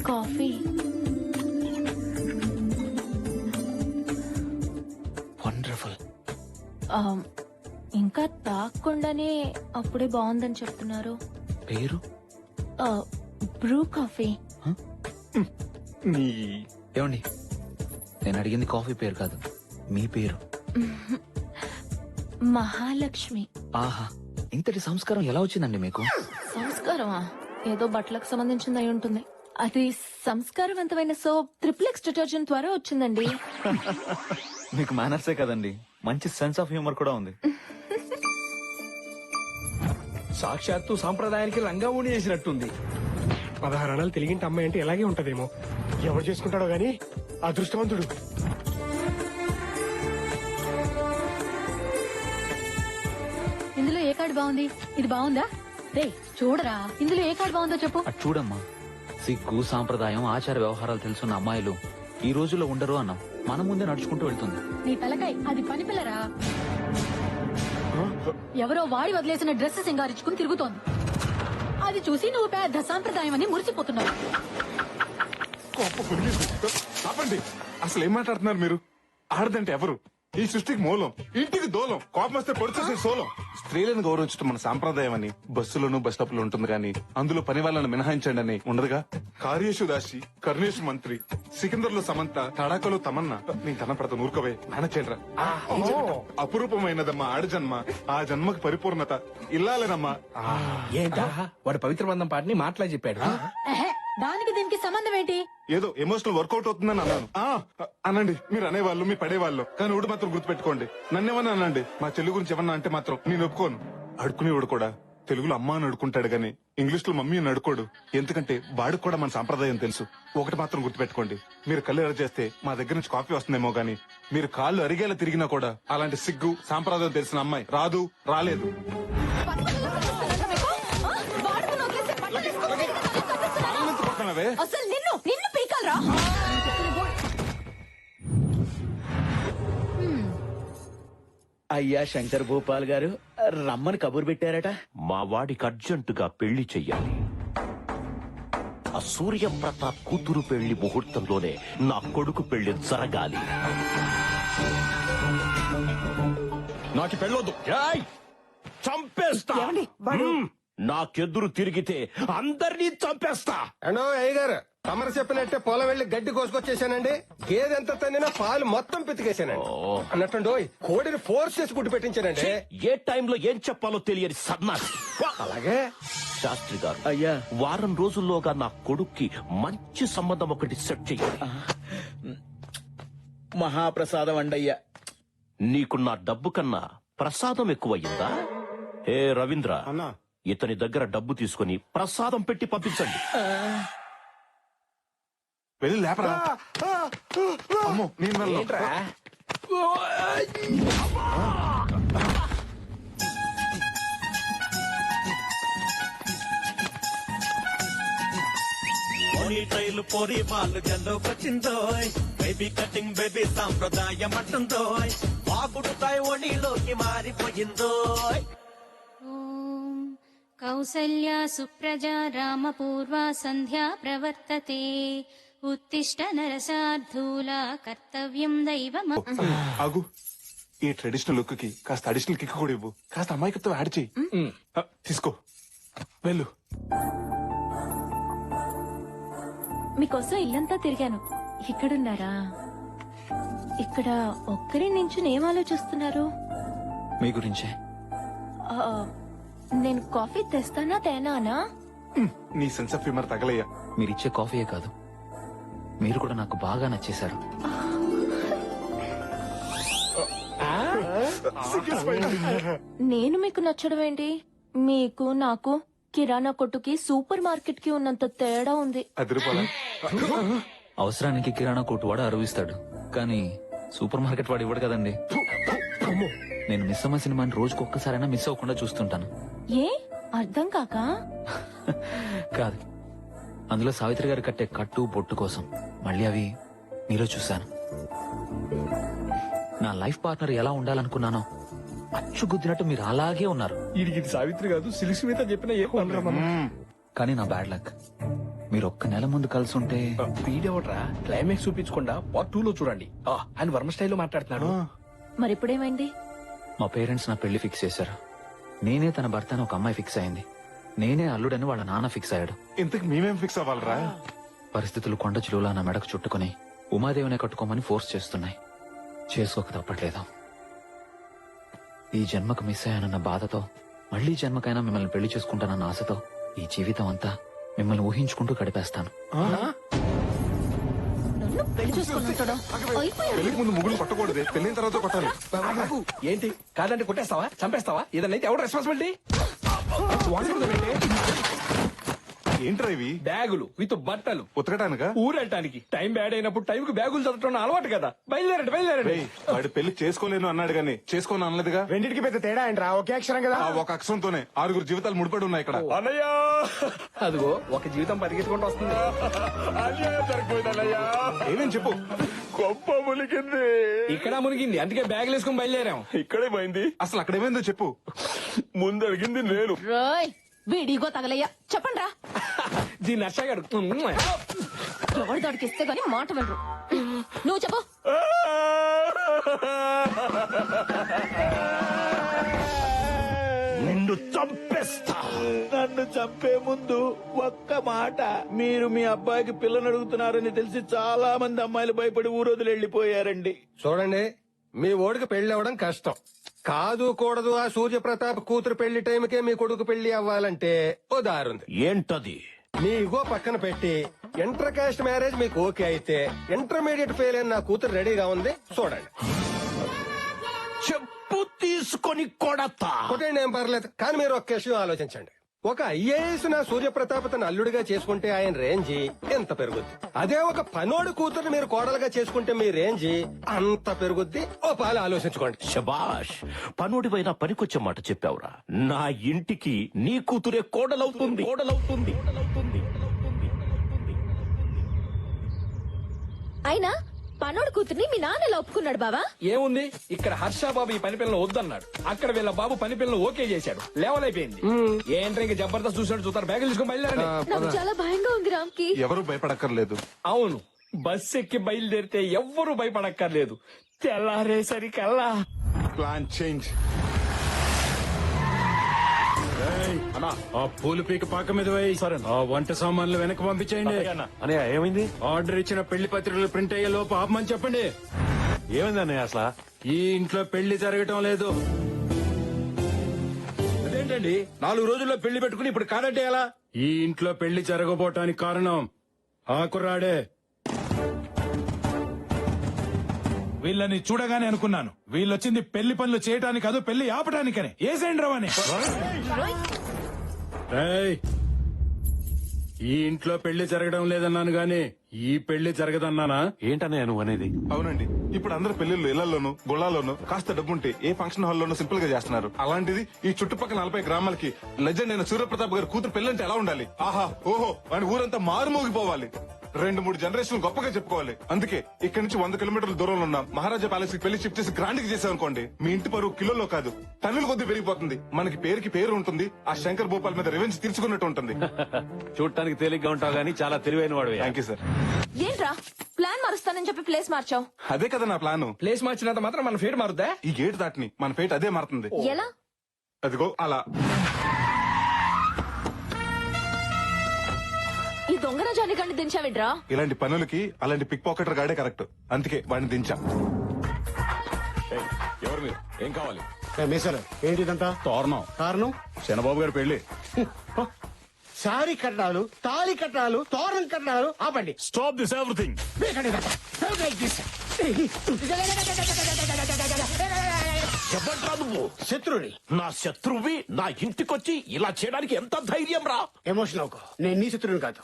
కాఫీ. వండర్ఫుల్. ఇంకా తాగకుండానే అప్పుడే బాగుందని చెప్తున్నారు. పేరు? Bru coffee. ఏమండి, నేను అడిగింది కాఫీ పేరు కాదు, మీ పేరు. మహాలక్ష్మి. ఆహా, ఇంతటి సంస్కారం ఎలా వచ్చిందండి మీకు? సంస్కారమా? ఏదో బట్టలకు సంబంధించింది అయి ఉంటుంది. అది సంస్కారవంతమైన సోప్ ట్రిప్లెక్స్ డిటర్జెంట్ ద్వారా వచ్చిందండి. మీకు మేనర్సే కదండి, మంచి సెన్స్ ఆఫ్ హ్యూమర్ కూడా ఉంది. సాక్షాత్తు సాంప్రదాయానికి రంగా ఊడి చేసినట్టుంది. 16 అనాలు తెలిగింటి అమ్మాయి అంటే ఇలాగే ఉంటదేమో. ఎవరు చేసుకుంటాడో గాని అదృష్టవంతుడు. ఇందులో ఏ కార్డు బాగుంది? ఇది బాగుందా? రే చూడరా, ఇందులో ఏ కార్డు బాగుందో చెప్పు. అటు చూడమ్మా. సిగ్గు సాంప్రదాయం ఆచార వ్యవహారాలు తెలుసున్న అమ్మాయిలు ఈ రోజుల్లో ఉండరు అన్నాం. మన ముందే నడుచుకుంటూ వెళ్తుంది. నీ తలకాయ, అది పని పిల్లరా. ఎవరో వాడి వదిలేసిన డ్రెస్ సింగారించుకుని తిరుగుతోంది. అది చూసి నువ్వు పెద్ద సాంప్రదాయం అని మురిసిపోతున్నావు. ఆపండి, అసలు ఏం మాట్లాడుతున్నారు మీరు? ఆడదంటే ఎవరు? ఈ సృష్టికి మూలం, ఇంటికి దూలం, కోపం వస్తే పొడిచేసే సోలం. స్త్రీలను గౌరవించడం మన సాంప్రదాయం అని బస్సులోను బస్ స్టాప్ లో ఉంటుంది కానీ అందులో పని వాళ్ళని మినహాయించండి అని ఉండదుగా. కార్యేషు దాసి కర్ణేషు మంత్రి, సికిందర్ లో సమంత, తడాకలో తమన్నా. నేను తన ప్రత నూరుకవే నాన్న చేయరా. అపురూపమైనదమ్మా ఆడజన్మ, ఆ జన్మకి పరిపూర్ణత ఇల్లాలేనమ్మా. ఏంటా వాడు పవిత్ర బంధం పాటని మాటలా చెప్పాడు. దానికి దీనికి సంబంధం ఏంటి? ఏదో ఎమోషనల్ వర్కౌట్ అవుతుందని అన్నాను. అనండి, మీరు అనేవాళ్ళు మీ పడేవాళ్ళు, కానీ ఒకటి మాత్రం గుర్తుపెట్టుకోండి, నన్నేమన్నా అనండి, మా చెల్లి గురించి ఏమన్నా అంటే మాత్రం నేను ఒప్పుకోను. అడుకునేవాడు కూడా తెలుగులో అమ్మ అని అడుకుంటాడు గాని ఇంగ్లీష్ లో మమ్మీ అని అడుకోడు. ఎందుకంటే వాడికి కూడా మన సాంప్రదాయం తెలుసు. ఒకటి మాత్రం గుర్తుపెట్టుకోండి, మీరు కళ్ళు ఎర్ర చేస్తే మా దగ్గర నుంచి కాఫీ వస్తుందేమో గానీ మీరు కాళ్ళు అరిగేలా తిరిగినా కూడా అలాంటి సిగ్గు సాంప్రదాయం తెలిసిన అమ్మాయి రాదు, రాలేదు. అసలు నిన్ను పీకాలరా? అయ్యా శంకర్ భూపాల్ గారు రమ్మని కబురు పెట్టారట. మా వాడికి అర్జెంటుగా పెళ్లి చెయ్యాలి. ఆ సూర్యప్రతాప్ కూతురు పెళ్లి ముహూర్తంలోనే నా కొడుకు పెళ్లి జరగాలి. నాకు పెళ్ళొద్దు. చంపేస్తా. నాకెదురు తిరిగితే అందరినీ చంపేస్తా. అండో అయ్యగారు, తమరు చెప్పినట్టే పొలం వెళ్లి గడ్డి కోసుకొచ్చేసానండి. గేదెంత తన్నినా పాలు మొత్తం పితికేసానండి. అన్నట్టు కోడిని ఫోర్స్ చేసి గుడ్డు పెట్టించానండి. ఏ టైంలో ఏం చెప్పాలో తెలియని సన్నాసి. అలాగే శాస్త్రి గారు, అయ్యా, వారం రోజుల్లోగా నా కొడుక్కి మంచి సంబంధం ఒకటి సెట్ చెయ్యాలి. మహాప్రసాదం అండయ్యా. నీకు నా డబ్బు కన్నా ప్రసాదం ఎక్కువయ్యిందా? ఏ రవీంద్ర, ఇతని దగ్గర డబ్బు తీసుకుని ప్రసాదం పెట్టి పంపించండి. వెళ్ళి లేపరా. అమ్మో, నేను ట్రైలు పోరి వాళ్ళు జల్లోకొచ్చిందో, బేబీ కటింగ్ బేబీ సాంప్రదాయం అంటుందో, బాగుడుతాయి ఒడిలోకి మారిపోయిందో. కౌసల్యా సుప్రజా రామపూర్వా సంధ్యా ప్రవర్తతే, ఉత్తిష్ట నరసార్థూల కర్తవ్యం దైవం. ఆగు, ఈ ట్రెడిషనల్ లుక్ కి కాస్త అడిషనల్ కిక్ కూడా ఇవ్వు. కాస్త అమాయకత్వం యాడ్ చెయ్యి. తీసుకో, వెళ్ళు. మీకోసం ఇల్లంతా తిరిగాను. ఇక్కడున్నారా? ఇక్కడ ఒక్కరి నుంచి ఏం ఆలోచిస్తున్నారు? మీ గురించే. నేను కాఫీ తెస్తానా తేనానా? నీ సెన్స్ ఆఫ్ హ్యూమర్ తగలయ్యా. మీరిచ్చే కాఫీయే కాదు, మీరు కూడా నాకు బాగా నచ్చేశారు. నేను మీకు నచ్చడం ఏంటి? మీకు నాకు కిరాణా కొట్టుకి సూపర్ మార్కెట్ కి ఉన్నంత తేడా ఉంది. అవసరానికి కిరాణా కొట్టు వాడు అరువిస్తాడు, కానీ సూపర్ మార్కెట్ వాడు ఇవ్వడు కదండి. నేను మిస్ అమ్మ సినిమాని రోజుకు ఒక్కసారైనా మిస్ అవ్వకుండా చూస్తుంటాను. ఏ అర్థం కాక కాదు, అందులో సావిత్రి గారు కట్టే కట్టు బొట్టు కోసం మళ్ళీ అవి మీలో చూశాను. నా లైఫ్ పార్ట్నర్ ఎలా ఉండాలనుకున్నానో అచ్చు గుద్దినట్టు మీరు అలాగే ఉన్నారు. ఇది సావిత్రి కాదు, సిలిసి మీద చెప్పిన ఏ కానీ నా బ్యాడ్ లక్, మీరు ఒక్క నెల ముందు కలిసి ఉంటే. వీడెవట్రా క్లైమాక్స్ చూపించకుండా పార్ట్ 2 లో చూడండి. ఆయన వర్మ స్టైల్లో మాట్లాడుతున్నాడు. మరి ఇప్పుడేమైంది? మా పేరెంట్స్ నా పెళ్లి ఫిక్స్ చేశారు. నేనే తన భర్తను ఒక అమ్మాయి ఫిక్స్ అయింది. నేనే అల్లుడని వాళ్ళ నాన్న ఫిక్స్ అయ్యాడు. ఇంతకు మేమేం ఫిక్స్ అవ్వాలరా? పరిస్థితులు కొండ చిలువలా నా మెడకు చుట్టుకుని ఉమాదేవినే కట్టుకోమని ఫోర్స్ చేస్తున్నాయి. చేసుకోక తప్పట్లేదు. ఈ జన్మకు మిస్ అయ్యానన్న బాధతో, మళ్లీ జన్మకైనా మిమ్మల్ని పెళ్లి చేసుకుంటానన్న ఆశతో ఈ జీవితం అంతా మిమ్మల్ని ఊహించుకుంటూ గడిపేస్తాను. పెళ్లికి ముందు ముగ్గులు కొట్టకూడదు, పెళ్లిన తర్వాత కొట్టాలి. ఏంటి కాదంటే కొట్టేస్తావా, చంపేస్తావా? ఏదైనా ఎవరు రెస్పాన్సిబిలిటీ? ఏంట్రా ఇవి? బ్యాగులు విత్ బట్టలు ఉతకటానికా? ఊరెళ్ళటానికి. టైం బ్యాడ్ అయినప్పుడు టైంకి బ్యాగులు చదవటం అలవాటు కదా. బయలుదేరండి. వాడు పెళ్లి చేసుకోలేను అన్నాడు గానీ చేసుకోను అనలేదుగా. రెండింటికి పెద్ద తేడా ఏంట్రా? ఒకే అక్షరం కదా. ఆ ఒక అక్షరంతోనే 6 జీవితాలు ముడిపడి ఉన్నాయి ఇక్కడ. అన్నయ్యా, అదిగో ఒక జీవితం పరిగెత్తుకుంటూ వస్తుంది. ఏమేం చెప్పు. గొప్ప మునిగింది. ఇక్కడ మునిగింది, అందుకే బ్యాగులు వేసుకుని బయలుదేరాం. ఇక్కడే పోయింది. అసలు అక్కడేమైందో చెప్పు. ముందు అడిగింది నేను. వీడిగో తగలయ్యా, చెప్పండి రా. దీన్ని నచ్చగాడు ఎవరి దాడికి ఇస్తే గానీ మాట వెళ్ళరు. నువ్వు చెప్పు. చంపేస్తా. నన్ను చంపే ముందు ఒక్క మాట, మీరు మీ అబ్బాయికి పిల్లని అడుగుతున్నారని తెలిసి చాలా మంది అమ్మాయిలు భయపడి ఊరోజులు వెళ్లిపోయారండి. చూడండి, మీ ఓడికి పెళ్లి అవ్వడం కష్టం కాదు కూడదు. ఆ సూర్యప్రతాప్ కూతురు పెళ్లి టైంకే మీ కొడుకు పెళ్లి అవ్వాలంటే ఓ దారుంది. ఏంటది? మీ ఇగో పక్కన పెట్టి ఇంటర్ కాస్ట్ మ్యారేజ్ మీకు ఓకే అయితే, ఇంటర్మీడియట్ ఫెయిల్ అయిన నా కూతురు రెడీగా ఉంది, చూడండి. చెప్పు తీసుకొని కొడతా. కొట్టండి, ఏం పర్లేదు. కానీ మీరు ఒక్క విషయం ఆలోచించండి. ఒక ఐఏఎస్ నా సూర్యప్రతాప్ తన అల్లుడిగా చేసుకుంటే ఆయన రేంజి ఎంత పెరుగుద్ది. అదే ఒక పనోడు కూతురు మీరు కోడలుగా చేసుకుంటే మీ రేంజి అంత పెరుగుద్ది. ఓ పాలు ఆలోచించుకోండి. శబాష్, పనుడివైనా పనికొచ్చే మాట చెప్పావురా. నా ఇంటికి నీ కూతురే కోడలవుతుంది. అయినా పనోడు కూతుర్ని మీ నాన్న ఎలా ఒప్పుకున్నాడు బావా? ఏముంది, ఇక్కడ హర్ష బాబు ఈ పని పిల్లలు వద్దన్నాడు, అక్కడ వీళ్ళ బాబు పని పిల్లలు ఓకే చేశాడు, లెవెలైపోయింది. ఏంట్రా ఇంకా జబర్దస్త్ చూసాడు, చూస్తారు, బ్యాగులు తీసుకుని బయలుదేరండి. నాకు చాలా భయంగా ఉంది రామ్కి. ఎవరు భయపడక్కర్లేదు. అవును, బస్ ఎక్కి బయలుదేరితే ఎవ్వరూ భయపడక్కర్లేదు. తెల్లారేసరికల్లా ప్లాన్ చేంజ్. ఆ పూలు పీక పాక మీద వేయి. ఆ వంట సామాన్లు వెనక్కి పంపించేయండి. ఏమైంది? ఆర్డర్ ఇచ్చిన పెళ్లి పత్రికలు ప్రింట్ అయ్యే లోపు ఆపమని చెప్పండి. ఏమైంది అన్నయ్య అసలు? ఈ ఇంట్లో పెళ్లి జరగటం లేదు. అదేంటండి 4 రోజుల్లో పెళ్లి పెట్టుకుని ఇప్పుడు కాదంటే ఎలా? ఈ ఇంట్లో పెళ్లి జరగబోటానికి కారణం ఆ కుర్రాడే. వీళ్ళని చూడగానే అనుకున్నాను, వీళ్ళొచ్చింది పెళ్లి పనులు చేయటానికి కాదు, పెళ్లి ఆపటానికని. ఏసేండి రవని. ఏయ్, ఈ ఇంట్లో పెళ్లి జరగడం లేదన్నాను గాని ఈ పెళ్లి జరగదన్నానా? ఏంటన్నయ్య నువ్వు అనేది? అవునండి, ఇప్పుడు అందరు పెళ్లిళ్ళు ఇళ్లలోను గుళ్ళాల్లోనూ కాస్త డబ్బుంటే ఏ ఫంక్షన్ హాల్లోనూ సింపుల్ గా చేస్తున్నారు. అలాంటిది ఈ చుట్టుపక్కల 40 గ్రామాలకి లెజెండ్ అయిన సూర్యప్రతాప్ గారి కూతురు పెళ్లంటే ఎలా ఉండాలి? ఆహా ఓహో అని ఊరంతా మారుమోగిపోవాలి. 2-3 జనరేషన్ గొప్పగా చెప్పుకోవాలి. అందుకే ఇక్కడి నుంచి 100 కిలోమీటర్ల దూరంలో ఉన్న మహారాజా ప్యాలెస్ కి పెళ్లి షిఫ్ట్ చేసి గ్రాండ్ కి చేసామనుకోండి, మీ ఇంటి పరువు కిలోలో కాదు టన్నుల కొద్ది పెరిగిపోతుంది. మనకి పేరుకి పేరు ఉంటుంది, ఆ శంకర్ భూపాల్ మీద రివెంజ్ తీర్చుకున్నట్టు ఉంటుంది. చూడటానికి తేలిగ్గా ఉంటావు గానీ చాలా తెలివైన వాడు. Thank you sir. ఏంట్రా ప్లాన్ మారుస్తానని చెప్పి ప్లేస్ మార్చావు? అదే కదా నా ప్లాన్. ప్లేస్ మార్చినంత మాత్రం మన ఫేట్ మారుద్దా? ఈ గేట్ దాటిని మన ఫేట్ అదే మారుతుంది. ఎలా? అదిగో అలా. ఈ దొంగన జానిగాన్ని దించావిడ్రా? ఇలాంటి పనులకి అలాంటి పిక్ పాకెటర్ గాడే కరెక్ట్. అందుకే వాడిని దించా. ఎవరు మీరు? ఏం కావాలి? మీసాలు ఏంటిదంతా? తోరణం. కారణం చంద్రబాబు గారి పెళ్లి. సారీ కట్టాలు, తాళి కట్టాలు, తోరణం కట్టాలు. ఆపండి. Stop this everything. ఎవడ్రా నువ్వు? శత్రుని. నా శత్రువి నా ఇంటికొచ్చి ఇలా చేయడానికి ఎంత ధైర్యం రా? ఎమోషన్ అవుకో. నేను నీ శత్రువుని కాదు,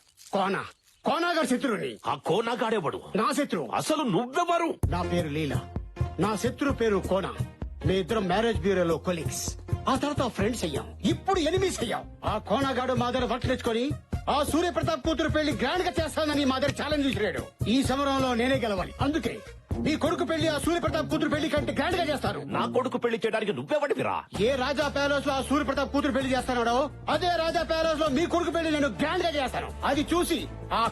కోనాగారి శత్రువుని. ఆ కోనాగాడేవాడు నా శత్రువు. అసలు నువ్వెవరు? నా పేరు లీలా, నా శత్రువు పేరు కోనా. మీ ఇద్దరం మ్యారేజ్ బ్యూరోలో కొలీగ్స్, ఆ తర్వాత ఫ్రెండ్స్ అయ్యాం, ఇప్పుడు ఎనిమీస్ అయ్యాం. ఆ కోనాగాడు మా దగ్గర వర్క్ తెచ్చుకొని ఆ సూర్యప్రతాప్ కూతురు పెళ్లి గ్రాండ్ గా చేస్తానని మా దగ్గర ఛాలెంజ్ విసిరాడు. ఈ సమరంలో నేనే గెలవాలి. అందుకే నీ కొడుకు పెళ్లి ఆ సూర్యప్రతాప్ కూతురు పెళ్లి కంటే గ్రాండ్ గా చేస్తాను. నా కొడుకు పెళ్లి చేయడానికి నువ్వెవడివిరా? ఏ రాజా ప్యాలెస్ లో ఆ సూర్యప్రతాప్ కూతురు పెళ్లి చేస్తానో అదే రాజా ప్యాలెస్ లో మీ కొడుకు పెళ్లి నేను గ్రాండ్ గా చేస్తాను. అది చూసి ఆ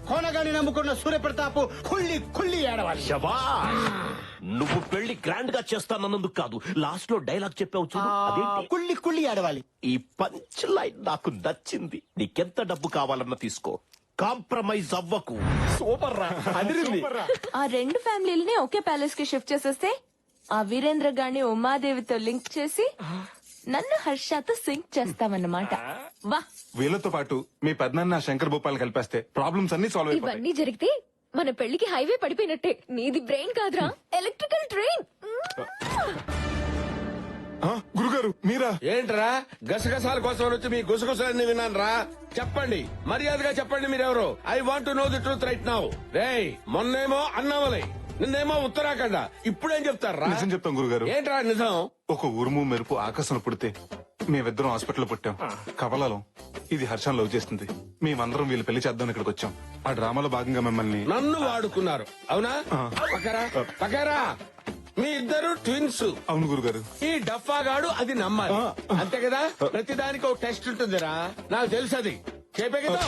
కోనగాడిని నమ్ముకున్న సూర్యప్రతాప్ కుళ్ళి ఏడవాలి. నువ్వు పెళ్లి గ్రాండ్ గా చేస్తానన్నందుకు కాదు, లాస్ట్ లో డైలాగ్ చెప్పావు చూడు, అదేంటి? కుళ్ళి ఏడవాలి. ఈ పంచ్ లైన్ నాకు నచ్చింది. నీకెంత డబ్బు కావాలన్నా తీసుకో, కాంప్రమైజ్ అవ్వకు. సూపర్ రా, అదిరింది. ఆ 2 ఫ్యామిలీలని ఒకే ప్యాలెస్ కి షిఫ్ట్ చేసేస్తే ఆ వీరేంద్ర గారిని ఉమాదేవితో లింక్ చేసి నన్ను హర్షతో సింక్ చేస్తామన్నమాట. వా, వీళ్ళతో పాటు మీ పెద్దనాన్న శంకర్ భూపాల్ కలిపేస్తే ప్రాబ్లమ్స్ అన్ని సాల్వ్ అయిపోతాయి. ఇవన్నీ జరిగితే మన పెళ్లికి హైవే పడిపోయినట్టే. నీది బ్రెయిన్ కాదురా, ఎలక్ట్రికల్ ట్రైన్. గురుగారు మీరా? ఏంట్రా గసగసాల కోసం వచ్చి మీ గుసగుసలన్నీ విన్నాను రా. చెప్పండి, మర్యాదగా చెప్పండి మీరెవరు. I want to know the truth right now. రేయ్, మొన్నేమో అన్నామలై, నిన్నేమో ఉత్తరాఖండ, ఇప్పుడేం చెప్తారా? నిజం చెప్తాం గురుగారు. ఏంట్రా నిజం? ఒక ఉరుము మెరుపు ఆకాశంలో పుడితే మేమిద్దరం హాస్పిటల్ పుట్టాం, కవలలో. ఇది హర్షం లవ్ చేస్తుంది. మేమందరం వీళ్ళు పెళ్లి చేద్దాం ఇక్కడికి వచ్చాం. ఆ డ్రామాలో భాగంగా మిమ్మల్ని నన్ను వాడుకున్నారు అవునా? పక్కరా మీ ఇద్దరు ట్విన్స్. అవును గురుగారు. ఈ డఫాగాడు అది నమ్మాలి, అంతే కదా? ప్రతిదానికి ఒక టెస్ట్ ఉంటుందిరా, నాకు తెలుసు. అది చెప్పే కదా.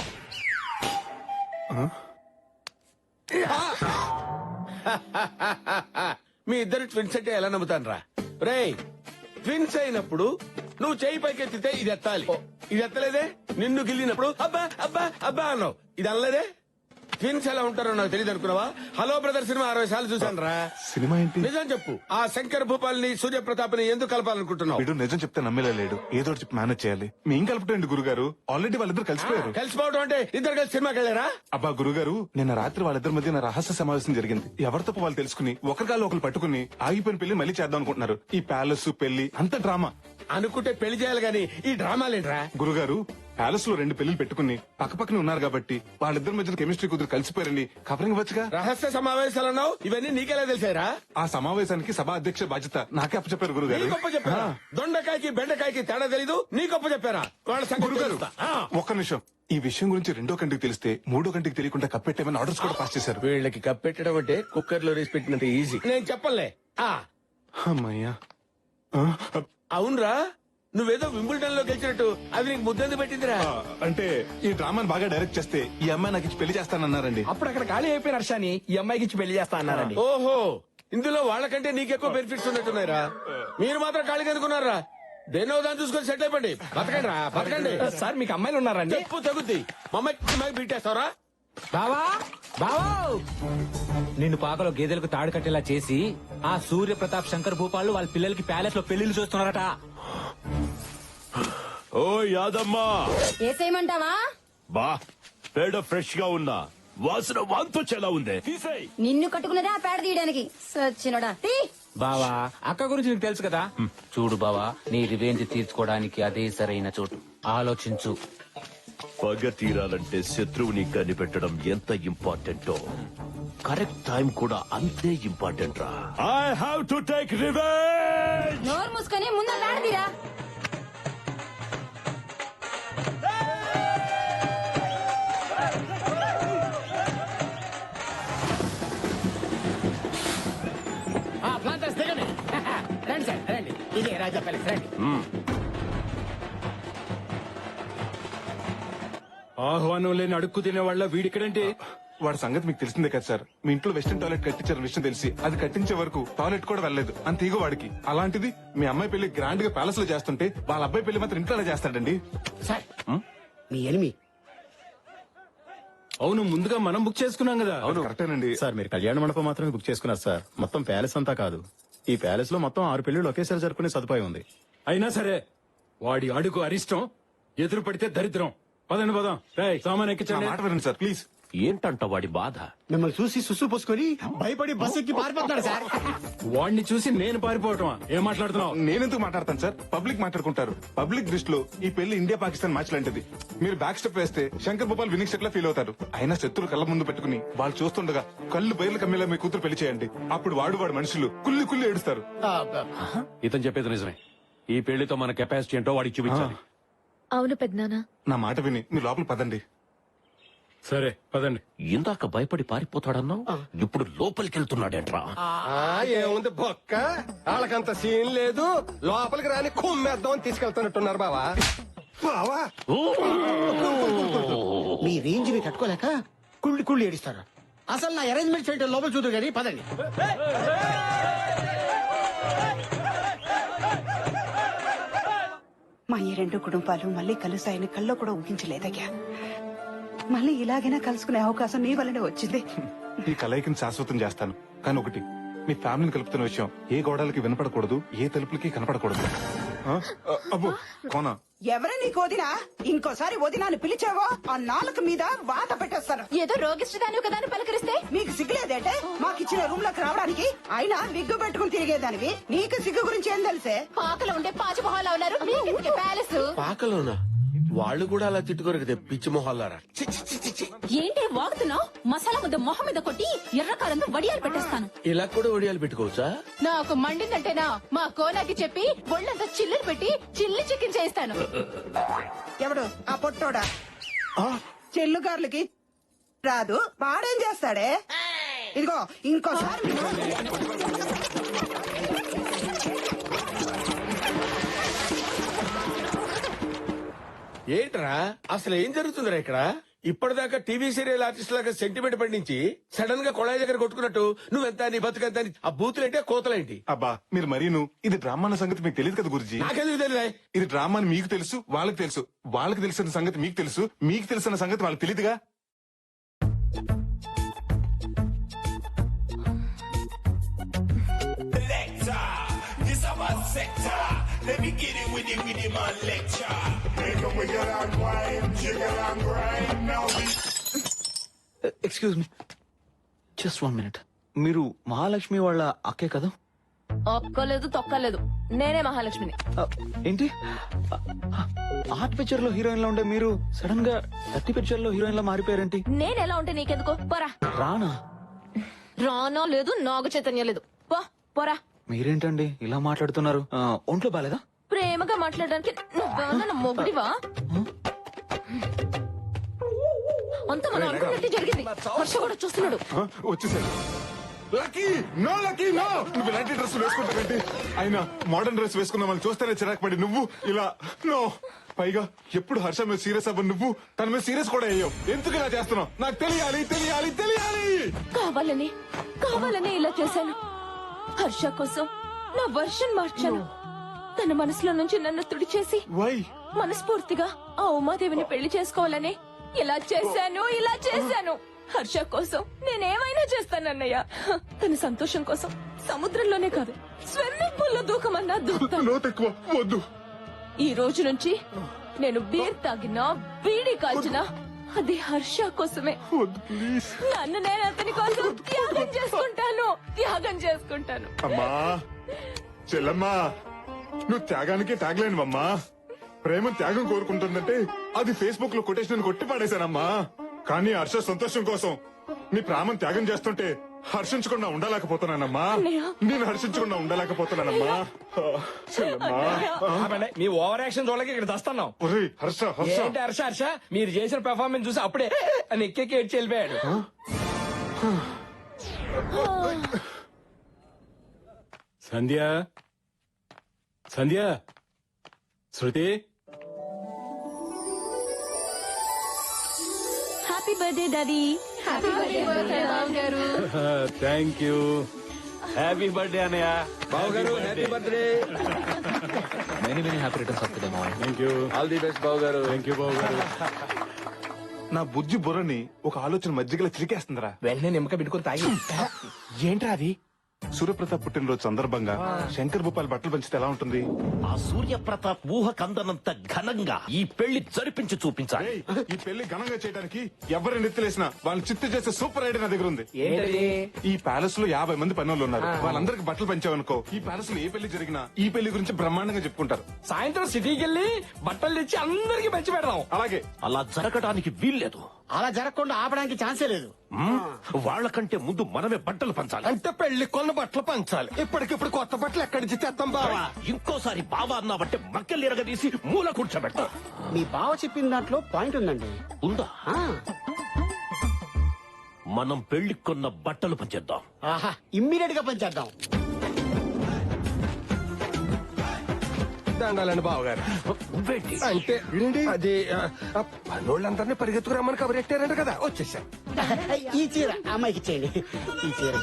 మీ ఇద్దరు ట్విన్స్ అంటే ఎలా నమ్ముతాను రా? రేయ్, ట్విన్స్ అయినప్పుడు నువ్వు చేయి పైకి ఎత్తితే ఇది ఎత్తాలి. ఇది ఎత్తలేదే? నిన్ను గిల్లినప్పుడు అబ్బా అబ్బా అబ్బా అన్నావు. ఇది అనలేదే? ట్విన్స్ ఎలా ఉంటారో నాకు తెలియదు అనుకున్నావా? హలో బ్రదర్ సినిమా 60 సార్లు చూశాను రా. సినిమా ఏంటి? నిజం చెప్పు, ఆ శంకర్ భూపాల్ని సూర్యప్రతాప్ ని ఎందుకు కలపాలనుకుంటున్నావు? వీడు నిజం చెప్తే నమ్మేలా లేడు. ఏదో ఒకటి చెప్పి మేనేజ్ చేయాలి. మేం కలుపుటండి గురుగారు. ఆల్రెడీ వాళ్ళిద్దరు కలిసిపోయారు. కలిసిపోవడం అంటే ఇద్దరు కలిసి సినిమాకి వెళ్ళారా? అబ్బా గురుగారు, నిన్న రాత్రి వాళ్ళిద్దరి మధ్య రహస్య సమావేశం జరిగింది. ఎవరి తప్ప వాళ్ళు తెలుసుకుని ఒకరికాలు ఒకరు పట్టుకుని ఆగిపోయిన పెళ్లి మళ్ళీ చేద్దాం అనుకుంటున్నారు. ఈ ప్యాలెస్ పెళ్లి అంత డ్రామా. అనుకుంటే పెళ్లి చేయాలి గాని ఈ డ్రామాలేంట్రా? గురుగారు, ప్యాలెస్ లో 2 పెళ్లిలు పెట్టుకుని పక్కపక్కనే ఉన్నారు కాబట్టి వాళ్ళిద్దరి మధ్య కెమిస్ట్రీ కుదిరి కలిసిపోయారని కవరింగ్ వచ్చుగా. రహస్య సమావేశాలన్నావు, ఇవన్నీ నీకెలా తెలిసారా? ఆ సమావేశానికి సభా అధ్యక్ష బాధ్యత నాకే అప్పచెప్పారు గురుగారు. నీ గొప్ప చెప్పారా? దొండకాయకి బెండకాయకి తేడా తెలీదు, నీ గొప్ప చెప్పారా? వాళ్ళ సంగతి గురుగారు తెలుస్తా. ఒక్క నిమిషం. ఈ విషయం గురించి 2వ కంటికి తెలిస్తే 3వ కంటికి తెలియకుండా కప్పెట్టేమని ఆర్డర్స్ కూడా పాస్ చేశారు. వీళ్ళకి కప్పెట్టడం అంటే కుక్కర్ లో రేసి పెట్టినంత ఈజీ. నేను చెప్పలే. అమ్మయ్యా. అవునరా, నువ్వేదో వింబుల్టన్ లో గెలిచినట్టు అది నీకు ముద్దంది పెట్టిందిరా. అంటే ఈ డ్రామాని బాగా డైరెక్ట్ చేస్తే ఈ అమ్మాయి నాకు ఇచ్చి పెళ్లి చేస్తానన్నారండి. అప్పుడు అక్కడ ఖాళీ అయిపోయిన హర్షాని ఈ అమ్మాయికి ఇచ్చి పెళ్లి చేస్తా అన్నారండి. ఓహో, ఇందులో వాళ్ళకంటే నీకెక్కువ బెనిఫిట్స్ ఉన్నట్టున్నాయిరా. మీరు మాత్రం ఖాళీగా ఎందుకున్నారా? దేన్నో దాన్ని చూసుకొని సెట్ అయిపోండి. బతకండి రా, బతకండి. సార్ మీకు అమ్మాయిలు ఉన్నారండి? చెప్పు తగ్గుద్ది. మమ్మకి పెట్టేస్తావరా? బావా బావా, నిన్ను పాకలో గేదెలకు తాడు కట్టేలా చేసి ఆ సూర్య ప్రతాప్ శంకర్ భూపాలు వాళ్ళ పిల్లలకి ప్యాలెస్ లో పెళ్లిళ్ళు చూస్తున్నారట. ఓ యాదమ్మా, ఏసేయమంటావా? బా పేడ ఫ్రెష్ గా ఉన్నా, వాసన వాంతొచ్చేలా ఉంది. తీసేయ్. నిన్ను కట్టుకున్నదా పేడ తీయడానికి సచ్చినోడా. బావా, అక్క గురించి నీకు తెలుసు కదా. చూడు బావా, నీ రివెంజ్ తీర్చుకోవడానికి అదే సరైన చోటు. ఆలోచించు. పగ తీరాలంటే శత్రువుని కనిపెట్టడం ఎంత ఇంపార్టెంటో కరెక్ట్ టైం కూడా అంతే ఇంపార్టెంట్ రా. I have to take revenge. నోరు మూసుకొని ముందు పేడ తీరా. ప్లాంటర్స్ దిగండి. రండి సార్ రండి. ఇదే రాజా ప్యాలెస్ రండి. ఆహ్వానం లేని అడుక్కు తినే వాళ్ళ వీడిక్కడంటే వాడి సంగతి మీకు తెలిసిందే కదా సార్. మీ ఇంట్లో వెస్టర్న్ టాయిలెట్ కట్టించారని విషయం తెలిసి అది కట్టించే వరకు టాయిలెట్ కూడా వెళ్ళలేదు. అంత ఈగో వాడికి. అలాంటిది మీ అమ్మాయి పెళ్లి గ్రాండ్ గా ప్యాలెస్ లో చేస్తుంటే వాళ్ళ అబ్బాయి పెళ్లి మాత్రం ఇంట్లోనే చేస్తాడండి. సార్ మీ ఎనిమి. అవును, ముందుగా మనం బుక్ చేసుకున్నాం కదా. అవును కరెక్టేనండి సార్. మీరు కళ్యాణ మండపం మాత్రమే బుక్ చేసుకున్నారు సార్. మొత్తం ప్యాలెస్ అంతా కాదు. ఈ ప్యాలెస్ లో మొత్తం 6 పెళ్లిళ్ళు ఒకేసారి జరుపుకునే సదుపాయం ఉంది. అయినా సరే వాడి అడుగు అరిష్టం, ఎదురు పడితే దరిద్రం. పదండి పదం. సామాన్ ఎక్కించండి. మాట వినండి సార్ ప్లీజ్. ఏంటంట వాడి బాధ? మిమ్మల్ని చూసి సుస్సు పోసుకొని భయపడి బస్ ఎక్కి పారిపోతున్నాడు సార్. వాడిని చూసి నేను పారిపోవటమా? ఏం మాట్లాడుతున్నావు? నేనెందుకు మాట్లాడతాను సార్? పబ్లిక్ మాట్లాడుకుంటారు. పబ్లిక్ దృష్టిలో ఈ పెళ్లి ఇండియా పాకిస్తాన్ మ్యాచ్ లాంటిది. మీరు బ్యాక్ స్టెప్ వేస్తే శంకర్ భూపాల్ వినింగ్ స్టెప్ లా ఫీల్ అవుతారు. అయినా శత్రులు కళ్ళ ముందు పెట్టుకుని వాళ్ళు చూస్తుండగా కళ్ళు బయర్లు కమ్మేలా మీ కూతురు పెళ్లి చేయండి. అప్పుడు వాడు మనుషులు కుల్లి కుల్లి ఏడుస్తారు. ఇతను చెప్పేది నిజమే. ఈ పెళ్లితో మన కెపాసిటీ ఏంటో వాడికి చూపించాలి. అవును పెద్దనాన్న. నా మాట విని మీ లోపల పదండి. సరే పదండి. ఇందాక భయపడి పారిపోతాడన్నావు, ఇప్పుడు లోపలికి వెళ్తున్నాడేంట్రా? ఏముంది బొక్క, వాళ్ళకంత సీన్ లేదు. లోపలికి రాని కుమ్మేద్దాం అని తీసుకెళ్తున్నట్టున్నారు బావా. బావా మీ రేంజ్ ని తట్టుకోలేక కుళ్ళి కుళ్ళి ఏడిస్తారు. అసలు నా అరేంజ్మెంట్ చేయడం లోపల చూద్దరు కానీ పదండి. మా ఈ 2 కుటుంబాలు మళ్ళీ కలుస్తాయని కల్లో కూడా ఊహించలేదయ్యా. మళ్ళీ ఇలాగైనా కలుసుకునే అవకాశం నీ వల్లనే వచ్చింది. ఈ కలయికని శాశ్వతం చేస్తాను. కానీ ఒకటి, మీ ఫ్యామిలీని కలుపుతున్న విషయం ఏ గోడలకి వినపడకూడదు, ఏ తలుపులకి కనపడకూడదు. అబ్బో కోనా, ఎవరు నీకు వదినా? ఇంకోసారి వదినాన్ని పిలిచావో ఆ నాలుక మీద వాత పెట్టేస్తాను. ఏదో రోగిష్టిదాని కదా అని పలకరిస్తే మీకు సిగ్గులేదంటే మాకిచ్చిన రూమ్ లోకి రావడానికి? అయినా విగ్గు పెట్టుకుని తిరిగేదానివి, నీకు సిగ్గు గురించి ఏం తెలిసే? పాకలో ఉండే పాచి మొహాలు ఉన్నారు. మీకెందుకు ప్యాలెస్? పాకలోనా? వాళ్ళు కూడా అలా తిట్టుకోరు కదా పిచ్చి మొహాలారా. ఏంటి వాగుతున్నావు? మసాలా ముద్ద మొహం మీద కొట్టి ఎర్రకారంతో వడియాలు పెట్టేస్తాను. ఇలా కూడా ఒడియాలు పెట్టుకోవచ్చా? నాకు మండిందంటేనా మా కోనాకి చెప్పి ఒళ్ళంతా చిల్లులు పెట్టి చిల్లి చికెన్ చేస్తాను. ఎవడు ఆ పొట్టోడా? చెల్లుగార్లకి రాదు, వాడేం చేస్తాడే? ఇదిగో ఇంకోసారి ఏంట్రా అసలు ఏం జరుగుతుందిరా ఇక్కడ? ఇప్పటిదాకా టీవీ సీరియల్ ఆర్టిస్ట్ లాగా సెంటిమెంట్ పండించి సడన్ గా కొళాయి దగ్గర కొట్టుకున్నట్టు నువ్వెంత నీ బతుకెంత అని ఆ బూతులేంటి కోతలేంటి? అబ్బా మీరు మరీను ఇది డ్రామా అన్న సంగతి మీకు తెలియదు కదా గురుజీ. నాకెందుకు తెలియదా? ఇది డ్రామా అని మీకు తెలుసు, వాళ్ళకి తెలుసు. వాళ్ళకి తెలిసిన సంగతి మీకు తెలుసు, మీకు తెలిసిన సంగతి వాళ్ళకి తెలియదుగా. Excuse me, just 1 minute. మీరు మహాలక్ష్మి వాళ్ళ అక్కే కదా? ఒక్కలేదు తొక్కలేదు, నేనే మహాలక్ష్మిని. ఏంటి ఆర్ట్ పిక్చర్ లో హీరోయిన్ లా ఉండే మీరు సడన్ గా 30 పిక్చర్ లో హీరోయిన్ లా మారిపోయారేంటి? నేనెలా ఉంటే నీకెందుకో? పోరా. రానా? రానో లేదు, నాగ చైతన్యం లేదు. పోరా. మీరేంటండి ఇలా మాట్లాడుతున్నారు? ఒంట్లో బాలేదా? ప్రేమగా మాట్లాడడానికి నువ్వేమన్నా మొగుడివా? అంత మనం అనుకున్నట్టు జరిగింది. హర్ష కూడా చూస్తున్నాడు. వచ్చేసాడు. Lucky no, lucky no. నువ్వు ఇలాంటి డ్రెస్ వేసుకుంటావేంటి? అయినా మోడర్న్ డ్రెస్ వేసుకున్న వాళ్ళు చూస్తేనే చిరాకు పడి నువ్వు ఇలా నో. పైగా ఎప్పుడు హర్ష మీద సీరియస్ అవ్వ నువ్వు తన మీద సీరియస్ కూడా అయ్యావు. ఎందుకు ఇలా చేస్తున్నావు? నాకు తెలియాలి తెలియాలి తెలియాలి. కావాలని ఇలా చేశాను. హర్ష కోసం నా వర్షన్ మార్చాను. తన మనసులో నుంచి నన్ను తుడిచేసి మనస్ఫూర్తిగా ఆ ఉమాదేవిని పెళ్లి చేసుకోవాలని ఇలా చేశాను. హర్ష కోసం నేనేమైనా చేస్తానన్నయ్య. తన సంతోషం కోసం సముద్రంలోనే కాదు, స్విమ్మింగ్ పూల్ లో దూకమన్నా వద్దు. ఈ రోజు నుంచి నేను బీర్ తాగినా బీడీ కాల్చినా అది హర్ష కోసమే. నన్ను నేను అతని కోసం త్యాగం చేసుకుంటాను. అమ్మా చెల్లమ్మా, నువ్వు త్యాగానికి త్యాగలేనువమ్మా. ప్రేమ త్యాగం కోరుకుంటుందంటే అది ఫేస్బుక్ లో కొటేషన్ కొట్టి పాడేశానమ్మా. కానీ హర్ష సంతోషం కోసం నీ ప్రాణం త్యాగం చేస్తుంటే హర్షించకుండా ఉండలేకపోతున్నానమ్మా. నేను హర్షించకుండా ఉండలేకపోతున్నానమ్మా. మీ ఓవర్ యాక్షన్ చూడలేక ఇక్కడ దస్తున్నాం. హర్ష హర్ష మీరు చేసిన పెర్ఫార్మెన్స్ చూసి అప్పుడే అని ఎక్కేకి ఏడ్చి వెళ్ళిపోయాడు. Sandhya, Sandhya, Shruti. Happy birthday daddy. Happy birthday గారు. Thank you. హ్యాపీ బర్త్డే అన్నయ్య. బావు గారు happy birthday. Many many happy returns of the day మావయ్య. Thank you. All the best బావు గారు. థ్యాంక్ యూ బావు గారు. నా బుజ్జి బుర్రని ఒక ఆలోచన మధ్యగల చిరికేస్తుందిరా. వెంటనే నిమ్మక పెట్టుకుని తాగి. ఏంట్రా అది? సూర్యప్రతాప్ పుట్టినరోజు సందర్భంగా శంకర్ భూపాల్ బట్టలు పంచితే ఎలా ఉంటుంది? ఆ సూర్యప్రతాప్ ఊహ కందనంత ఘనంగా ఈ పెళ్లి జరిపించి చూపించాలి. ఈ పెళ్లి ఘనంగా చేయడానికి ఎవరిని నెత్తిలేసినా వాళ్ళని చిత్తు చేసే సూపర్ ఐడియా నా దగ్గర ఉంది. ఈ ప్యాలెస్ లో 50 మంది పనులు ఉన్నారు. వాళ్ళందరికి బట్టలు పంచావనుకో, ఈ ప్యాలెస్ లో ఏ పెళ్లి జరిగినా ఈ పెళ్లి గురించి బ్రహ్మాండంగా చెప్పుకుంటారు. సాయంత్రం సిటీకి వెళ్ళి బట్టలు తెచ్చి అందరికి పంచి పెడదాం. అలాగే. అలా జరగడానికి వీల్లేదు. అలా జరగకుండా ఆపడానికి ఛాన్సే లేదు. వాళ్ళకంటే ముందు మనమే బట్టలు పంచాలి. అంటే పెళ్లి కొన్న బట్టలు పంచాలి. ఇప్పటికిప్పుడు కొత్త బట్టలు ఎక్కడి నుంచి తెస్తాం బావా? ఇంకోసారి బావా అన్నావంటే మక్కలు ఎరగదీసి మూల కూర్చోబెడతా. మీ బావ చెప్పిన దాంట్లో పాయింట్ ఉందండి. ఉందా? మనం పెళ్లి కొన్న బట్టలు పంచేద్దాం. ఆహా, ఇమ్మీడియట్ గా పంచేద్దాం. దండాలండి బావగారు. అంటే అది పనోళ్ళందరినీ పరిగెత్తుకురమ్మని కబరెట్టారంట కదా, వచ్చేసాం. ఈ చీర అమ్మాయికి ఇచ్చేయండి. ఈ చీర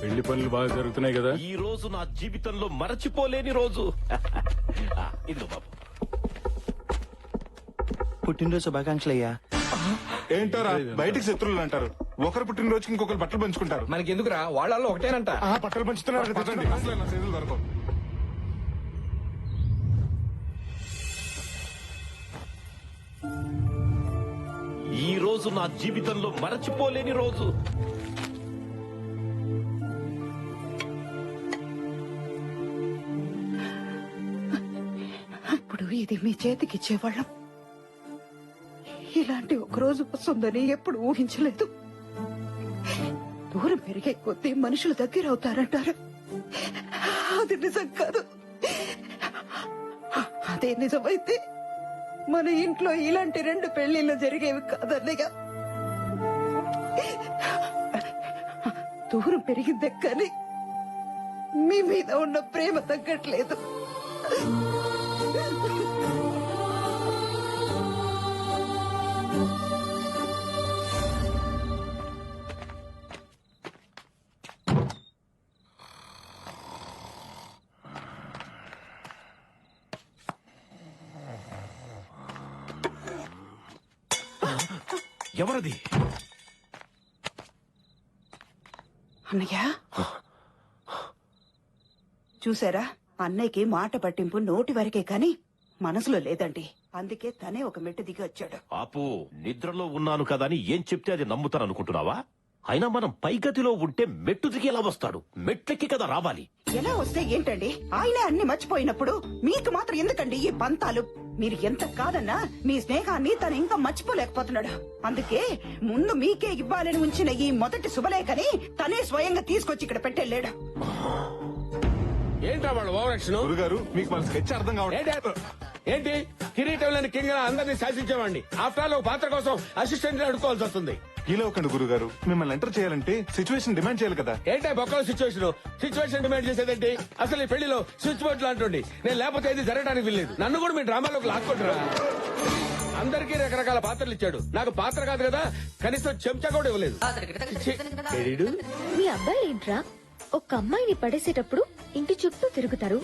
పెళ్లి పనులు బాగా జరుగుతున్నాయి కదా? ఈ రోజు నా జీవితంలో మరచిపోలేని రోజు. ఇదిగో బాబు. పుట్టినరోజు శుభాకాంక్షలు అయ్యా. ఏంటారా బయటికి శత్రువులు అంటారు. ఒకరు పుట్టినరోజుకి ఇంకొకరు బట్టలు పంచుకుంటారు. మనకి ఎందుకురా, వాళ్ళల్లో ఒకటేనంట. బట్టలు పంచుతున్నారు దొరకవు. ఈ రోజు నా జీవితంలో మరచిపోలేని రోజు. ఇప్పుడు ఇది మీ చేతికి ఇచ్చేవాళ్ళం. ఇలాంటి ఒక రోజు వస్తుందని ఎప్పుడు ఊహించలేదు. దూరం పెరిగే కొద్దీ మనుషులు దగ్గర అవుతారంటారు. అది నిజం కాదు. అదే నిజమైతే మన ఇంట్లో ఇలాంటి 2 పెళ్లిళ్ళు జరిగేవి కాదన్నయ్య. దూరం పెరిగిందే కానీ మీ మీద ఉన్న ప్రేమ తగ్గట్లేదు. ఎవరది? అన్నయ్య చూసారా, అన్నయ్యకి మాట పట్టింపు నోటి వరకే కాని మనసులో లేదండి. అందుకే తనే ఒక మెట్టు దిగి వచ్చాడు. పాపు, నిద్రలో ఉన్నాను కదా అని ఏం చెప్తే అది నమ్ముతాను అనుకుంటున్నావా? అయినా మనం పైగతిలో ఉంటే మెట్టు దిగి ఎలా వస్తాడు? మెట్లెక్కి కదా రావాలి. ఎలా వస్తే ఏంటండి, ఆయనే అన్ని మర్చిపోయినప్పుడు మీకు మాత్రం ఎందుకండి ఈ పంతాలు? మీరు ఎంత కాదన్నా మీ స్నేహాన్ని తను ఇంకా మర్చిపోలేకపోతున్నాడు. అందుకే ముందు మీకే ఇవ్వాలని ఉంచిన ఈ మొదటి శుభలేఖని తనే స్వయంగా తీసుకొచ్చి ఇక్కడ పెట్టెళ్ళాడు. ఏంటా వాళ్ళు ఓవరాక్షన్? గురుగారు మీకు మన స్కెచ్ అర్థం కావట్లేదు. ఏంటి కిరీటం లేని కింగ్ అందరినీ శాసించేవాడిని. ఆఫ్టర్ ఆల్ ఒక పాత్ర కోసం అసిస్టెంట్ అడుకోవాల్సి వస్తుంది. ఇలా ఒకండి గురుగారు, మిమ్మల్ని ఎంటర్ చేయాలంటే సిచ్యువేషన్ డిమాండ్ చేయాలి కదా. ఏంటా బొక్కల సిచ్యువేషన్ డిమాండ్ చేసేదేంటి? అసలు ఈ పెళ్లిలో స్విచ్ బోర్డు లాంటి నేను లేకపోతే ఏది జరగడానికి వీల్లేదు. నన్ను కూడా మీ డ్రామాలోకి లాక్కుంటారా? అందరికీ రకరకాల పాత్రలు ఇచ్చాడు, నాకు పాత్ర కాదు కదా, కనీసం చెంచా కూడా ఇవ్వలేదు. మీ అబ్బాయి ఏంట్రా, ఒక అమ్మాయిని పడేసేటప్పుడు ఇంటి చుట్టూ తిరుగుతారు,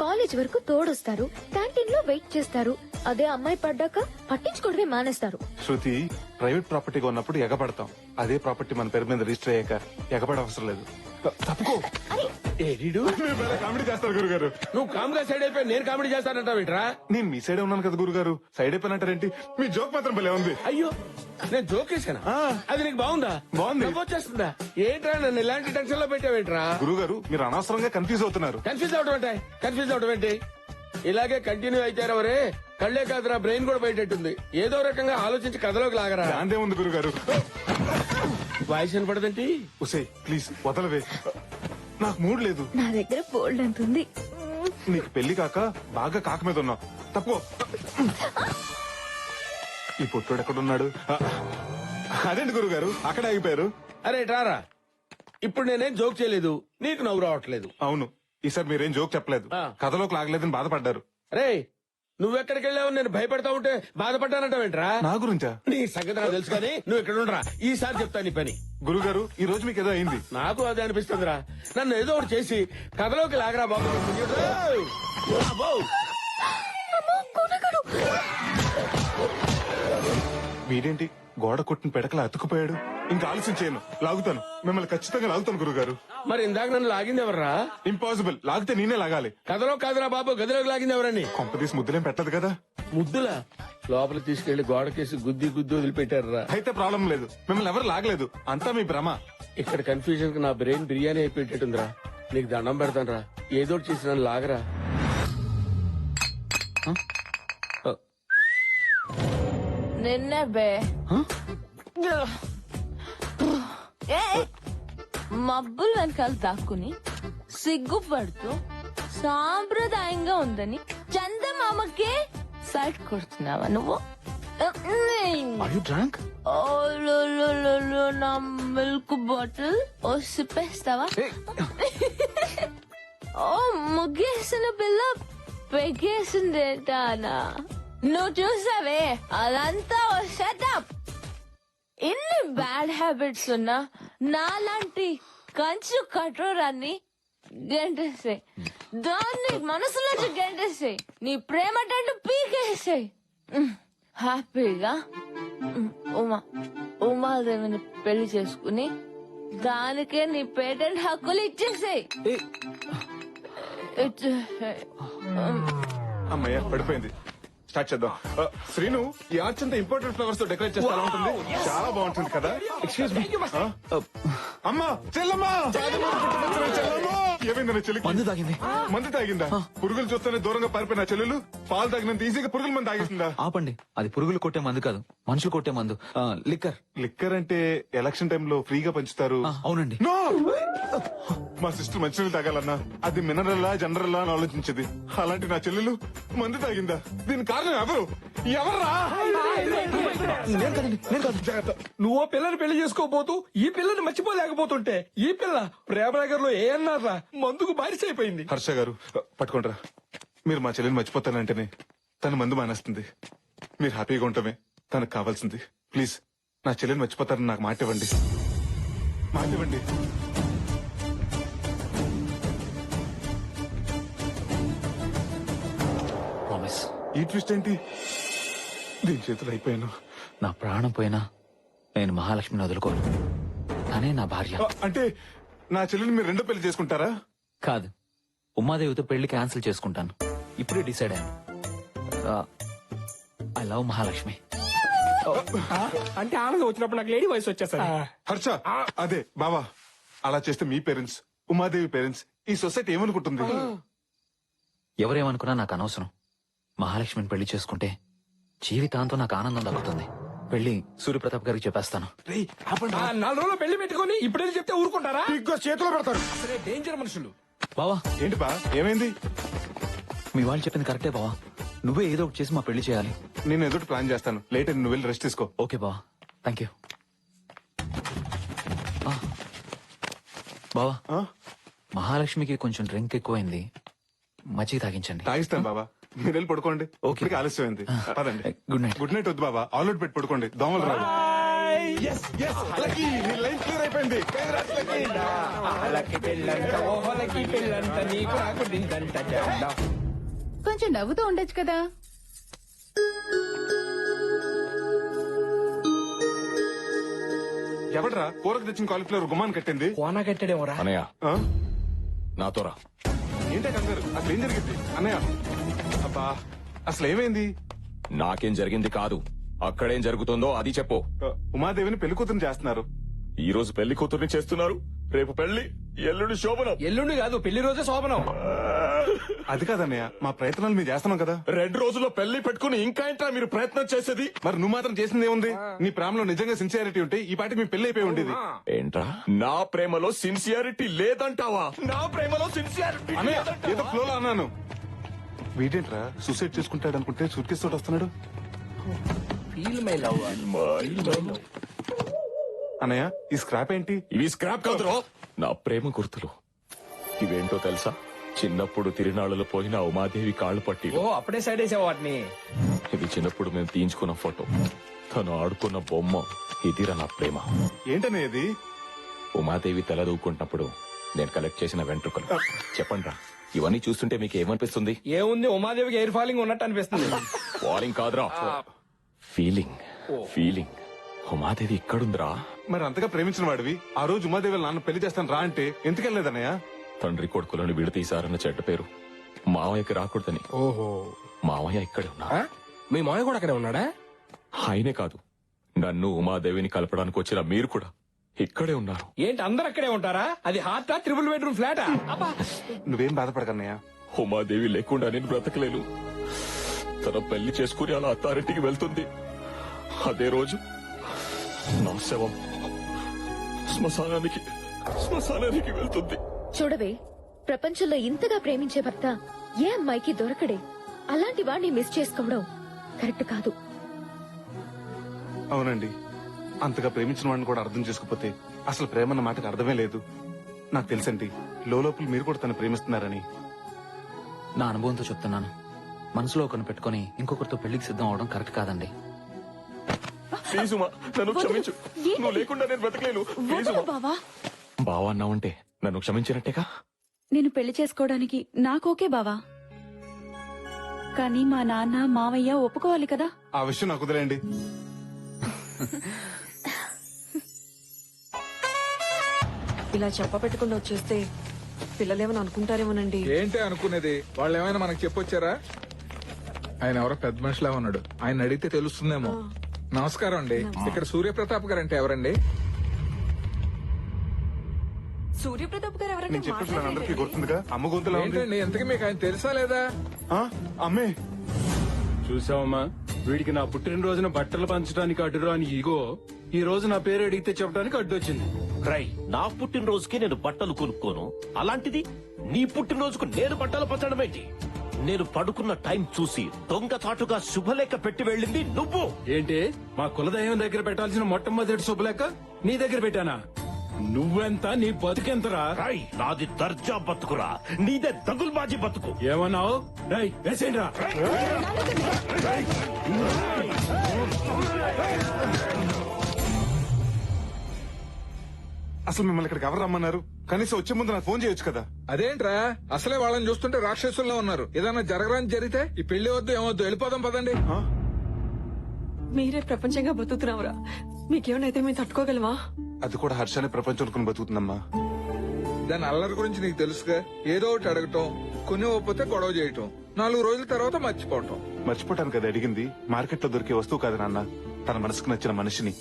కాలేజ్ వరకు తోడొస్తారు, క్యాంటీన్ లో వెయిట్ చేస్తారు. అదే అమ్మాయి పడ్డాక పట్టించుకోవడమే మానేస్తారు. శృతి, ప్రైవేట్ ప్రాపర్టీగా ఉన్నప్పుడు ఎగబడతాం. అదే ప్రాపర్టీ మన పేరు మీద రిజిస్టర్ అయ్యాక ఎగబడ అవసరం లేదు. తప్పుకో. కామెడీ చేస్తారు గురుగారు. నువ్వు కామ్గా సైడ్ అయిపోయి నేను కామెడీ చేస్తానంటావేంట్రా? నేను మీ సైడే ఉన్నాను కదా గురుగారు, సైడ్ అయిపోయినంటారేంటి? మీ జోక్ మాత్రం భలే ఉంది. అయ్యో, నేను జోక్ వేసానా? అది నీకు బాగుందా? బాగుంది. వచ్చేస్తుందా? ఏంట్రా నన్ను ఇలాంటి టెన్షన్ లో పెట్టావేంట్రా? గురుగారు మీరు అనవసరంగా కన్ఫ్యూజ్ అవుతున్నారు. కన్ఫ్యూజ్ అవడం ఏంటి? ఇలాగే కంటిన్యూ అయితే ఎవరే కళ్లే కాదురా, బ్రెయిన్ కూడా బయటెట్టుంది. ఏదో రకంగా ఆలోచించి కథలోకి లాగరా. అంతే ఉంది గురుగారు. వాయిస్ వినపడదేంటి? ఉసే ప్లీజ్ వదలవే, నాకు మూడ్ లేదు. నా దగ్గర బోల్డ్ అంత ఉంది. నీకు పెళ్లి కాక బాగా కాక మీద ఉన్నావు. తప్పు. ఈ పుట్టుడు ఎక్కడున్నాడు? అదేంటి గురుగారు అక్కడ ఆగిపోయారు? అరే రారా, ఇప్పుడు నేనేం జోక్ చేయలేదు, నీకు నవ్వు రావట్లేదు. అవును, ఈసారి మీరేం జోక్ చెప్పలేదు, కథలోకి లాగలేదని బాధపడ్డారు. రే, నువ్వెక్కడికి వెళ్ళావు నేను భయపడతా ఉంటే బాధపడ్డానంటావేంట్రా? నా గురించా? నీ సంగతి నాకు తెలుసు కానీ నువ్వు ఇక్కడ ఉండరా, ఈసారి చెప్తా నీ పని. గురుగారు ఈ రోజు మీకు ఏదో అయింది. నాకు అదే అనిపిస్తుందిరా, నన్ను ఏదో ఒకటి చేసి కథలోకి లాగరా బాబు. వీడేంటి గోడ కొట్టిన పెడకలా అతుకుపోయాడు? ఇంకా ఆలస్యం చేయను, లాగుతాను, మిమ్మల్ని ఖచ్చితంగా లాగుతాను గురుగారు. మరి ఇందాక నన్ను లాగింది ఎవర్రా? ఇంపాసిబుల్, లాగితే నేనే లాగాలి. కథలో కాదురా బాబు, గదిలోకి లాగింది ఎవరని? కొంపదీసి ముద్దులేం పెట్టదు కదా. ముద్దులా? లోపల తీసుకెళ్లి గోడకేసి గుద్ది వదిలిపెట్టారా? అయితే ప్రాబ్లం లేదు, మిమ్మల్ని ఎవరు లాగలేదు, అంతా మీ భ్రమ. ఇక్కడ కన్ఫ్యూజన్ కి నా బ్రెయిన్ బిర్యానీ అయిపోయేటట్టుందిరా. నీకు దండం పెడతాను రా, ఏదో చేసి నన్ను లాగరా. నిన్నే బే మబ్బులు వెనకాల దాక్కుని సిగ్గుపడుతూ సాంప్రదాయంగా ఉందని చందమామకే సైట్ కొడుతున్నావా నువ్వు? నా మిల్క్ బాటిల్ ఓ సిప్పేస్తావా? ఓ ముగ్గేసిన పిల్ల పెగేసిందేటానా? నువ్వు చూసావే అదంతా ఓ సెటప్. ఇన్ని బ్యాడ్ హ్యాబిట్స్ ఉన్నా నాలాంటి కంచు కఠోరాన్ని గెంటేసాయి, దాన్ని మనసులోంచి గెంటేసాయి, నీ ప్రేమ టంటు పీకేసాయి. హ్యాపీగా ఉమాదేవిని పెళ్లి చేసుకుని దానికే నీ పేటెంట్ హక్కులు ఇచ్చేసాయి. అమ్మయ్య పడిపోయింది. స్టార్ట్ చేద్దాం. శ్రీను, ఈ ఆర్చ్ అంతా ఇంపార్టెంట్ ఫ్లవర్స్ తో డెకరేట్ చేస్తే ఎలా ఉంటుంది? చాలా బాగుంటుంది కదా. Excuse me. అమ్మా, చెల్లమ్మా, ఏమైంది? చెల్లి మందు తాగింది. మందు తాగిందా? పురుగులు చూస్తేనే దూరంగా పారిపోయిన చెల్లెలు పాలు తాగినంత ఈజీగా పురుగుల మంది తాగేసిందా? ఆపండి, అది పురుగులు కొట్టే మందు కాదు, మనుషులు కొట్టే మందు. లిక్కర్. లిక్కర్ అంటే ఎలక్షన్ టైంలో ఫ్రీగా పంచుతారు. అవునండి. మా సిస్టర్ మంచినీళ్ళు తాగాలన్నా అది మినరల్లా జనరల్లా అని ఆలోచించేది. అలాంటి నా చెల్లెలు మందు తాగిందా? దీని కారణం ఎవరు? ఎవర్రా? నువ్వు పిల్లని పెళ్లి చేసుకోబోతూ ఈ పిల్లని మర్చిపోలేకపోతుంటే ఈ పిల్ల ప్రేమనగర్ లో ఏ అన్నారా మందుకు బారిస అయిపోయింది. హర్ష గారు పట్టుకుంటారా, మీరు మా చెల్లెని మర్చిపోతానంటేనే తను మందు మానేస్తుంది. మీరు హ్యాపీగా ఉండటమే తనకు కావాల్సింది. ప్లీజ్ నా చెల్లెని మర్చిపోతారని నాకు మాట ఇవ్వండి, మాట ఇవ్వండి. ప్రామిస్. ఈ ట్విస్ట్ ఏంటి? దీని చేతులు అయిపోయాను. నా ప్రాణం పోయినా నేను మహాలక్ష్మిని వదులుకోను. తనే నా భార్య. అంటే నా చెల్లిని మీరు రెండో పెళ్లి చేసుకుంటారా? కాదు, ఉమాదేవితో పెళ్లి క్యాన్సిల్ చేసుకుంటాను. ఇప్పుడే డిసైడ్ అయ్యాను. I love Mahalakshmi. అంటే ఆనందం వచ్చినప్పుడు నాకు లేడీ వయసు వచ్చేసరి. హర్ష, అదే బావా, అలా చేస్తే మీ పేరెంట్స్, ఉమాదేవి పేరెంట్స్, ఈ సొసైటీ ఏమనుకుంటుంది? ఎవరేమనుకున్నా నాకు అనవసరం. మహాలక్ష్మిని పెళ్లి చేసుకుంటే జీవితాంతం నాకు ఆనందం దక్కుతుంది. పెళ్లి సూర్యప్రతాప్ గారికి చెప్పేస్తాను. 4 రోజులు పెళ్లి పెట్టుకుని ఇప్పుడే చెప్తే ఊరుకుంటారా? చేతిలో పెడతారు. అసలే డేంజర్ మనుషులు. బావా, ఏంటి బా, ఏమైంది? మీ వాళ్ళు చెప్పింది కరెక్టే బావా. నువ్వే ఏదో ఒకటి చేసి మా పెళ్లి చేయాలి. నేను ఏదో ప్లాన్ చేస్తాను. లేట్ అని నువ్వు వెళ్ళి రెస్ట్ తీసుకో. ఓకే బావా, థ్యాంక్ యూ. బావా, మహాలక్ష్మికి కొంచెం డ్రింక్ ఎక్కువైంది, మజ్జిగ తాగించండి. తాగిస్తాను బాబా, మీరు వెళ్ళి పడుకోండి. ఓకే, ఆలస్యమైంది. పదండి. Good night. గుడ్ నైట్ వద్దు బాబా, ఆల్అౌట్ పెట్టి పడుకోండి, దోమలు రావు. అయిపోయింది. కొంచెం నవ్వుతూ ఉండొచ్చు కదా. ఎవడరా కూరకు తెచ్చిన కాలిఫ్లవర్ గుమ్మాన్ని కట్టింది? కోనా కట్టాడేమోరా. అనయ్య, నాతో రా. ఏంటే కంగారు? అసలు ఏం జరిగింది అన్నయ్య? అబ్బా, అసలు ఏమైంది? నాకేం జరిగింది కాదు, అక్కడేం జరుగుతుందో అది చెప్పు. ఉమాదేవిని పెళ్లి కూతురు చేస్తున్నారు. ఈ రోజు పెళ్లి కూతుర్ని చేస్తున్నారు, రేపు పెళ్లి, ఎల్లుండి శోభనం. ఎల్లుండి కాదు, పెళ్లి రోజే శోభనం. అది కాదన్నయ్య, మా ప్రయత్నాలు మీరు చేస్తున్నాం కదా. 2 రోజుల్లో పెళ్లి పెట్టుకుని ఇంకా ఏంట్రా మీరు ప్రయత్నం చేసేది? మరి నువ్వు మాత్రం చేసింది ఏముంది? నీ ప్రేమలో నిజంగా సిన్సియారిటీ ఉంటే ఈ పాటికి మీ పెళ్లి అయిపోయి ఉండేది. ఏంట్రా, నా ప్రేమలో సిన్సియారిటీ లేదంటావా? నా ప్రేమలో సిన్సియారిటీ ఏదో ఫ్లోలో అన్నాను. వీడేంట్రా సూసైడ్ చేసుకుంటాడు అనుకుంటే సూట్ కేసు తోటి వస్తున్నాడు. అన్నయ్య, ఈ స్క్రాప్ ఏంటి? ఇవి స్క్రాప్ కాదురా, నా ప్రేమ గుర్తులు. ఇవేంటో తెలుసా? చిన్నప్పుడు తిరునాళ్ళలో పోయిన ఉమాదేవి కాళ్ళు పట్టి. ఓ, అప్పుడే సైడ్ వేసావు వాటిని. ఇది చిన్నప్పుడు మేము తీయించుకున్న ఫోటో, తను ఆడుకున్న బొమ్మ. ఇదిరా నా ప్రేమ. ఏంటనే ఇది? ఉమాదేవి తల దూకుంటున్నప్పుడు నేను కలెక్ట్ చేసిన వెంట్రుకలు. చెప్పండి రా, ఇవన్నీ చూస్తుంటే మీకు ఏమనిపిస్తుంది? ఏముంది, ఉమాదేవికి ఎయిర్ ఫాలింగ్ ఉన్నట్టు అనిపిస్తుంది. ఫాలింగ్ కాదురా, ఫీలింగ్. ఫీలింగ్. ఉమాదేవి ఇక్కడుందిరా. మరి అంతగా ప్రేమించిన వాడివి ఆ రోజు ఉమాదేవి నాన్న పెళ్లి చేస్తాను రా అంటే ఎందుకెళ్ళలేదన్నయ్య? తండ్రి కొడుకులను విడతీశారన్న చెడ్డ పేరు మావయ్యకి రాకూడదని. ఓహో, మావయ్య ఇక్కడే ఉన్నా. మీ మావయ్య కూడా అక్కడే ఉన్నాడా? ఆయనే కాదు, నన్ను ఉమాదేవిని కలపడానికి వచ్చిన మీరు కూడా ఇక్కడే ఉన్నారు. ఏంటి, అందరు అక్కడే ఉంటారా? అది హార్టా, 3 బెడ్రూమ్ ఫ్లాటా? నువ్వేం బాధపడకన్నయ్య, ఉమాదేవి లేకుండా నేను బ్రతకలేను. తన పెళ్లి చేసుకుని అలా అథారిటీకి వెళ్తుంది. అదే రోజు నా శవం శ్మశానానికి వెళ్తుంది. చూడవే, ప్రపంచంలో ఇంతగా ప్రేమించే భర్త ఏ అమ్మాయికి దొరకడే. అలాంటి వాడిని మిస్ చేసుకోవడం కరెక్ట్ కాదు. అవునండి, అంతగా ప్రేమించిన వాడిని కూడా అర్థం చేసుకోకపోతే అసలు ప్రేమ అన్న మాటకు అర్థమే లేదు. నాకు తెలుసండి, లోపల మీరు కూడా తను ప్రేమిస్తున్నారని. నా అనుభవంతో చెప్తున్నాను. మనసులో ఒకరిని పెట్టుకుని ఇంకొకరితో పెళ్లికి సిద్ధం అవడం కరెక్ట్ కాదండి. ప్లీజ్ ఉమా, నన్ను క్షమించు. నువ్వు లేకుండా నేను బ్రతకలేను. ప్లీజ్ ఉమా. బావా, బావా అన్నావంటే నన్ను క్షమించినట్టేగా. నేను పెళ్లి చేసుకోవడానికి నాకోకే బావా, కానీ మా నాన్న మావయ్య ఒప్పుకోవాలి కదా. ఆ విషయం నాకు వదిలేండి. ఇలా చెప్ప పెట్టుకుని వచ్చేస్తే పిల్లలేమని అనుకుంటారేమోనండి. ఏంటి అనుకునేది? వాళ్ళు ఏమైనా మనకు చెప్పొచ్చారా? ఆయన ఎవరో పెద్ద మనిషిలా ఉన్నాడు, ఆయన అడిగితే తెలుస్తుందేమో. నమస్కారం అండి, ఇక్కడ సూర్యప్రతాప్ గారు అంటే ఎవరండి? సూర్యప్రతాప్ గారు ఎవరంటే నేను చెప్పిన అందరికీ గుర్తుందిగా, అమ్మ గొంతులా ఉంది. ఏంటండి, ఎంతకీ మీకు ఆయన తెలుసా లేదా? అమ్మే, చూసావమ్మా, వీడికి నా పుట్టినరోజున బట్టలు పంచడానికి అడ్డురాని ఈగో ఈ రోజు నా పేరు అడిగితే చెప్పడానికి అడ్డొచ్చింది. రై, నా పుట్టినరోజుకి నేను బట్టలు కొనుక్కోను, అలాంటిది నీ పుట్టినరోజుకు నేను బట్టలు పంచడం ఏంటి? నేను పడుకున్న టైం చూసి దొంగచాటుగా శుభలేఖ పెట్టి వెళ్ళింది నువ్వు. ఏంటి, మా కులదైవం దగ్గర పెట్టాల్సిన మొట్టమొదటి శుభలేఖ నీ దగ్గర పెట్టానా? నువ్వెంత, నీ బతుకెంతరా? నాది దర్జా బతుకురా, నీదే దగుల్బాజీ బతుకు. ఏమన్నావు? రై, వేసేయండిరా. అసలు మిమ్మల్ని ఇక్కడికి ఎవరు రమ్మన్నారు? కనీసం వచ్చే ముందు నాకు ఫోన్ చేయొచ్చు కదా. అదేంట్రా, అసలే వాళ్ళని చూస్తుంటే రాక్షసుల్లో ఉన్నారు. ఏదైనా జరగరాని జరిగితే ఈ పెళ్లి వద్దు ఏమొద్దు, వెళ్ళిపోదాం పదండి. మీరే ప్రపంచంగా బతుకుతున్నావురా. మీకేమైనా మేము తట్టుకోగలమా? అది కూడా హర్షాన్ని ప్రపంచం అనుకుని బతుకుతుందమ్మా. దాని అల్లరి గురించి నీకు తెలుసుగా. ఏదో ఒకటి అడగటం, కొన్ని ఒప్పితే గొడవ చేయటం, 4 రోజుల తర్వాత మర్చిపోవటం. మర్చిపోవటానికి అది అడిగింది మార్కెట్ లో దొరికే వస్తువు కాదు నాన్న, తన మనసుకు నచ్చిన మనిషిని.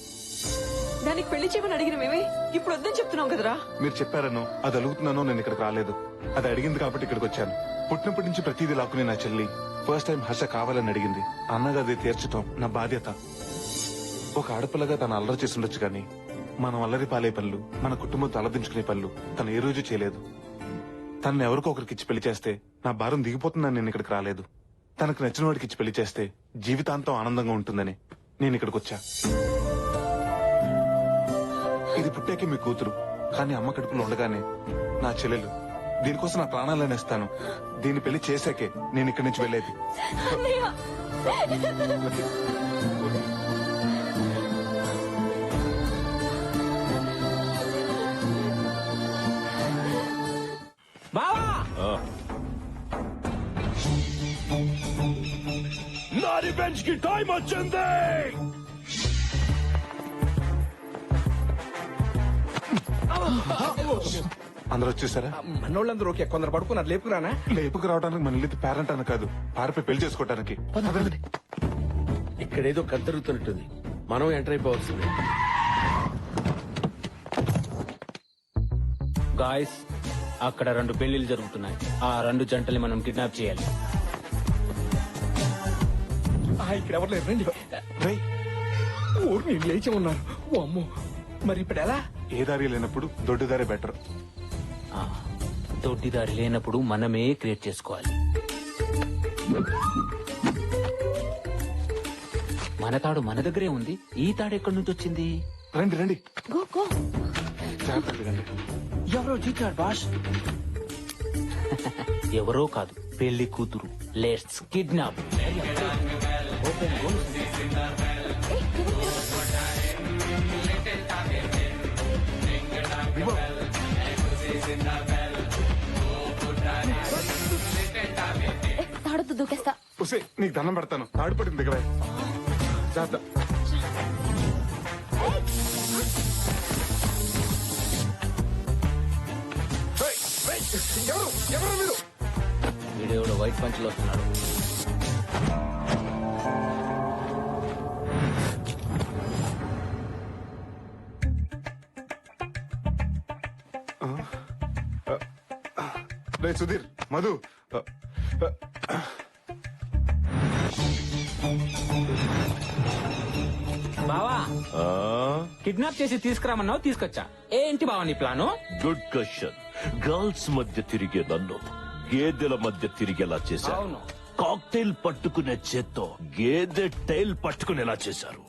దానికి పెళ్లి చేయమని అడిగిన మేమే ఇప్పుడు వద్దని చెప్తున్నాం కదరా. మీరు చెప్పారనో అది అడుగుతున్నానో నేను ఇక్కడికి రాలేదు. అది అడిగింది కాబట్టి ఇక్కడికి వచ్చాను. పుట్టినప్పటి నుంచి ప్రతిదీ లాక్కునే నా చెల్లి ఫస్ట్ టైం హర్ష కావాలని అడిగింది. అన్నగా అది తీర్చడం నా బాధ్యత. ఒక ఆడపిల్లగా తను అల్లరి చేసి ఉండొచ్చు కానీ మనం అల్లరి పాలే పనులు, మన కుటుంబంతో అలదించుకునే పనులు తను ఏ రోజు చేయలేదు. తనను ఎవరికో ఒకరికి ఇచ్చి పెళ్లి చేస్తే నా భారం దిగిపోతుందని నేను ఇక్కడికి రాలేదు. తనకు నచ్చిన వాడికి ఇచ్చి పెళ్లి చేస్తే జీవితాంతం ఆనందంగా ఉంటుందని నేను ఇక్కడికి వచ్చా. ఇది పుట్టాకే మీ కూతురు, కానీ అమ్మ కడుపులో ఉండగానే నా చెల్లెలు. దీనికోసం నా ప్రాణాలను ఇస్తాను. దీన్ని పెళ్లి చేశాకే నేను ఇక్కడి నుంచి వెళ్ళేది. నా రివెంజ్ కి టైం వచ్చింది. అందరూ వచ్చేసారా? మనోళ్ళందరూ ఓకే. కొందరు పడుకున్నారు. లేపుకురానా? లేపుకు రావడానికి మన ఇల్లు పేరెంట్ అని కాదు, పారిపోయి పెళ్లి చేసుకోవడానికి. ఇక్కడేదో కద్దరుగుతున్నట్టుంది. మనం ఎంటర్ అయిపోవాల్సింది. గాయస్, అక్కడ 2 పెళ్లిళ్ళు జరుగుతున్నాయి. ఆ 2 జంటల్ని మనం కిడ్నాప్ చేయాలి. ఇక్కడ ఎవరు లేరు. రండి. ఊరు నేను లేచి ఉన్నారు. ఓ అమ్మో, మరి ఇప్పుడు ఎలా? ఏ దారి లేనప్పుడు దొడ్డిదారే బెటర్. దొడ్డిదారి లేనప్పుడు మనమే క్రియేట్ చేసుకోవాలి. మన తాడు మన దగ్గరే ఉంది. ఈ తాడు ఎక్కడి నుంచి వచ్చింది? రండి రండి. ఎవరో జీతాడు బాష్. ఎవరో కాదు, పెళ్లి కూతురు. Let's kidnap. తాడుతూ దూకేస్తా. నీకు దండం పెడతాను. తాడు పడింది దగ్గర. ఎవరు మీరు? వీడియోలో వైట్ పంచులు వస్తున్నాడు. సుధీర్, మధు, బావా, కిడ్నాప్ చేసి తీసుకురామన్నావు, తీసుకొచ్చా. ఏంటి బావా నీ ప్లాను? Good question. గర్ల్స్ మధ్య తిరిగే నన్ను గేదెల మధ్య తిరిగేలా చేశారు. కాక్టైల్ పట్టుకునే చేత్తో గేదె టైల్ పట్టుకునేలా చేశారు.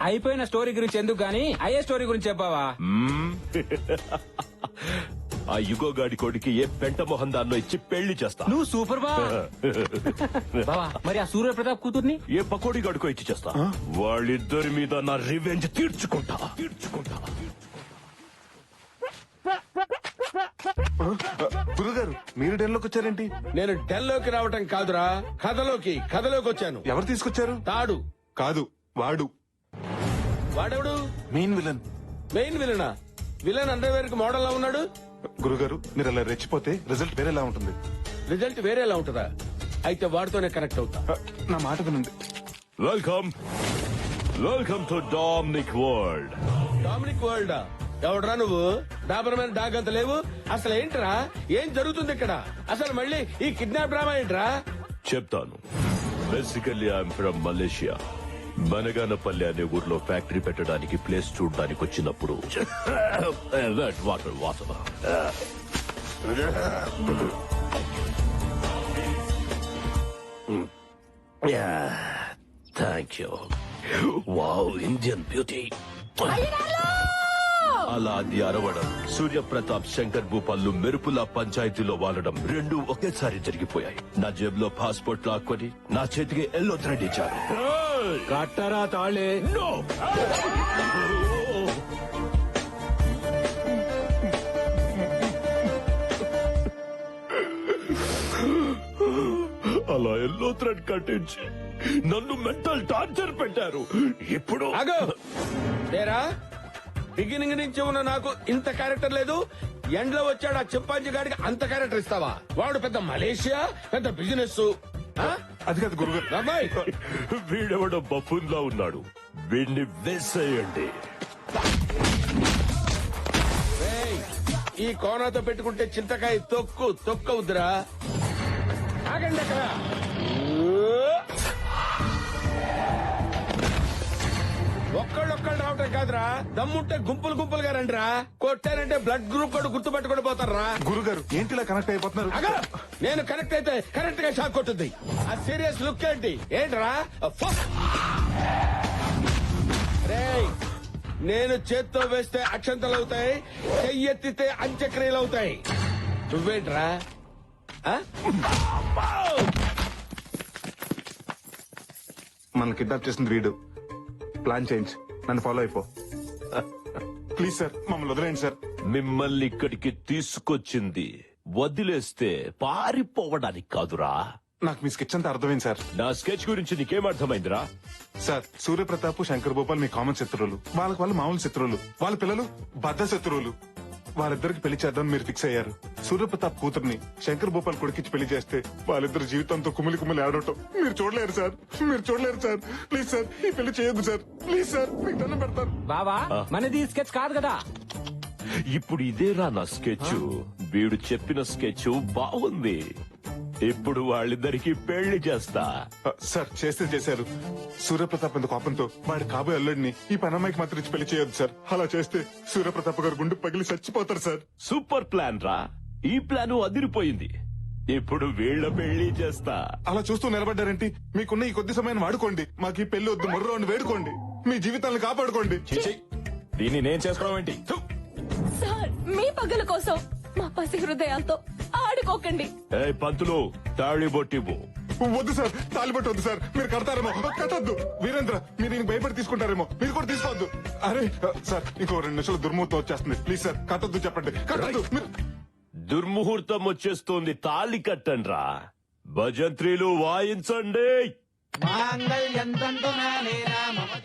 అయిపోయిన స్టోరీ గురించి ఎందుకు గానీ అయ్యే స్టోరీ గురించి చెప్పావా? ఆ యుగోగాడి కొడుకి ఏ పెంట మొహం దాన్నో ఇచ్చి పెళ్లి చేస్తా. నువ్వు సూపర్ బావా. మరి ఆ సూర్య ప్రతాప్ కూతుర్ని ఏ పకోడీ గడుకో ఇచ్చి చేస్తా. వాళ్ళిద్దరి మీద నా రివెంజ్ తీర్చుకుంటా. గురుగారు, మీరు డెన్లోకి వచ్చారేంటి? నేను డెన్లోకి రావటం కాదురా, కథలోకి వచ్చాను. ఎవరు తీసుకొచ్చారు? తాడు కాదు, వాడు. వాడెవడు? Main villain. మెయిన్ విలనా? విలన్ అండర్వేర్ కి మోడల్ లా ఉన్నాడు. గురుగారు, మీరు అలా రెచ్చిపోతే రిజల్ట్ వేరేలా ఉంటుంది. రిజల్ట్ వేరేలా ఉంటుందా? అయితే వాడితోనే కనెక్ట్ అవుతా. నా మాట వినండి. Welcome to Dominic world. Dominic world? ఎవడరా నువ్వు? డాబర్మైన డాగ్ అంత లేవు. అసలు ఏంట్రా, ఏం జరుగుతుంది ఇక్కడ? అసలు మళ్ళీ ఈ కిడ్నాప్ డ్రామా ఏంట్రా? చెప్తాను. Basically I'm from Malaysia. Banaganapalli అనే ఊర్లో ఫ్యాక్టరీ పెట్టడానికి ప్లేస్ చూడడానికి వచ్చినప్పుడు water thank you. Wow, Indian beauty. అలా అది అరవడం, సూర్యప్రతాప్ శంకర్ భూపాల్లు మెరుపుల పంచాయతీలో వాలడం రెండు ఒకేసారి జరిగిపోయాయి. నా జేబులో పాస్పోర్ట్ లాక్కొని నా చేతికి ఎల్లో థ్రెడ్ ఇచ్చారు. కట్టరా తాళే. నో, అలా ఎల్లో థ్రెడ్ కట్టించి నన్ను మెంటల్ టార్చర్ పెట్టారు. ఇప్పుడు తేరా బిగినింగ్ నుంచి ఉన్న నాకు ఇంత క్యారెక్టర్ లేదు, ఎండ్లో వచ్చాడు ఆ చింపాంజీ గాడికి అంత క్యారెక్టర్ ఇస్తావా? వాడు పెద్ద మలేషియా, పెద్ద బిజినెస్. అది కాదు గురుగారు. వీడెవడో బఫూన్లా ఉన్నాడు, వీడిని వేసేయండి. ఈ కోనాతో పెట్టుకుంటే చింతకాయ తొక్కవుద్దురా. ఆగండి అక్కడ. ఒక్కళ్ళొక్కళ్ళు రావటం కాదురా, దమ్ముంటే గుంపులుగా రండిరా. కొట్టారంటే బ్లడ్ గ్రూప్ కూడా గుర్తుపెట్టుకుని పోతారా. గురుగారు ఏంటిలా కనెక్ట్ అయిపోతున్నారు? నేను కనెక్ట్ అయితే కరెక్ట్ గా షాక్ కొట్టుద్ది. ఆ సీరియస్ లుక్ ఏంటి? ఏంట్రా రేయ్, నేను చేత్తో వేస్తే అక్షంతలు అవుతాయి, చెయ్యెత్తితే అంత్యక్రియలు అవుతాయి. నువ్వేంట్రా? మన కిడ్నాప్ చేసింది వీడు. ప్లాన్ చేంజ్, నన్ను ఫాలో అయిపో. ప్లీజ్ సార్, మమ్మల్ని వదిలేండి సార్. మిమ్మల్ని ఇక్కడికి తీసుకొచ్చింది వదిలేస్తే పారిపోవడానికి కాదురా. నాకు మీ స్కెచ్ అంతా అర్థమైంది సార్. నా స్కెచ్ గురించి నీకేం అర్థమైందిరా? సార్, సూర్యప్రతాప్, శంకర్ భూపాల్ మీ కామన్ శత్రువులు. వాళ్ళకి వాళ్ళు మామూలు శత్రువులు. వాళ్ళ పిల్లలు బద్ద శత్రువులు. వాళ్ళిద్దరికి పెళ్లి చేద్దామని మీరు ఫిక్స్ అయ్యారు. సూర్యప్రతాప్ కూతుర్ని శంకర్ భూపాల్ కొడుకిచ్చి పెళ్లి చేస్తే వాళ్ళిద్దరు జీవితంతో కుమిలి ఆడటం మీరు చూడలేరు సార్. మీరు చూడలేరు సార్. ప్లీజ్ సార్, ఈ పెళ్లి చేయొద్దు సార్. ప్లీజ్ సార్, మీకు దండం పెడతాను. బావా, మనది స్కెచ్ కాదు కదా. ఇప్పుడు ఇదేరా నా స్కెచ్. వీడు చెప్పిన స్కెచ్ బాగుంది. ఇప్పుడు వాళ్ళిద్దరికి పెళ్లి చేస్తా. సార్, చేస్తే చేశారు. సూర్యప్రతాప్ ఎంత కోపంతో వాడి కాబోయే అల్లుడిని ఈ పనమ్మాయికి మాత్రం ఇచ్చి పెళ్లి చేయొద్దు సార్. అలా చేస్తే సూర్యప్రతాప్ గారు గుండు పగిలి చచ్చిపోతారు సార్. సూపర్ ప్లాన్ రా. ఈ ప్లాన్ అదిరిపోయింది. ఇప్పుడు వీళ్ళ పెళ్లి చేస్తా. అలా చూస్తూ నిలబడ్డారేంటి? మీకున్న ఈ కొద్ది సమయాన్ని వాడుకోండి. మాకు ఈ పెళ్లి వద్దు, మొర్రో అని వేడుకోండి. మీ జీవితాలను కాపాడుకోండి. దీన్ని నేను చేసుకోవడం ఏంటి? సార్, మీ పగల కోసం మా పసి హృదయాలతో ఆడుకోకండి. పంతులు, తాళి బొట్టివ్వు. వద్దు సార్, తాలిబట్టు వద్దు సార్. మీరు కడతారేమో. కట్టద్దు. వీరేంద్ర, మీరు దీనికి భయపడి తీసుకుంటారేమో. మీరు కూడా తీసుకోవద్దు. అరే సార్, ఇంకో 2 నిమిషాలు దుర్ముహూర్తం వచ్చేస్తుంది. ప్లీజ్ సార్, కట్టద్దు. చెప్పండి, కట్టద్దు. దుర్ముహూర్తం వచ్చేస్తోంది, తాళి కట్టండ్రా. భజంత్రీలు వాయించండి.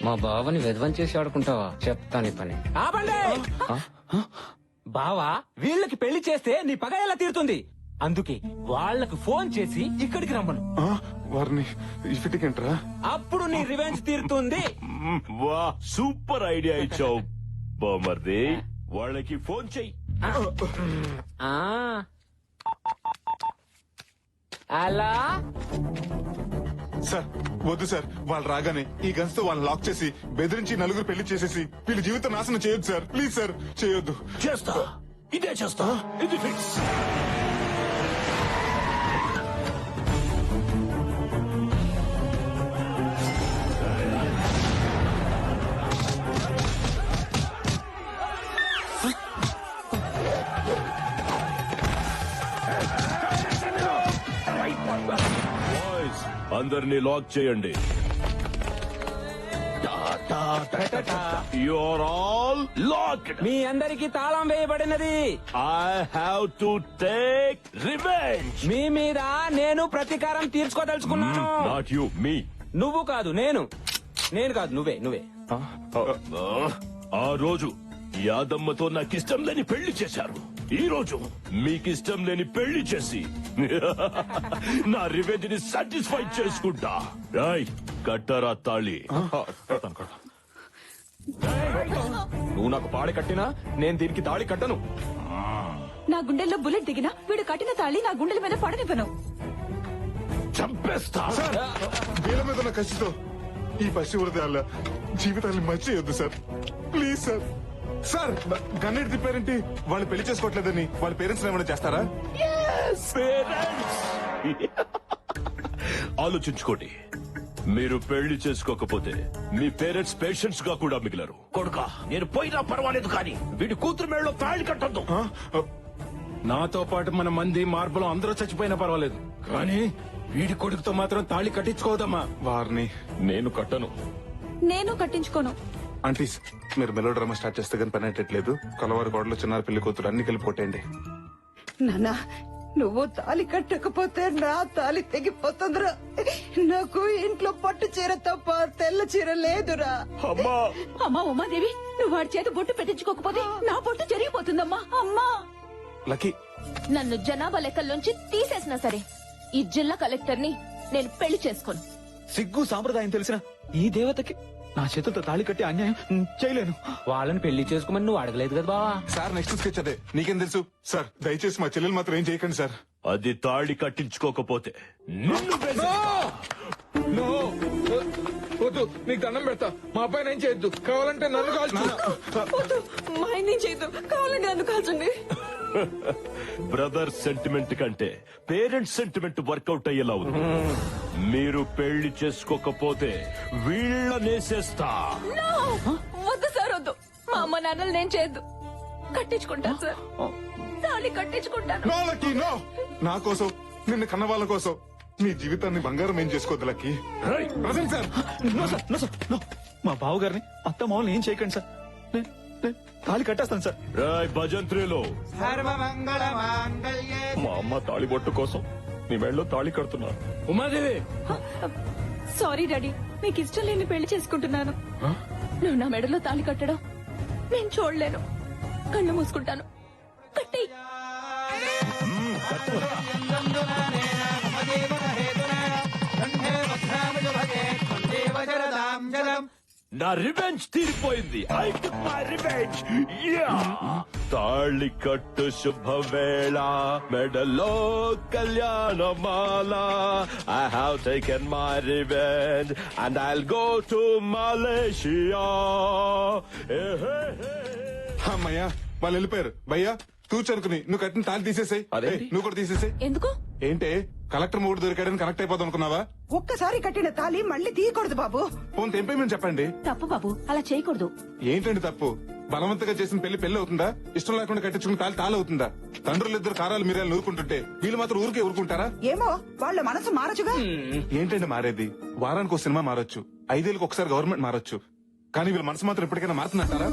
మా బావని విధ్వం చేసి ఆడుకుంటావా? చెప్తాను పని. ఆపండి. బావా, వీళ్ళకి పెళ్లి చేస్తే నీ పగ ఎలా తీరుతుంది? అందుకే వాళ్ళకు ఫోన్ చేసి ఇక్కడికి రమ్మను. వారిని ఇఫిటికంట్రా, అప్పుడు నీ రివెంజ్ తీరుతుంది. వా, సూపర్ ఐడియా ఇచ్చావు బామర్ది. వాళ్ళకి ఫోన్ చెయ్యి. అలా సార్ వద్దు సార్. వాళ్ళు రాగానే ఈ గన్స్ తో వాళ్ళని లాక్ చేసి బెదిరించి నలుగురు పెళ్లి చేసేసి వీళ్ళ జీవితం నాశనం చేయొద్దు సార్. ప్లీజ్ సార్, చేయొద్దు. చేస్తా, ఇదే చేస్తా. ఇది ఫిక్స్. అందరినీ లాక్ చేయండి. You're all locked. మీ అందరికి తాళం వేయబడినది. I have to take revenge. మీ మీద నేను ప్రతీకారం తీర్చుకోదలుచుకున్నాను. నాట్ యు, మీ. నువ్వు కాదు, నేను కాదు, నువ్వే. ఆ రోజు యాదమ్మతో నాకిష్టం లేని పెళ్లి చేశారు. ఈ రోజు మీకిష్టం లేని పెళ్లి చేసి నా రివెంజ్ ని సాటిస్ఫై చేసుకుంటా. రాయ్, కట్టరా తాళి. నువ్వు నాకు పాడి కట్టినా నేను దీనికి తాళి కట్టను. నా గుండెల్లో బుల్లెట్ దిగినా వీడు కట్టిన తాళి నా గుండెల మీద పడనివ్వను. చంపేస్తా. వీళ్ళ మీద ఉన్న కసితో ఈ పసి హృదయాల జీవితాన్ని మర్చియొద్దు సార్. Please sir. సార్, గన్నెట్ తిప్పారేంటి? వాళ్ళు పెళ్లి చేసుకోవట్లేదని వాళ్ళ పేరెంట్స్ ఏమైనా చేస్తారా? ఆలోచించుకోండి. మీరు పెళ్లి చేసుకోకపోతే మీ పేరెంట్స్ పేషెంట్స్ గా కూడా మిగిలరు. కొడుకా, నేను పోయినా పర్వాలేదు, కానీ వీడి కూతురు మేడలో తాళి కట్టద్దు. నాతో పాటు మన మంది మార్పులు అందరూ చచ్చిపోయినా పర్వాలేదు, కానీ వీడి కొడుకుతో మాత్రం తాళి కట్టించుకోదమ్మా. వారిని నేను కట్టను. నేను కట్టించుకోను. ఆంటీస్, మీరు మెలో డ్రామా స్టార్ట్ చేస్తే కానీ పని అయ్యట్లేదు. కలవారి గోడలో చిన్నారు పెళ్లి కూతురు అన్ని కలిపి కొట్టేయండి. నాన్న, నువ్వు తాలి కట్టకపోతే నా తాలి తెగిపోతుందిరా. నాకు ఇంట్లో పట్టు చీర తప్ప తెల్ల చీర లేదురా. అమ్మా ఉమాదేవి, నువ్వు వాడి చేత బొట్టు పెట్టించుకోకపోతే నా బొట్టు జరిగిపోతుందమ్మా. అమ్మా, లక్కీ నన్ను జనాభా లెక్కల్లోంచి తీసేసినా సరే ఈ జిల్లా కలెక్టర్ ని నేను పెళ్లి చేసుకోను. సిగ్గు సాంప్రదాయం తెలిసిన ఈ దేవతకి నా చేతులతో తాళి కట్టి అన్యాయం చేయలేను. వాళ్ళని పెళ్లి చేసుకోమని నువ్వు అడగలేదు కదా బావా. సార్ నెక్స్ట్ స్కెచ్ అదే, నీకేం తెలుసు? సార్ దయచేసి మా చెల్లెలు మాత్రం ఏం చేయకండి సార్. అది తాళి కట్టించుకోకపోతే నిన్ను నో, వద్దు, నీకు దండం పెడతా. మా అబ్బాయి ఏం చేయొద్దు, కావాలంటే నన్ను కాల్చు. మా ఆయన చేయొద్దు, కావాలంటే నన్ను కాల్చండి. బ్రదర్ సెంటిమెంట్ కంటే పేరెంట్స్ సెంటిమెంట్ వర్కౌట్ అయ్యేలా ఉంది. మీరు పెళ్లి చేసుకోకపోతే వీళ్ళనేసేస్తా. No! వద్దు సార్, వద్దు. మా అమ్మ నాన్నలు నేను చేయొద్దు. కట్టించుకుంటాను సార్, తాళి కట్టించుకుంటాను. No lucky, no. నా కోసం, నిన్ను కన్న వాళ్ళ కోసం నీ జీవితాన్ని బంగారం ఏం చేసుకోవద్దు lucky. Present sir. No sir, no sir, no. మా బావగారిని అత్త మామూలు ఏం చేయకండి సార్. నేను తాళి కట్టేస్తాను సార్. రాయ్ భజంత్రిలో మా అమ్మ తాళి బొట్టు కోసం నీ మెళ్ళలో తాళి కడుతున్నా. ఉమాదేవి, సారీ డాడీ, మీకు ఇష్టం లేని పెళ్లి చేసుకుంటున్నాను. నువ్వు నా మెడలో తాళి కట్టడం నేను చూడలేను. కళ్ళు మూసుకుంటాను. కట్టి నా రివెంజ్ తీరిపోయింది. I took my revenge. తాళి కట్టు శుభవేళ, మెడలో కళ్యాణమాల. I have taken my revenge and I'll go to Malaysia. అమ్మయ్యా, వాళ్ళు వెళ్ళిపోయారు. భయ్యా తూచనుకుని నువ్వు కట్టిన తాళి తీసేసాయి. నువ్వు కూడా తీసేసాయి. ఎందుకు? ఏంటే కలెక్టర్ మూడు దొరికాడని కనెక్ట్ అయిపోదాం అనుకున్నావా? ఒక్కసారి కట్టిన తాళి మళ్ళీ తీయకూడదు బాబు. ఫోన్ తెంపేమని చెప్పండి. తప్పు బాబు, అలా చేయకూడదు. ఏంటండి తప్పు? బలవంతంగా చేసిన పెళ్లి అవుతుందా? ఇష్టం లేకుండా కట్టించుకున్న తాళి తాళ అవుతుందా? తండ్రులిద్దరు కారాలు మీరేళ్ళు నూరుకుంటుంటే వీళ్ళు మాత్రం ఊరికే ఊరుకుంటారా? ఏమో, వాళ్ళ మనసు మారచుగా. ఏంటండి మారేది? వారానికి ఒక సినిమా మారొచ్చు, 5 ఏళ్ళకి ఒకసారి గవర్నమెంట్ మారొచ్చు, కానీ వీళ్ళ మనసు మాత్రం ఎప్పటికైనా మారుతుందంటారా?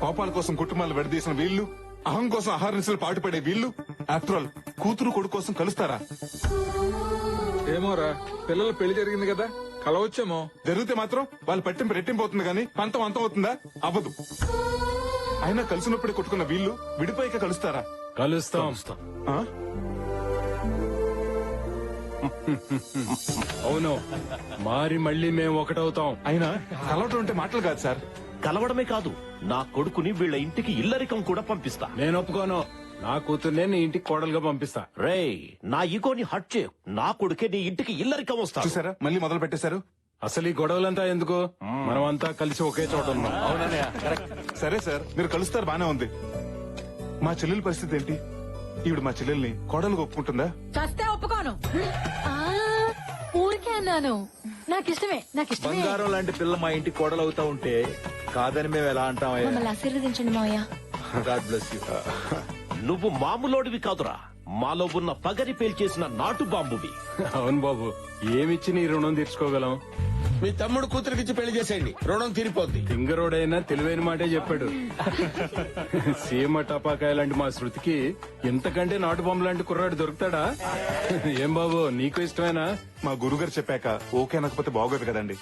కోపాల కోసం కుటుంబాలు విడదీసిన వీళ్ళు, అహం కోసం ఆహార నిశలు పాటుపడే వీళ్ళు, ఆఫ్టర్ ఆల్ కూతురు కొడుకు కోసం కలుస్తారా? ఏమోరా, పిల్లల పెళ్లి జరిగింది కదా, కలవచ్చేమో. జరిగితే మాత్రం వాళ్ళు పట్టింపు రెట్టింపు అవుతుంది కానీ పంతం అంతం అవుతుందా? అవ్వదు. అయినా కలిసినప్పుడే కొట్టుకున్న వీళ్ళు విడిపోయాక కలుస్తారా? కలుస్తాం. ఆ? అవును, మారి మళ్ళీ మేము ఒకటవుతాం. అయినా కలవటం అంటే మాటలు కాదు సార్. కలవడమే కాదు, నా కొడుకుని వీళ్ళ ఇంటికి ఇల్లరికం కూడా పంపిస్తా. నేను ఒప్పుకోను. నా కూతుర్నే నీ ఇంటికి కోడలుగా పంపిస్తా. రేయ్, నా ఈగోని హట్ చేయు. నా కొడుకే నీ ఇంటికి ఇల్లరికం వస్తా. చూసారా, మళ్ళీ మొదలు పెట్టేశారు. అసలు ఈ గొడవలంతా ఎందుకు? మనమంతా కలిసి ఒకే చోట ఉన్నాం. సరే సార్, మీరు కలుస్తారు బానే ఉంది. మా చెల్లెల పరిస్థితి ఏంటి? ఈవిడ మా చెల్లెల్ని కోడలుగా ఒప్పుకుంటుందా? చస్తే ఒప్పుకోను. ఊరికే అన్నాను. నాకిష్టమే. బంగారం లాంటి పిల్ల మా ఇంటికి కోడలవుతా ఉంటే కాదని మేము ఎలా అంటామయ్యా? మమ్మల్ని ఆశీర్వదించండి మావయ్య. God bless you. నువ్వు మామూలోడివి కాదురా, మాలో ఉన్న పగరి పేల్చేసిన నాటు బాంబువి. అవును బాబు, ఏమిచ్చి నీ రుణం తీర్చుకోగలం? మీ తమ్ముడు కూతురికిచ్చి పెళ్లి చేసేయండి, రుణం తీరిపోద్ది. సింగరోడైనా తెలివైన మాటే చెప్పాడు. సీమ టపాకాయ లాంటి మా శృతికి ఇంతకంటే నాటు బొమ్మ లాంటి కుర్రాడు దొరుకుతాడా? ఏం బాబు, నీకు ఇష్టమేనా? మా గురుగారు చెప్పాక ఓకే అనకపోతే బాగోదు కదండి.